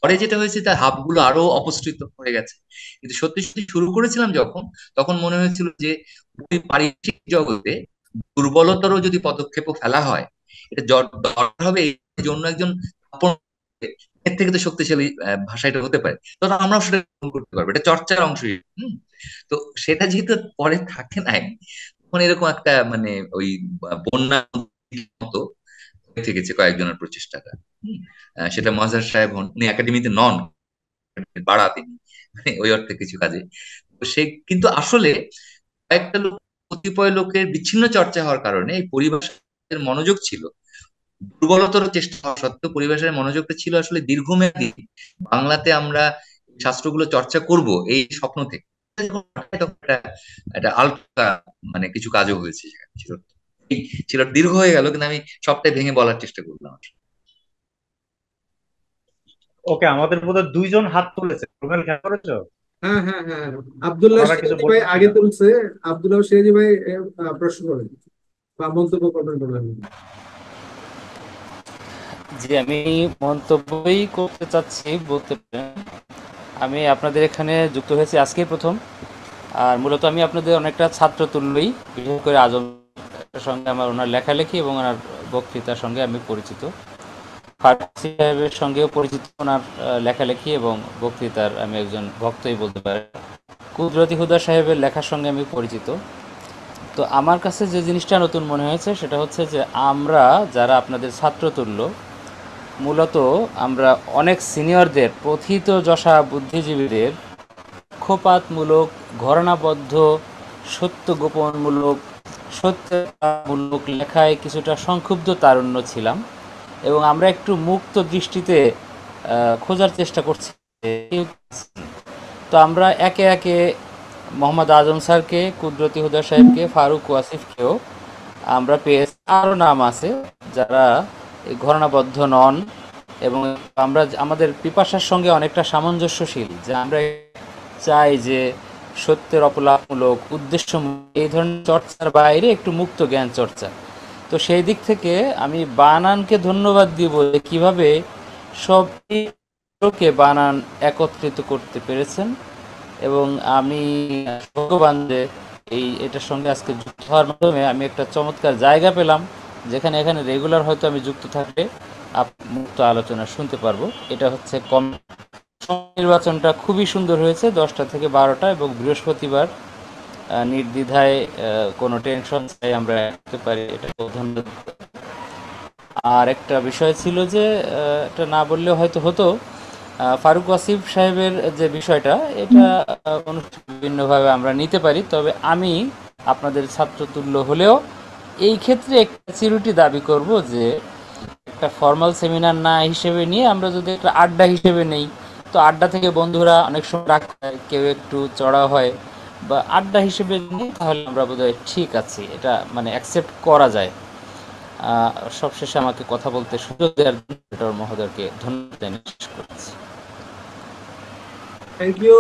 পরে যেটা হয়েছে, তার হাব গুলো আরো অপসৃত হয়ে গেছে। কিন্তু সত্যি সত্যি শুরু করেছিলাম যখন, তখন মনে হয়েছিল যে ওই পারিপার্শ্বিক জগতে দুর্বলতর যদি পদক্ষেপও ফেলা হয়, এটা দরকার হবে এই জন্য একজন এর থেকে তো শক্তিশালী ভাষা এটা হতে পারে, তখন আমরাও সেটা গ্রহণ করতে পারবো, এটা চর্চার অংশই। তো সেটা যেহেতু পরে থাকে নাই, তখন এরকম একটা মানে ওই বন্যা মতো হয়ে থেকেছে কয়েকজনের প্রচেষ্টাটা। সেটা মহাজার সাহেব হন, উনি একাডেমিতে নন, বাড়া তিনি, মানে ওই অর্থে কিছু কাজে। তো সে কিন্তু আসলে কয়েকটা লোক, কতিপয় লোকের বিচ্ছিন্ন চর্চা হওয়ার কারণে এই পরিভাষার মনোযোগ ছিল, দুর্বলতর চেষ্টা হওয়া সত্ত্বেও পরিভাষার মনোযোগটা ছিল আসলে দীর্ঘমেয়াদী। বাংলাতে আমরা শাস্ত্রগুলো চর্চা করব এই স্বপ্ন থেকে তখন একটা আলগা মানে কিছু কাজও হয়েছে সেখানে ছিল। এই ছিল দীর্ঘ হয়ে গেল, কিন্তু আমি সবটাই ভেঙে বলার চেষ্টা করলাম। ওকে, আমাদের বোধহয় দুইজন হাত তুলেছে, রুমেল খেয়াল করেছো? হ্যাঁ, হ্যাঁ, হ্যাঁ, আব্দুল্লাহ ওনারা কিছু সিরাজি ভাই বলতে আগে ছিল। তুলছে। আব্দুল্লাহ সিরাজি ভাই প্রশ্ন করেন বা মন্তব্য করবেন বলেন। জি, আমি মন্তব্যই করতে চাচ্ছি বলতে পারেন। আমি আপনাদের এখানে যুক্ত হয়েছি আজকেই প্রথম। আর মূলত আমি আপনাদের অনেকটা ছাত্র তুল্যই, বিশেষ করে আজম সঙ্গে আমার ওনার লেখালেখি এবং ওনার বক্তৃতার সঙ্গে আমি পরিচিত। ফারুক সাহেবের সঙ্গেও পরিচিত, ওনার লেখালেখি এবং বক্তৃতার আমি একজন ভক্তই বলতে পারি। কুদরতি হুদা সাহেবের লেখার সঙ্গে আমি পরিচিত। তো আমার কাছে যে জিনিসটা নতুন মনে হয়েছে সেটা হচ্ছে যে আমরা যারা আপনাদের ছাত্রতুল্য, মূলত আমরা অনেক সিনিয়রদের, প্রথিত যশা বুদ্ধিজীবীদের পক্ষপাতমূলক, ঘরানাবদ্ধ, সত্য গোপনমূলক, সত্যমূলক লেখায় কিছুটা সংক্ষুব্ধ তারুণ্য ছিলাম এবং আমরা একটু মুক্ত দৃষ্টিতে খোঁজার চেষ্টা করছি। তো আমরা একে একে মোহাম্মদ আজম স্যারকে, কুদরতি হুদা সাহেবকে, ফারুক ওয়াসিফকেও আমরা পেয়েছি। আরও নাম আছে যারা ঘরানাবদ্ধ নন এবং আমরা আমাদের পিপাসার সঙ্গে অনেকটা সামঞ্জস্যশীল, যে আমরা চাই যে সত্যের অপলাপমূলক, উদ্দেশ্যমূলক এই ধরনের চর্চার বাইরে একটু মুক্ত জ্ঞান চর্চা। তো সেই দিক থেকে আমি বানানকে ধন্যবাদ দিব যে কীভাবে সবকে বানান একত্রিত করতে পেরেছেন। এবং আমি ভগবান যে এটার সঙ্গে আজকে যুক্ত হওয়ার মাধ্যমে আমি একটা চমৎকার জায়গা পেলাম, যেখানে এখানে রেগুলার হয়তো আমি যুক্ত থাকলে মুক্ত আলোচনা শুনতে পারবো। এটা হচ্ছে কম। নির্বাচনটা খুবই সুন্দর হয়েছে, 10টা থেকে 12টা, এবং বৃহস্পতিবার নির্দ্বিধায় কোনো টেনশন ছাড়াই আমরা করতে পারি, এটা ধন্যবাদ। আর একটা বিষয় ছিল যে এটা না বললেও হয়তো হতো, ফারুক ওয়াসিফ সাহেবের যে বিষয়টা, এটা বিভিন্নভাবে আমরা নিতে পারি, তবে আমি আপনাদের ছাত্রতুল্য হলেও এই ক্ষেত্রে একটা সিকিউরিটি দাবি করব যে একটা ফর্মাল সেমিনার না হিসেবে নিয়ে আমরা যদি একটা আড্ডা হিসেবে নেই, তো আড্ডা থেকে বন্ধুরা অনেক সময় রাগ হয়, কেউ একটু চড়া হয়, বা আড্ডা হিসেবে নিই, তাহলে আমরা বোধহয় ঠিক আছি, এটা মানে অ্যাকসেপ্ট করা যায়। সবশেষে আমাকে কথা বলতে সুযোগ দেওয়ার জন্য মহোদয়কে ধন্যবাদ জানিয়ে শেষ করছি। থ্যাংক ইউ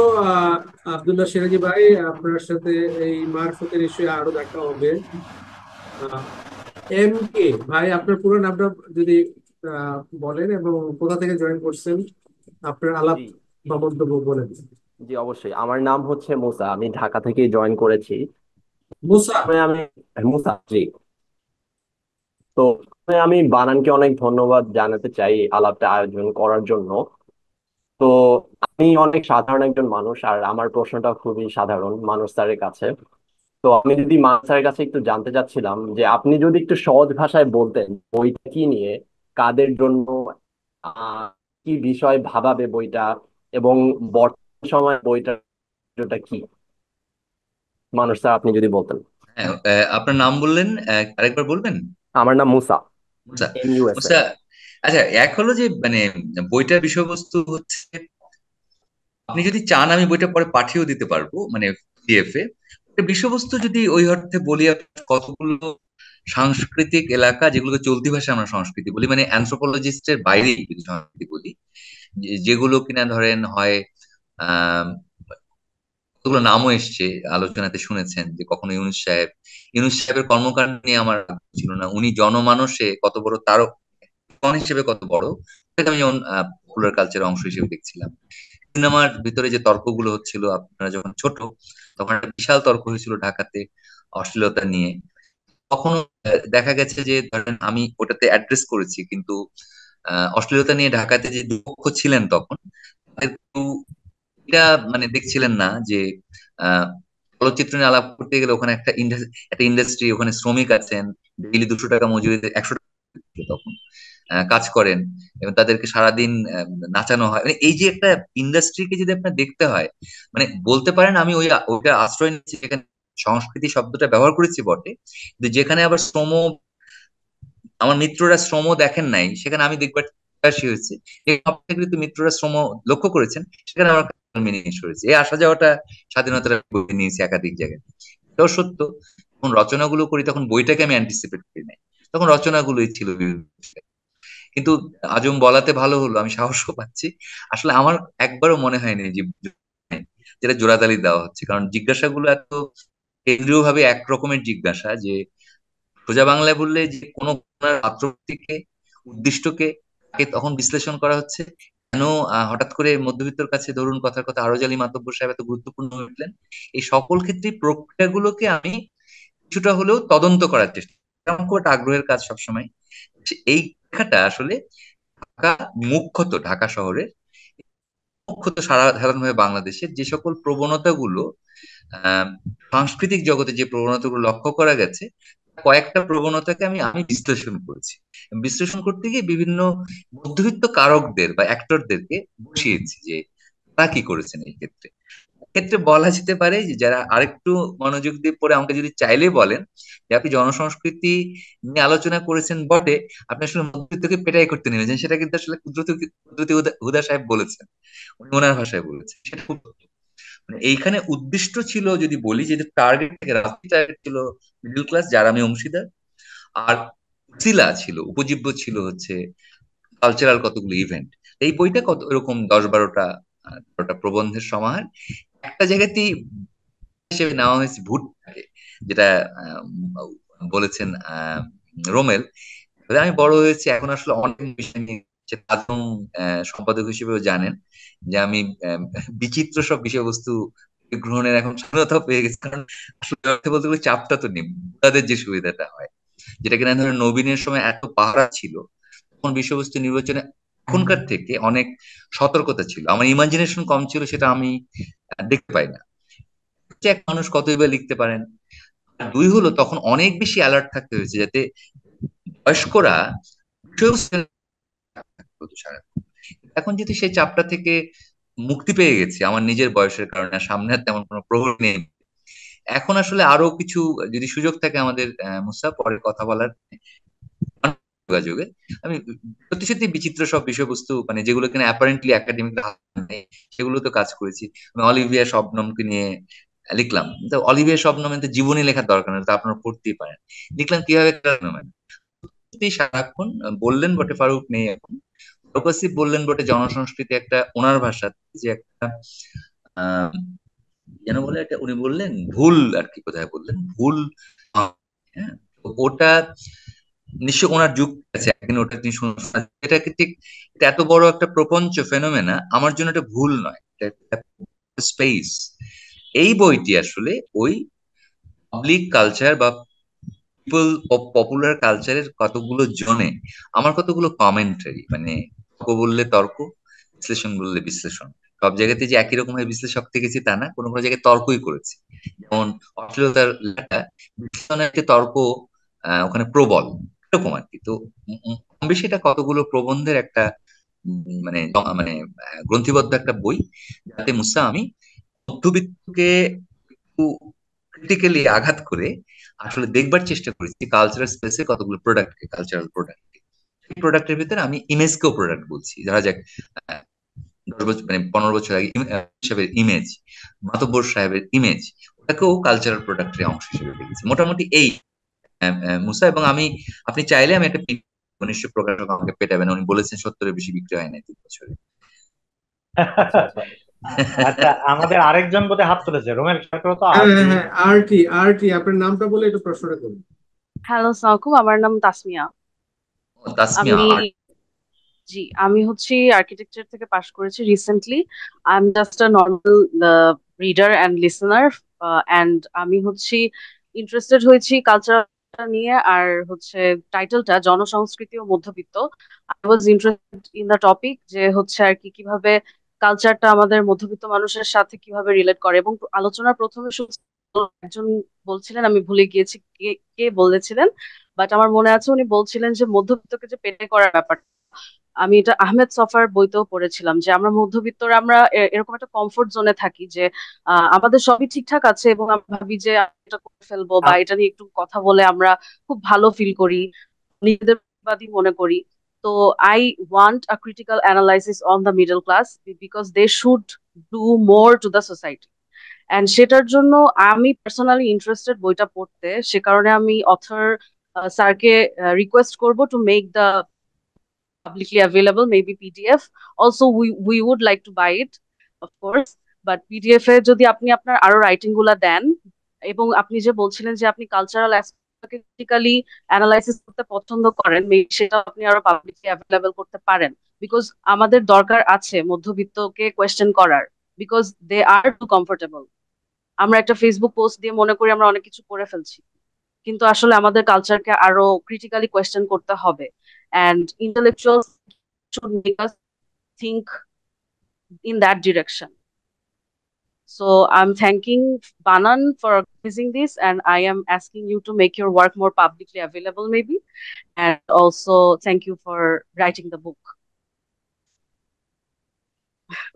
আব্দুল্লাহ সিরাজি ভাই, আপনার সাথে এই মারফতের ইস্যু আরো দেখা হবে। এম কে ভাই, আপনার পুরো নামটা যদি বলেন এবং কোথা থেকে জয়েন করছেন, আপনার আলাপ জি বা মন্তব্য বলেন। জি, অবশ্যই। আমার নাম হচ্ছে মুসা, আমি ঢাকা থেকে জয়েন করেছি। মুসা। আমি মুসা, জি। তো আমি বানানকে অনেক ধন্যবাদ জানাতে চাই আলাপটা আয়োজন করার জন্য। তো আমি অনেক সাধারণ একজন মানুষ, আর আমার প্রশ্নটা খুবই সাধারণ মানুষ স্যারের কাছে। তো আমি যদি মানুষ স্যারের কাছে একটু জানতে চাচ্ছিলাম যে আপনি যদি একটু সহজ ভাষায় বলতেন বইটা কি নিয়ে, কাদের জন্য, কি বিষয় ভাবাবে বইটা, এবং সময় বইটা কি? মানুষ স্যার, আপনি যদি বলতেন। হ্যাঁ, আপনার নাম বললেন, আরেকবার বলবেন? আমার নাম মুসা, মুসা। MUSA। মুসা, আচ্ছা, এক হলো যে মানে বইটার বিষয়বস্তু হচ্ছে, আপনি যদি চান আমি বইটা পরে পাঠিয়েও দিতে পারবো, মানে PDF এ। এর বিষয়বস্তু যদি ওই অর্থে বলি, আপনার কতগুলো সাংস্কৃতিক এলাকা, যেগুলোকে চলতি ভাষায় আমরা সংস্কৃতি বলি, মানে অ্যানথ্রোপোলজিস্টের বাইরে যদি সংস্কৃতি বলি, যেগুলো কিনা ধরেন হয় আহ কতগুলো নামও এসছে আলোচনাতে, শুনেছেন যে কখনো ইউনূস সাহেবের কর্মকাণ্ড নিয়ে আমার আগ্রহ ছিল না, উনি জনমানসে কত বড় তারক হিসেবে কত বড়, সেটা আমি যেমন পপুলার কালচারের অংশ হিসেবে দেখছিলাম। সিনেমার ভিতরে যে তর্কগুলো হচ্ছিল, আপনারা যখন ছোট তখন একটা বিশাল তর্ক হয়েছিল ঢাকাতে অশ্লীলতা নিয়ে। কখনো দেখা গেছে যে ধরেন আমি ওটাতে অ্যাড্রেস করেছি, কিন্তু অশ্লীলতা নিয়ে ঢাকাতে যে দুপক্ষ ছিলেন তখন, তাদের কেউ এটা মানে দেখছিলেন না যে আহ চলচ্চিত্র নিয়ে আলাপ করতে গেলে ওখানে একটা ইন্ডাস্ট্রি, ওখানে শ্রমিক আছেন, ডেইলি 200 টাকা মজুরিতে 100 টাকা তখন কাজ করেন, এবং তাদেরকে সারাদিন নাচানো হয়। মানে এই যে একটা ইন্ডাস্ট্রিকে যদি আপনার দেখতে হয়, মানে বলতে পারেন আমি ওইটা আশ্রয় নিচ্ছি, সেখানে সংস্কৃতি শব্দটা ব্যবহার করেছি বটে, কিন্তু যেখানে আবার আমার মিত্ররা শ্রম দেখেন নাই, সেখানে আমি দেখবার প্রয়াসী হয়েছে। আপনি কিন্তু মিত্ররা শ্রম লক্ষ্য করেছেন, সেখানে আমার মিনিশ হয়েছে। এই আসা যাওয়াটা স্বাধীনতার বই নিয়েছি একাধিক জায়গায়, এটাও সত্য। যখন রচনাগুলো করি তখন বইটাকে আমি অ্যান্টিসিপেট করি নাই, তখন রচনাগুলোই ছিল বিভিন্ন বিষয়ে। কিন্তু আজম বলাতে ভালো হলো, আমি সাহসও পাচ্ছি। আসলে আমার একবারও মনে হয়নি যে যেটা জোড়াতালি দেওয়া হচ্ছে, কারণ জিজ্ঞাসাগুলো এত কেন্দ্রীয় ভাবে একরকমের জিজ্ঞাসা যে সোজা বাংলায় বললে যে কোনো ঘটনার পাত্রকে, উদ্দিষ্টকে, তাকে তখন বিশ্লেষণ করা হচ্ছে কেন। হঠাৎ করে মধ্যবিত্তর কাছে ধরুন কথার কথা আরজ আলী মাতব্বর সাহেব এত গুরুত্বপূর্ণ হয়ে উঠলেন, এই সকল ক্ষেত্রে প্রক্রিয়াগুলোকে আমি কিছুটা হলেও তদন্ত করার চেষ্টা করি। আমার খুব একটা আগ্রহের কাজ সবসময়। এই লেখাটা আসলে ঢাকা, মুখ্যত ঢাকা শহরের, মুখ্যত সাধারণভাবে বাংলাদেশের যে সকল প্রবণতাগুলো, আহ সাংস্কৃতিক জগতে যে প্রবণতাগুলো লক্ষ্য করা গেছে, কয়েকটা প্রবণতাকে আমি আমি বিশ্লেষণ করেছি। বিশ্লেষণ করতে গিয়ে বিভিন্ন মধ্যবিত্ত কারকদের বা অ্যাক্টরদেরকে বসিয়েছি যে তারা কি করেছেন এই ক্ষেত্রে। ক্ষেত্রে বলা যেতে পারে যে যারা আরেকটু মনোযোগ দিয়ে পড়ে আমাকে যদি চাইলে বলেন যে আপনি জনসংস্কৃতি নিয়ে আলোচনা করেছেন বটে, আপনি আসলে মধ্যবিত্তকে পেটাই করতে নেমেছেন, সেটা কিন্তু আসলে কুদরতি হুদা সাহেব বলেছেন, উনি ওনার ভাষায় বলেছেন, সেটা খুব মানে এইখানে উদ্দিষ্ট ছিল যদি বলি যে টার্গেট থেকে রাজনীতি টার্গেট ছিল মিডল ক্লাস, যার আমি অংশীদার। আর উসিলা ছিল, উপজীব্য ছিল হচ্ছে কালচারাল কতগুলো ইভেন্ট। এই বইটা কত এরকম 10-12টা প্রবন্ধের সমাহার। একটা জায়গাতেই হিসেবে নেওয়া হয়েছে ভুট্টাকে, যেটা বলেছেন রোমেল। তবে আমি বড় হয়েছি এখন, আসলে অনেক বিষয় নিয়ে আদম সম্পাদক হিসেবেও জানেন যে আমি বিচিত্র সব বিষয়বস্তু গ্রহণের এখন স্বাধীনতাও পেয়ে গেছি, কারণ আসলে অর্থে বলতে গেলে চাপটা তো নেই, তাদের যে সুবিধাটা হয়, যেটা কিনা ধরেন নবীনের সময় এত পাহারা ছিল, তখন বিষয়বস্তু নির্বাচনে এখনকার থেকে অনেক সতর্কতা ছিল, আমার ইমাজিনেশন কম ছিল, সেটা আমি দেখতে পাই না। যে এক মানুষ কতই বা লিখতে পারেন। আর দুই হলো তখন অনেক বেশি অ্যালার্ট থাকতে হয়েছে, যাতে বয়স্করা বিষয়বস্তু হতো সারাক্ষণ। এখন যদি সেই চাপটা থেকে মুক্তি পেয়ে গেছি আমার নিজের বয়সের কারণে, আর সামনে আর তেমন কোনো প্রহর নেই, এখন আসলে আরো কিছু যদি সুযোগ থাকে আমাদের মুসা পরে কথা বলার যোগাযোগে, আমি সত্যি সত্যি বিচিত্র সব বিষয়বস্তু, মানে যেগুলো কিনা অ্যাপারেন্টলি একাডেমিক সেগুলো তো কাজ করেছি। আমি অলিভিয়া শবনমকে নিয়ে লিখলাম, তো অলিভিয়া শবনমের তো জীবনী লেখার দরকার নেই, তো আপনারা পড়তেই পারেন। লিখলাম কিভাবে সারাক্ষণ বললেন বটে, ফারুক নেই এখন, ফারুক আসিফ বললেন বটে জনসংস্কৃতি একটা ওনার ভাষা, যে একটা আহ যেন বলে একটা, উনি বললেন ভুল আর কি, কোথায় বললেন ভুল। হ্যাঁ, তো ওটা নিশ্চয় ওনার যুগ আছে, একদিন ওটা তিনি শুনছেন, এটাকে ঠিক, এটা এত বড় একটা প্রপঞ্চ ফেনোমেনা, আমার জন্য এটা ভুল নয়, স্পেস। এই বইটি আসলে ওই পাবলিক কালচার বা পিপল পপুলার কালচারের কতগুলো জনে আমার কতগুলো কমেন্টারি, মানে তর্ক বললে তর্ক, বিশ্লেষণ বললে বিশ্লেষণ, সব জায়গাতে যে একই রকম ভাবে বিশ্লেষক থেকেছি তা না, কোনো কোনো জায়গায় তর্কই করেছি। যেমন অশ্লীলতার লেখা বিশ্লেষণের একটি তর্ক ওখানে প্রবল, এরকম আর কি। তো কম বেশি এটা কতগুলো প্রবন্ধের একটা মানে মানে গ্রন্থিবদ্ধ একটা বই, যাতে মুসা আমি মধ্যবিত্তকে একটু ক্রিটিক্যালি আঘাত করে আসলে দেখবার চেষ্টা করেছি কালচারাল স্পেসে কতগুলো প্রোডাক্টকে, কালচারাল প্রোডাক্ট, সেই প্রোডাক্টের ভিতরে আমি ইমেজকেও প্রোডাক্ট বলছি। ধরা যাক 10 বছর মানে 15 বছর আগে সাহেবের ইমেজ, মাতব্বর সাহেবের ইমেজ, ওটাকেও কালচারাল প্রোডাক্টের অংশ হিসেবে দেখেছি। মোটামুটি এই মুসা এবং আমি, আপনি চাইলে আমি একটা নিশ্চয় প্রকাশক আমাকে পেটাবেন, উনি বলেছেন 70-এর বেশি বিক্রি হয় না 3 বছরে। আচ্ছা আচ্ছা। আচ্ছা, আমাদের আরেকজন বোধহয় হাত তুলেছে, রোমেল খেয়াল করো তো। হ্যাঁ হ্যাঁ হ্যাঁ, আরটি আরটি, আপনার নামটা বলে একটু প্রশ্নটা করুন। হ্যালো, সালামালাইকুম। আমার নাম তাসমিয়া। তাসমিয়া আমি আমি হচ্ছি আর্কিটেকচার থেকে পাশ করেছি recently. I am just a normal reader and listener, and আমি হচ্ছি ইন্টারেস্টেড হয়েছি কালচার নিয়ে। আর হচ্ছে টাইটেলটা জনসংস্কৃতি ও মধ্যবিত্ত। I was interested in the topic, যে হচ্ছে আর কি কিভাবে কালচারটা আমাদের মধ্যবিত্ত মানুষের সাথে কিভাবে রিলেট করে। এবং আলোচনার প্রথমে একজন বলছিলেন, আমি ভুলে গিয়েছি কে কে বলেছিলেন, বাট আমার মনে আছে উনি বলছিলেন যে মধ্যবিত্তকে যে পেটে করার ব্যাপার। আমি এটা আহমেদ সফার বইতেও পড়েছিলাম, যে আমরা মধ্যবিত্তরা আমরা এরকম একটা কমফোর্ট জোনে থাকি, যে আমাদের সবই ঠিকঠাক আছে এবং আমরা ভাবি যে আমি এটা করে ফেলবো, বা এটা নিয়ে একটু কথা বলে আমরা খুব ভালো ফিল করি, নিজেদের বাদী মনে করি। তো I want a critical analysis on the middle class, because they should do more to the society. And সেটার জন্য আমি পার্সোনালি ইন্টারেস্টেড বইটা পড়তে। সে কারণে আমি অথর স্যারকে রিকোয়েস্ট করব to make the publicly available, maybe PDF. Also, we would like to buy it, of course. But PDF এ যদি আপনি আপনার আরো রাইটিং গুলা দেন, এবং আপনি যে বলছিলেন যে আপনি কালচারাল ক্রিটিক্যালি অ্যানালাইসিস করতে পছন্দ করেন, maybe সেটা আপনি আরো পাবলিকলি অ্যাভেলেবল করতে পারেন। বিকজ আমাদের দরকার আছে মধ্যবিত্তকে কোয়েশ্চেন করার, because they are too comfortable. আমরা একটা ফেসবুক পোস্ট দিয়ে মনে করি আমরা অনেক কিছু করে ফেলছি, কিন্তু আসলে আমাদের কালচারকে আরো ক্রিটিক্যালি কোয়েশ্চেন করতে হবে। And intellectuals should make us think in that direction. So I'm thanking Banan for organizing this, and I am asking you to make your work more publicly available, maybe. And also thank you for writing the book.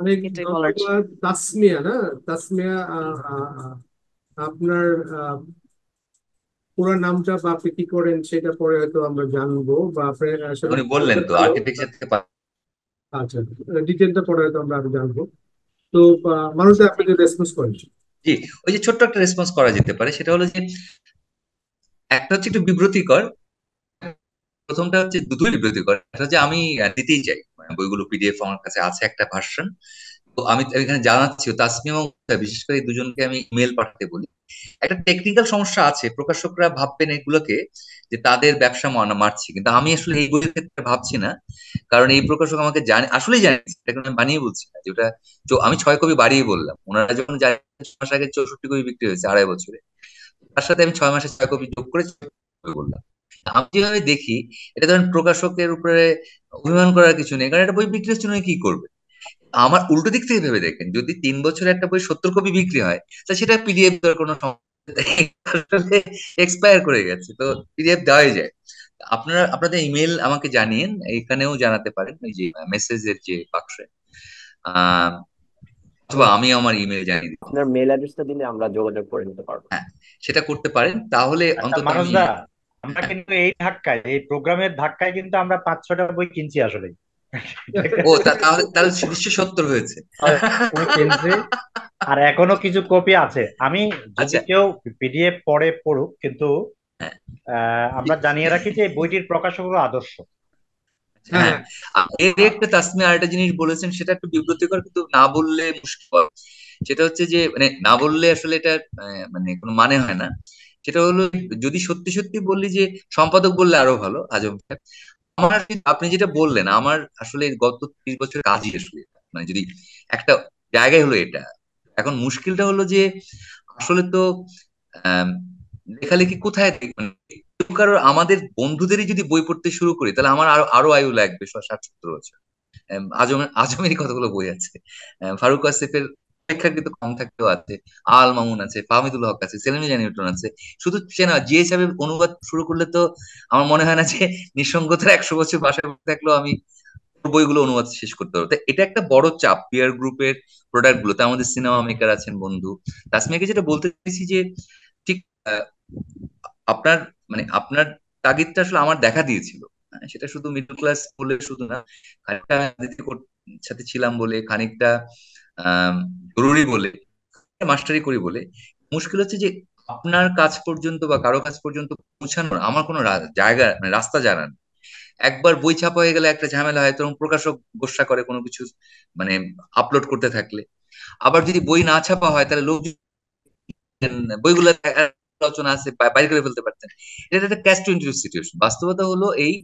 অনেক এটাই বলার ছিল। ধন্যবাদ তাসমিয়া। না তাসমিয়া, আপনার পুরো নামটা বা আপনি কি করেন সেটা পরে হয়তো আমরা জানবো, বা আপনি আসলে উনি বললেন তো আর্কিটেকচার থেকে আচ্ছা, ডিটেলটা পরে হয়তো আমরা আরো জানবো। তো মানুষ আপনি যে রেসপন্স করেন। জি, ওই যে ছোট্ট একটা রেসপন্স করা যেতে পারে, সেটা হলো যে একটা হচ্ছে একটু বিব্রতিকর, প্রথমটা হচ্ছে দুটোই বিব্রতিকর। একটা হচ্ছে আমি দিতেই চাই, বইগুলো পিডিএফ আমার কাছে আছে একটা ভার্সন। তো আমি এখানে জানাচ্ছি তাসমিয়া এবং বিশেষ করে এই দুজনকে আমি ইমেল পাঠাতে বলি। একটা টেকনিক্যাল সমস্যা আছে, প্রকাশকরা ভাববেন এগুলোকে যে তাদের ব্যবসা মারছি, কিন্তু আমি আসলে এই বইয়ের ক্ষেত্রে ভাবছি না। কারণ এই প্রকাশক আমাকে জানে, আসলেই জানে, এটাকে আমি বানিয়ে বলছি না যে ওটা। আমি 6 কপি বাড়িয়ে বললাম, ওনারা যখন 6 মাস আগে 64 কপি বিক্রি হয়েছে 2.5 বছরে, তার সাথে আমি 6 মাসে 6 কপি যোগ করে 6 কপি বললাম। আমি যেভাবে দেখি, এটা ধরেন প্রকাশকের উপরে অভিমান করার কিছু নেই, কারণ একটা বই বিক্রি হচ্ছে না, কি করবে। আমার উল্টো দিক থেকে ভেবে দেখেন, যদি 3 বছরে একটা বই 70 কপি বিক্রি হয়, তা সেটা পিডিএফ দেওয়ার কোনো এক্সপায়ার করে গেছে, তো পিডিএফ দেওয়াই যায়। আপনারা আপনাদের ইমেল আমাকে জানিয়েন, এখানেও জানাতে পারেন ওই যে মেসেজের যে বাক্সে, অথবা আমি আমার ইমেল জানিয়ে দিই। আপনার মেল অ্যাড্রেসটা দিলে আমরা যোগাযোগ করে নিতে পারবো। হ্যাঁ, সেটা করতে পারেন, তাহলে অন্তত আমি। মানুষ দা, আমরা কিন্তু এই ধাক্কায়, এই প্রোগ্রামের ধাক্কায় কিন্তু আমরা 5-6টা বই কিনছি আসলে। ও তাহলে নিশ্চয় 70 হয়েছে। আর এখনো কিছু কপি আছে। আমি যদি কেউ পিডিএফ পড়ে পড়ুক, কিন্তু আমরা জানিয়ে রাখি যে বইটির প্রকাশক হলো আদর্শ। হ্যাঁ, এর একটা তাসমিয়া আরেকটা জিনিস বলেছেন, সেটা একটু বিব্রতিকর, কিন্তু না বললে মুশকিল। সেটা হচ্ছে যে মানে না বললে আসলে এটা মানে কোনো মানে হয় না। সেটা হলো, যদি সত্যি সত্যি বললি যে সম্পাদক বললে আরো ভালো। আজম সাহেব, আমার আপনি যেটা বললেন, আমার আসলে গত 30 বছরের কাজই আসলে মানে যদি একটা জায়গায় হলো এটা। এখন মুশকিলটা হলো যে আসলে তো লেখালেখি কোথায়, কারণ আমাদের বন্ধুদেরই যদি বই পড়তে শুরু করি, তাহলে আমার আরো আয়ু লাগবে 60-70 বছর। আজমেরই কতগুলো বই আছে, ফারুক আসিফের অপেক্ষাকৃত কম থাকতেও আছে, আল মামুন আছে, ফাহমিদুল হক আছে, সেলিম নিউটন আছে। শুধু সে না, যে হিসাবে অনুবাদ শুরু করলে তো আমার মনে হয় না যে নিঃসঙ্গতার 100 বছর বাসায় থাকলেও আমি বইগুলো অনুবাদ শেষ করতে পারবো। তাই এটা একটা বড় চাপ পিয়ার গ্রুপের প্রোডাক্ট গুলোতে। আমাদের সিনেমা মেকার আছেন বন্ধু, তাসমিয়াকে যেটা বলতে চাইছি যে ঠিক আহ, আপনার মানে আপনার তাগিদটা আসলে আমার দেখা দিয়েছিল। সেটা শুধু মিডল ক্লাস বলে শুধু না, খানিকটা সাথে ছিলাম বলে, খানিকটা আহ জরুরি বলে, মাস্টারি করি বলে। মুশকিল হচ্ছে যে আপনার কাজ পর্যন্ত বা কারো কাজ পর্যন্ত পৌঁছানোর আমার কোনো জায়গা মানে রাস্তা জানা নেই। একবার বই ছাপা হয়ে গেলে একটা ঝামেলা হয়, তখন প্রকাশক গোসা করে কোনো কিছু মানে আপলোড করতে থাকলে। আবার যদি বই না ছাপা হয় তাহলে লোক বইগুলো আলোচনা আছে বাইরে করে ফেলতে পারতেন। এটা একটা ক্যাচ 22 সিচুয়েশন। বাস্তবতা হলো এই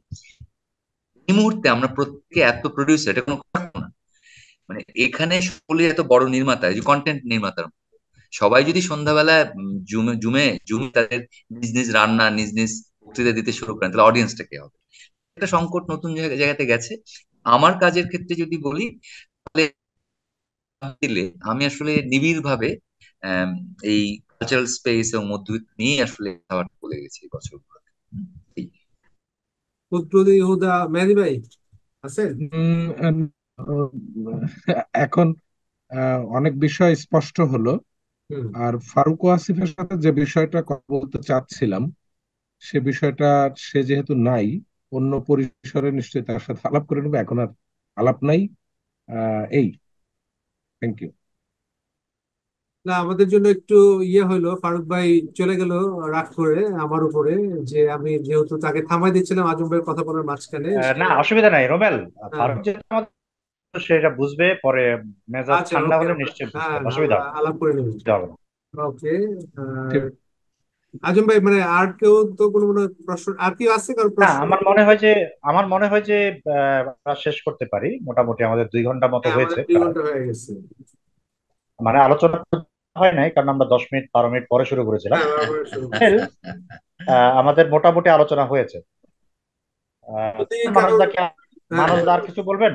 মুহূর্তে আমরা প্রত্যেকে এত প্রডিউসার, এটা কোনো কথা না। মানে এখানে সকলে এত বড় নির্মাতা, এই যে কন্টেন্ট নির্মাতার সবাই যদি সন্ধ্যাবেলা জুমে জুমে জুমে তাদের নিজ নিজ রান্না নিজ নিজ বক্তৃতা দিতে শুরু করেন, তাহলে অডিয়েন্সটা কে হবে? একটা সংকট নতুন জায়গাতে গেছে। আমার কাজের ক্ষেত্রে যদি বলি, তাহলে দিলে আমি আসলে নিবিড় ভাবে এই কালচারাল স্পেস এবং মধ্যবিত্ত নিয়ে আসলে খাবারটা বলে গেছি এই বছরগুলো। প্রতি ইহুদা মেহেদী ভাই আছেন? আহ, এখন অনেক বিষয় স্পষ্ট হলো। আর ফারুক ও আসিফের সাথে যে বিষয়টা কথা বলতে চাচ্ছিলাম, সে বিষয়টা সে যেহেতু নাই, অন্য পরিসরে নিশ্চয়ই তার সাথে আলাপ করে নেবো। এখন আর আলাপ নাই। এই থ্যাংক ইউ। না, আমাদের জন্য একটু ইয়ে হইলো, ফারুক ভাই চলে গেল রাগ করে আমার উপরে, যে আমি যেহেতু তাকে থামাই দিচ্ছিলাম আজম ভাইয়ের কথা বলার মাঝখানে। না অসুবিধা নাই রোমেল, হ্যাঁ, ফারুক যেটা আমাদের সেটা বুঝবে পরে, মেজাজ আচ্ছা, ঠান্ডা ওকে, হলে আমরা নিশ্চয়ই বুঝবে, হ্যাঁ অসুবিধা আমরা আলাপ করে নেব। হবে না। ওকে। আজম ভাই, মানে আর কেউ তো কোনো কোনো প্রশ্ন, আর কেউ আছে কারো না প্রশ্ন? আমার মনে হয় যে আমরা শেষ করতে পারি, মোটামুটি আমাদের 2 ঘন্টা মতো হ্যাঁ, আমাদের হয়েছে 2 ঘন্টা হয়ে গেছে। মানে আলোচনা হয় নাই, কারণ আমরা 10 মিনিট 12 মিনিট পরে শুরু করেছিলাম। হ্যাঁ, আমরা শুরু Well, করছি। আমাদের মোটামুটি আলোচনা হয়েছে। যদি কারোর, মানুষদা কি, হ্যাঁ মানুষদা আর কিছু বলবেন?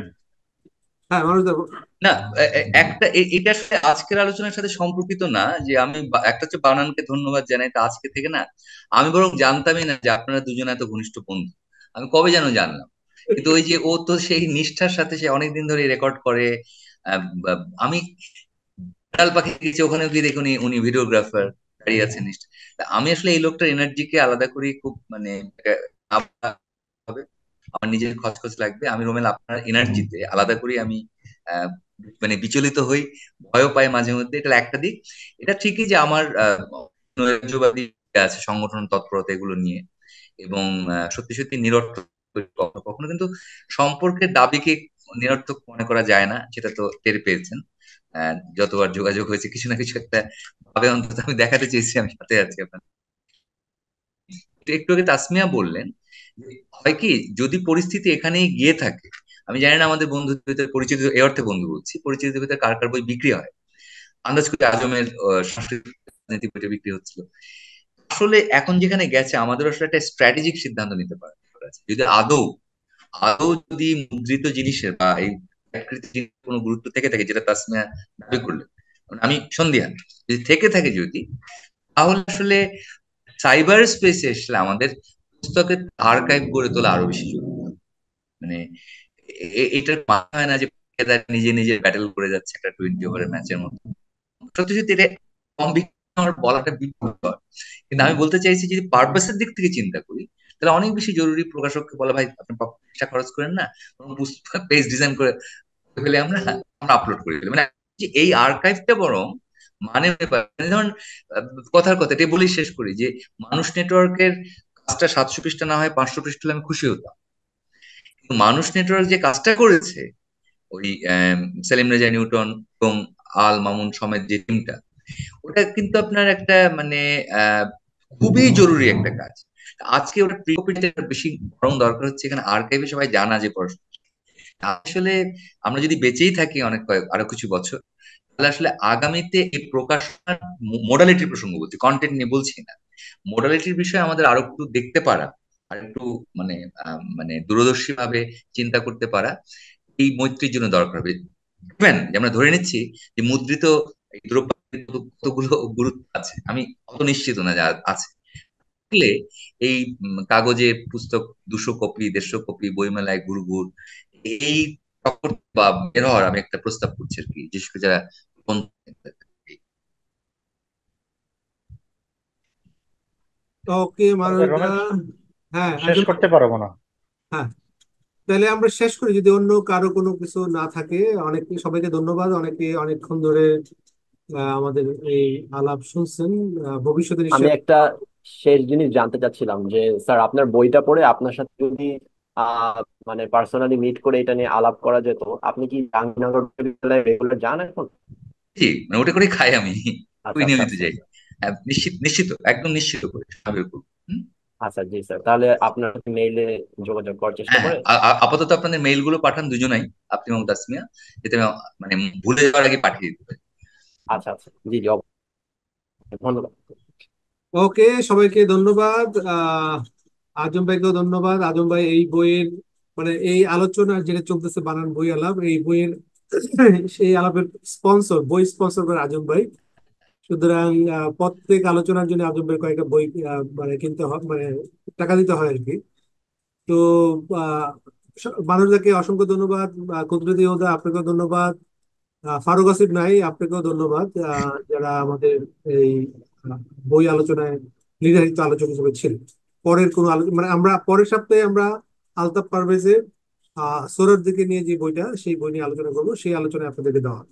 হ্যাঁ মানুষ দেখো। না, একটা এটা আসলে আজকের আলোচনার সাথে সম্পর্কিত না। যে আমি একটা হচ্ছে বানানকে ধন্যবাদ জানাই, তা আজকে থেকে না, আমি বরং জানতামই না যে আপনারা দুজন এত ঘনিষ্ঠ বন্ধু। আমি কবে যেন জানলাম। কিন্তু ওই যে ও তো সেই নিষ্ঠার সাথে সে অনেকদিন ধরে রেকর্ড করে। আমি বিড়াল পাখি গেছি, ওখানে গিয়ে দেখি উনি ভিডিওগ্রাফার দাঁড়িয়ে আছেন নিষ্ঠা। তা আমি আসলে এই লোকটার এনার্জিকে আলাদা করি খুব, মানে হবে আমার নিজের খচখচ লাগবে। আমি রোমেল আপনার এনার্জিতে আলাদা করি আমি আহ, মানে বিচলিত হই, ভয় পাই মাঝে মধ্যে। এটা একটা দিক। এটা ঠিকই যে আমার নৈরাজ্যবাদী আছে সংগঠন তৎপরতা এগুলো নিয়ে, এবং সত্যি সত্যি নিরর্থক কখনো কখনো, কিন্তু সম্পর্কের দাবিকে নিরর্থক মনে করা যায় না, সেটা তো টের পেয়েছেন। যতবার যোগাযোগ হয়েছে কিছু না কিছু একটা ভাবে অন্তত আমি দেখাতে চেয়েছি আমি সাথে আছি আপনার। একটু আগে তাসমিয়া বললেন হয় কি, যদি পরিস্থিতি এখানেই গিয়ে থাকে, আমি জানি না আমাদের বন্ধুদের ভিতরে পরিচিত, এ অর্থে বন্ধু বলছি, পরিচিতদের ভিতরে কার কার বই বিক্রি হয়। আন্দাজ করি আজমের সাংস্কৃতিক রাজনীতি বইটা বিক্রি হচ্ছিল। আসলে এখন যেখানে গেছে আমাদের আসলে একটা স্ট্র্যাটেজিক সিদ্ধান্ত নিতে পারে, যদি আদৌ আদৌ যদি মুদ্রিত জিনিসের বা এই কোনো গুরুত্ব থেকে থাকে, যেটা তাসমিয়া দাবি করলেন, আমি সন্দিহান। যদি থেকে থাকে যদি, তাহলে আসলে সাইবার স্পেসে আসলে আমাদের পুস্তকের আর্কাইভ গড়ে তোলা আরো বেশি জরুরি। মানে এটার মাথা হয় না যে নিজে নিজে ব্যাটেল করে যাচ্ছে একটা 20 ওভারের ম্যাচের মতো। সত্যি সত্যি এটা কম আমার বলাটা বিব্রতকর, কিন্তু আমি বলতে চাইছি যদি পারপাসের দিক থেকে চিন্তা করি, তাহলে অনেক বেশি জরুরি প্রকাশককে বলা, ভাই আপনি পয়সা খরচ করেন না, পেজ ডিজাইন করে ফেলে আমরা আমরা আপলোড করে ফেলি। মানে যে এই আর্কাইভটা বরং মানে ধরুন কথার কথা এটা বলেই শেষ করি যে মানুষ নেটওয়ার্কের কাজটা 700 পৃষ্ঠা না হয় 500 পৃষ্ঠা হলে আমি খুশি হতাম। কিন্তু মানুষ নেটওয়ার্ক যে কাজটা করেছে, ওই সেলিম রেজা নিউটন এবং আল মামুন সমেত যে টিমটা, ওটা কিন্তু আপনার একটা মানে খুবই জরুরি একটা কাজ। আজকে ওটা প্রিকপিটা বেশি বরং দরকার হচ্ছে এখানে আর্কাইভে সবাই জানা যে পড়াশোনা। আসলে আমরা যদি বেঁচেই থাকি আরো কিছু বছর, তাহলে আসলে আগামীতে এই প্রকাশনার মোডালিটির প্রসঙ্গ বলছি, কন্টেন্ট নিয়ে বলছি না, মোডালিটির বিষয়ে আমাদের আরো একটু দেখতে পারা, আর একটু মানে মানে দূরদর্শী ভাবে চিন্তা করতে পারা এই মৈত্রীর জন্য দরকার হবে। দেখবেন যে আমরা ধরে নিচ্ছি যে মুদ্রিত এই দ্রব্যের কতগুলো গুরুত্ব আছে, আমি অত নিশ্চিত না যে আছে। এই কাগজের পুস্তক 200 কপি 150 কপি বইমেলায় ঘুরঘুর, এই টক্কর বা বের হওয়ার আমি একটা প্রস্তাব করছি আর কি, বিশেষ করে যারা ওকে মানুষ দা। রমেশ, হ্যাঁ শেষ আজম ভাই। করতে পারো মনে হয়। হ্যাঁ, তাহলে আমরা শেষ করি যদি অন্য কারো কোনো কিছু না থাকে। অনেকে, সবাইকে ধন্যবাদ, অনেকে অনেকক্ষণ ধরে আমাদের এই আলাপ শুনছেন। ভবিষ্যতে আমি নিশ্চয়। একটা শেষ জিনিস জানতে চাচ্ছিলাম যে স্যার, আপনার বইটা পড়ে আপনার সাথে যদি আহ মানে পার্সোনালি মিট করে এটা নিয়ে আলাপ করা যেত, আপনি কি জাহাঙ্গীরনগর বিশ্ববিদ্যালয়ে রেগুলার যান এখন? জি, মানে ওটা করে খাই আমি, আচ্ছা খুবই আচ্ছা নিয়মিত আচ্ছা। যাই। হ্যাঁ, নিশ্চিত নিশ্চিত, একদম নিশ্চিত করে স্বাভাবিক করবো। হুম? আচ্ছা জি স্যার, তাহলে আপনার মেইলে যোগাযোগ করার চেষ্টা হ্যাঁ হ্যাঁ, করে। আপাতত আপনাদের মেইল গুলো পাঠান দুজনাই, আপনি এবং তাসমিয়া, যাতে আমি মানে ভুলে যাওয়ার আগে পাঠিয়ে দিতে পারি। আচ্ছা আচ্ছা, জি জি, ধন্যবাদ। ওকে, সবাইকে ধন্যবাদ। আজম ভাইকেও ধন্যবাদ। আজম ভাই এই বইয়ের, মানে এই আলোচনা যেটা চলতেছে বানান বই আলাপ, এই বইয়ের সেই আলাপের স্পন্সর, বই স্পন্সর করে আজম ভাই। সুতরাং প্রত্যেক আলোচনার জন্য আজম ভাই কয়েকটা বই মানে কিনতে হয়, মানে টাকা দিতে হয় আর কি। তো আহ মানুষদেরকে অসংখ্য ধন্যবাদ। কুদরতি ওদা, আপনাকেও ধন্যবাদ। ফারুক আসিফ নাই, আপনাকেও ধন্যবাদ, যারা আমাদের এই আহ, বই আলোচনায় নির্ধারিত আলোচক হিসেবে ছিলেন। পরের কোনো আলোচনা, মানে আমরা পরের সপ্তাহে আমরা আলতাফ পারভেজের সোরার দিকে নিয়ে যে বইটা, সেই বই নিয়ে আলোচনা করবো। সেই আলোচনায় আপনাদেরকে দেওয়া হবে।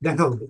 দেখা হবে।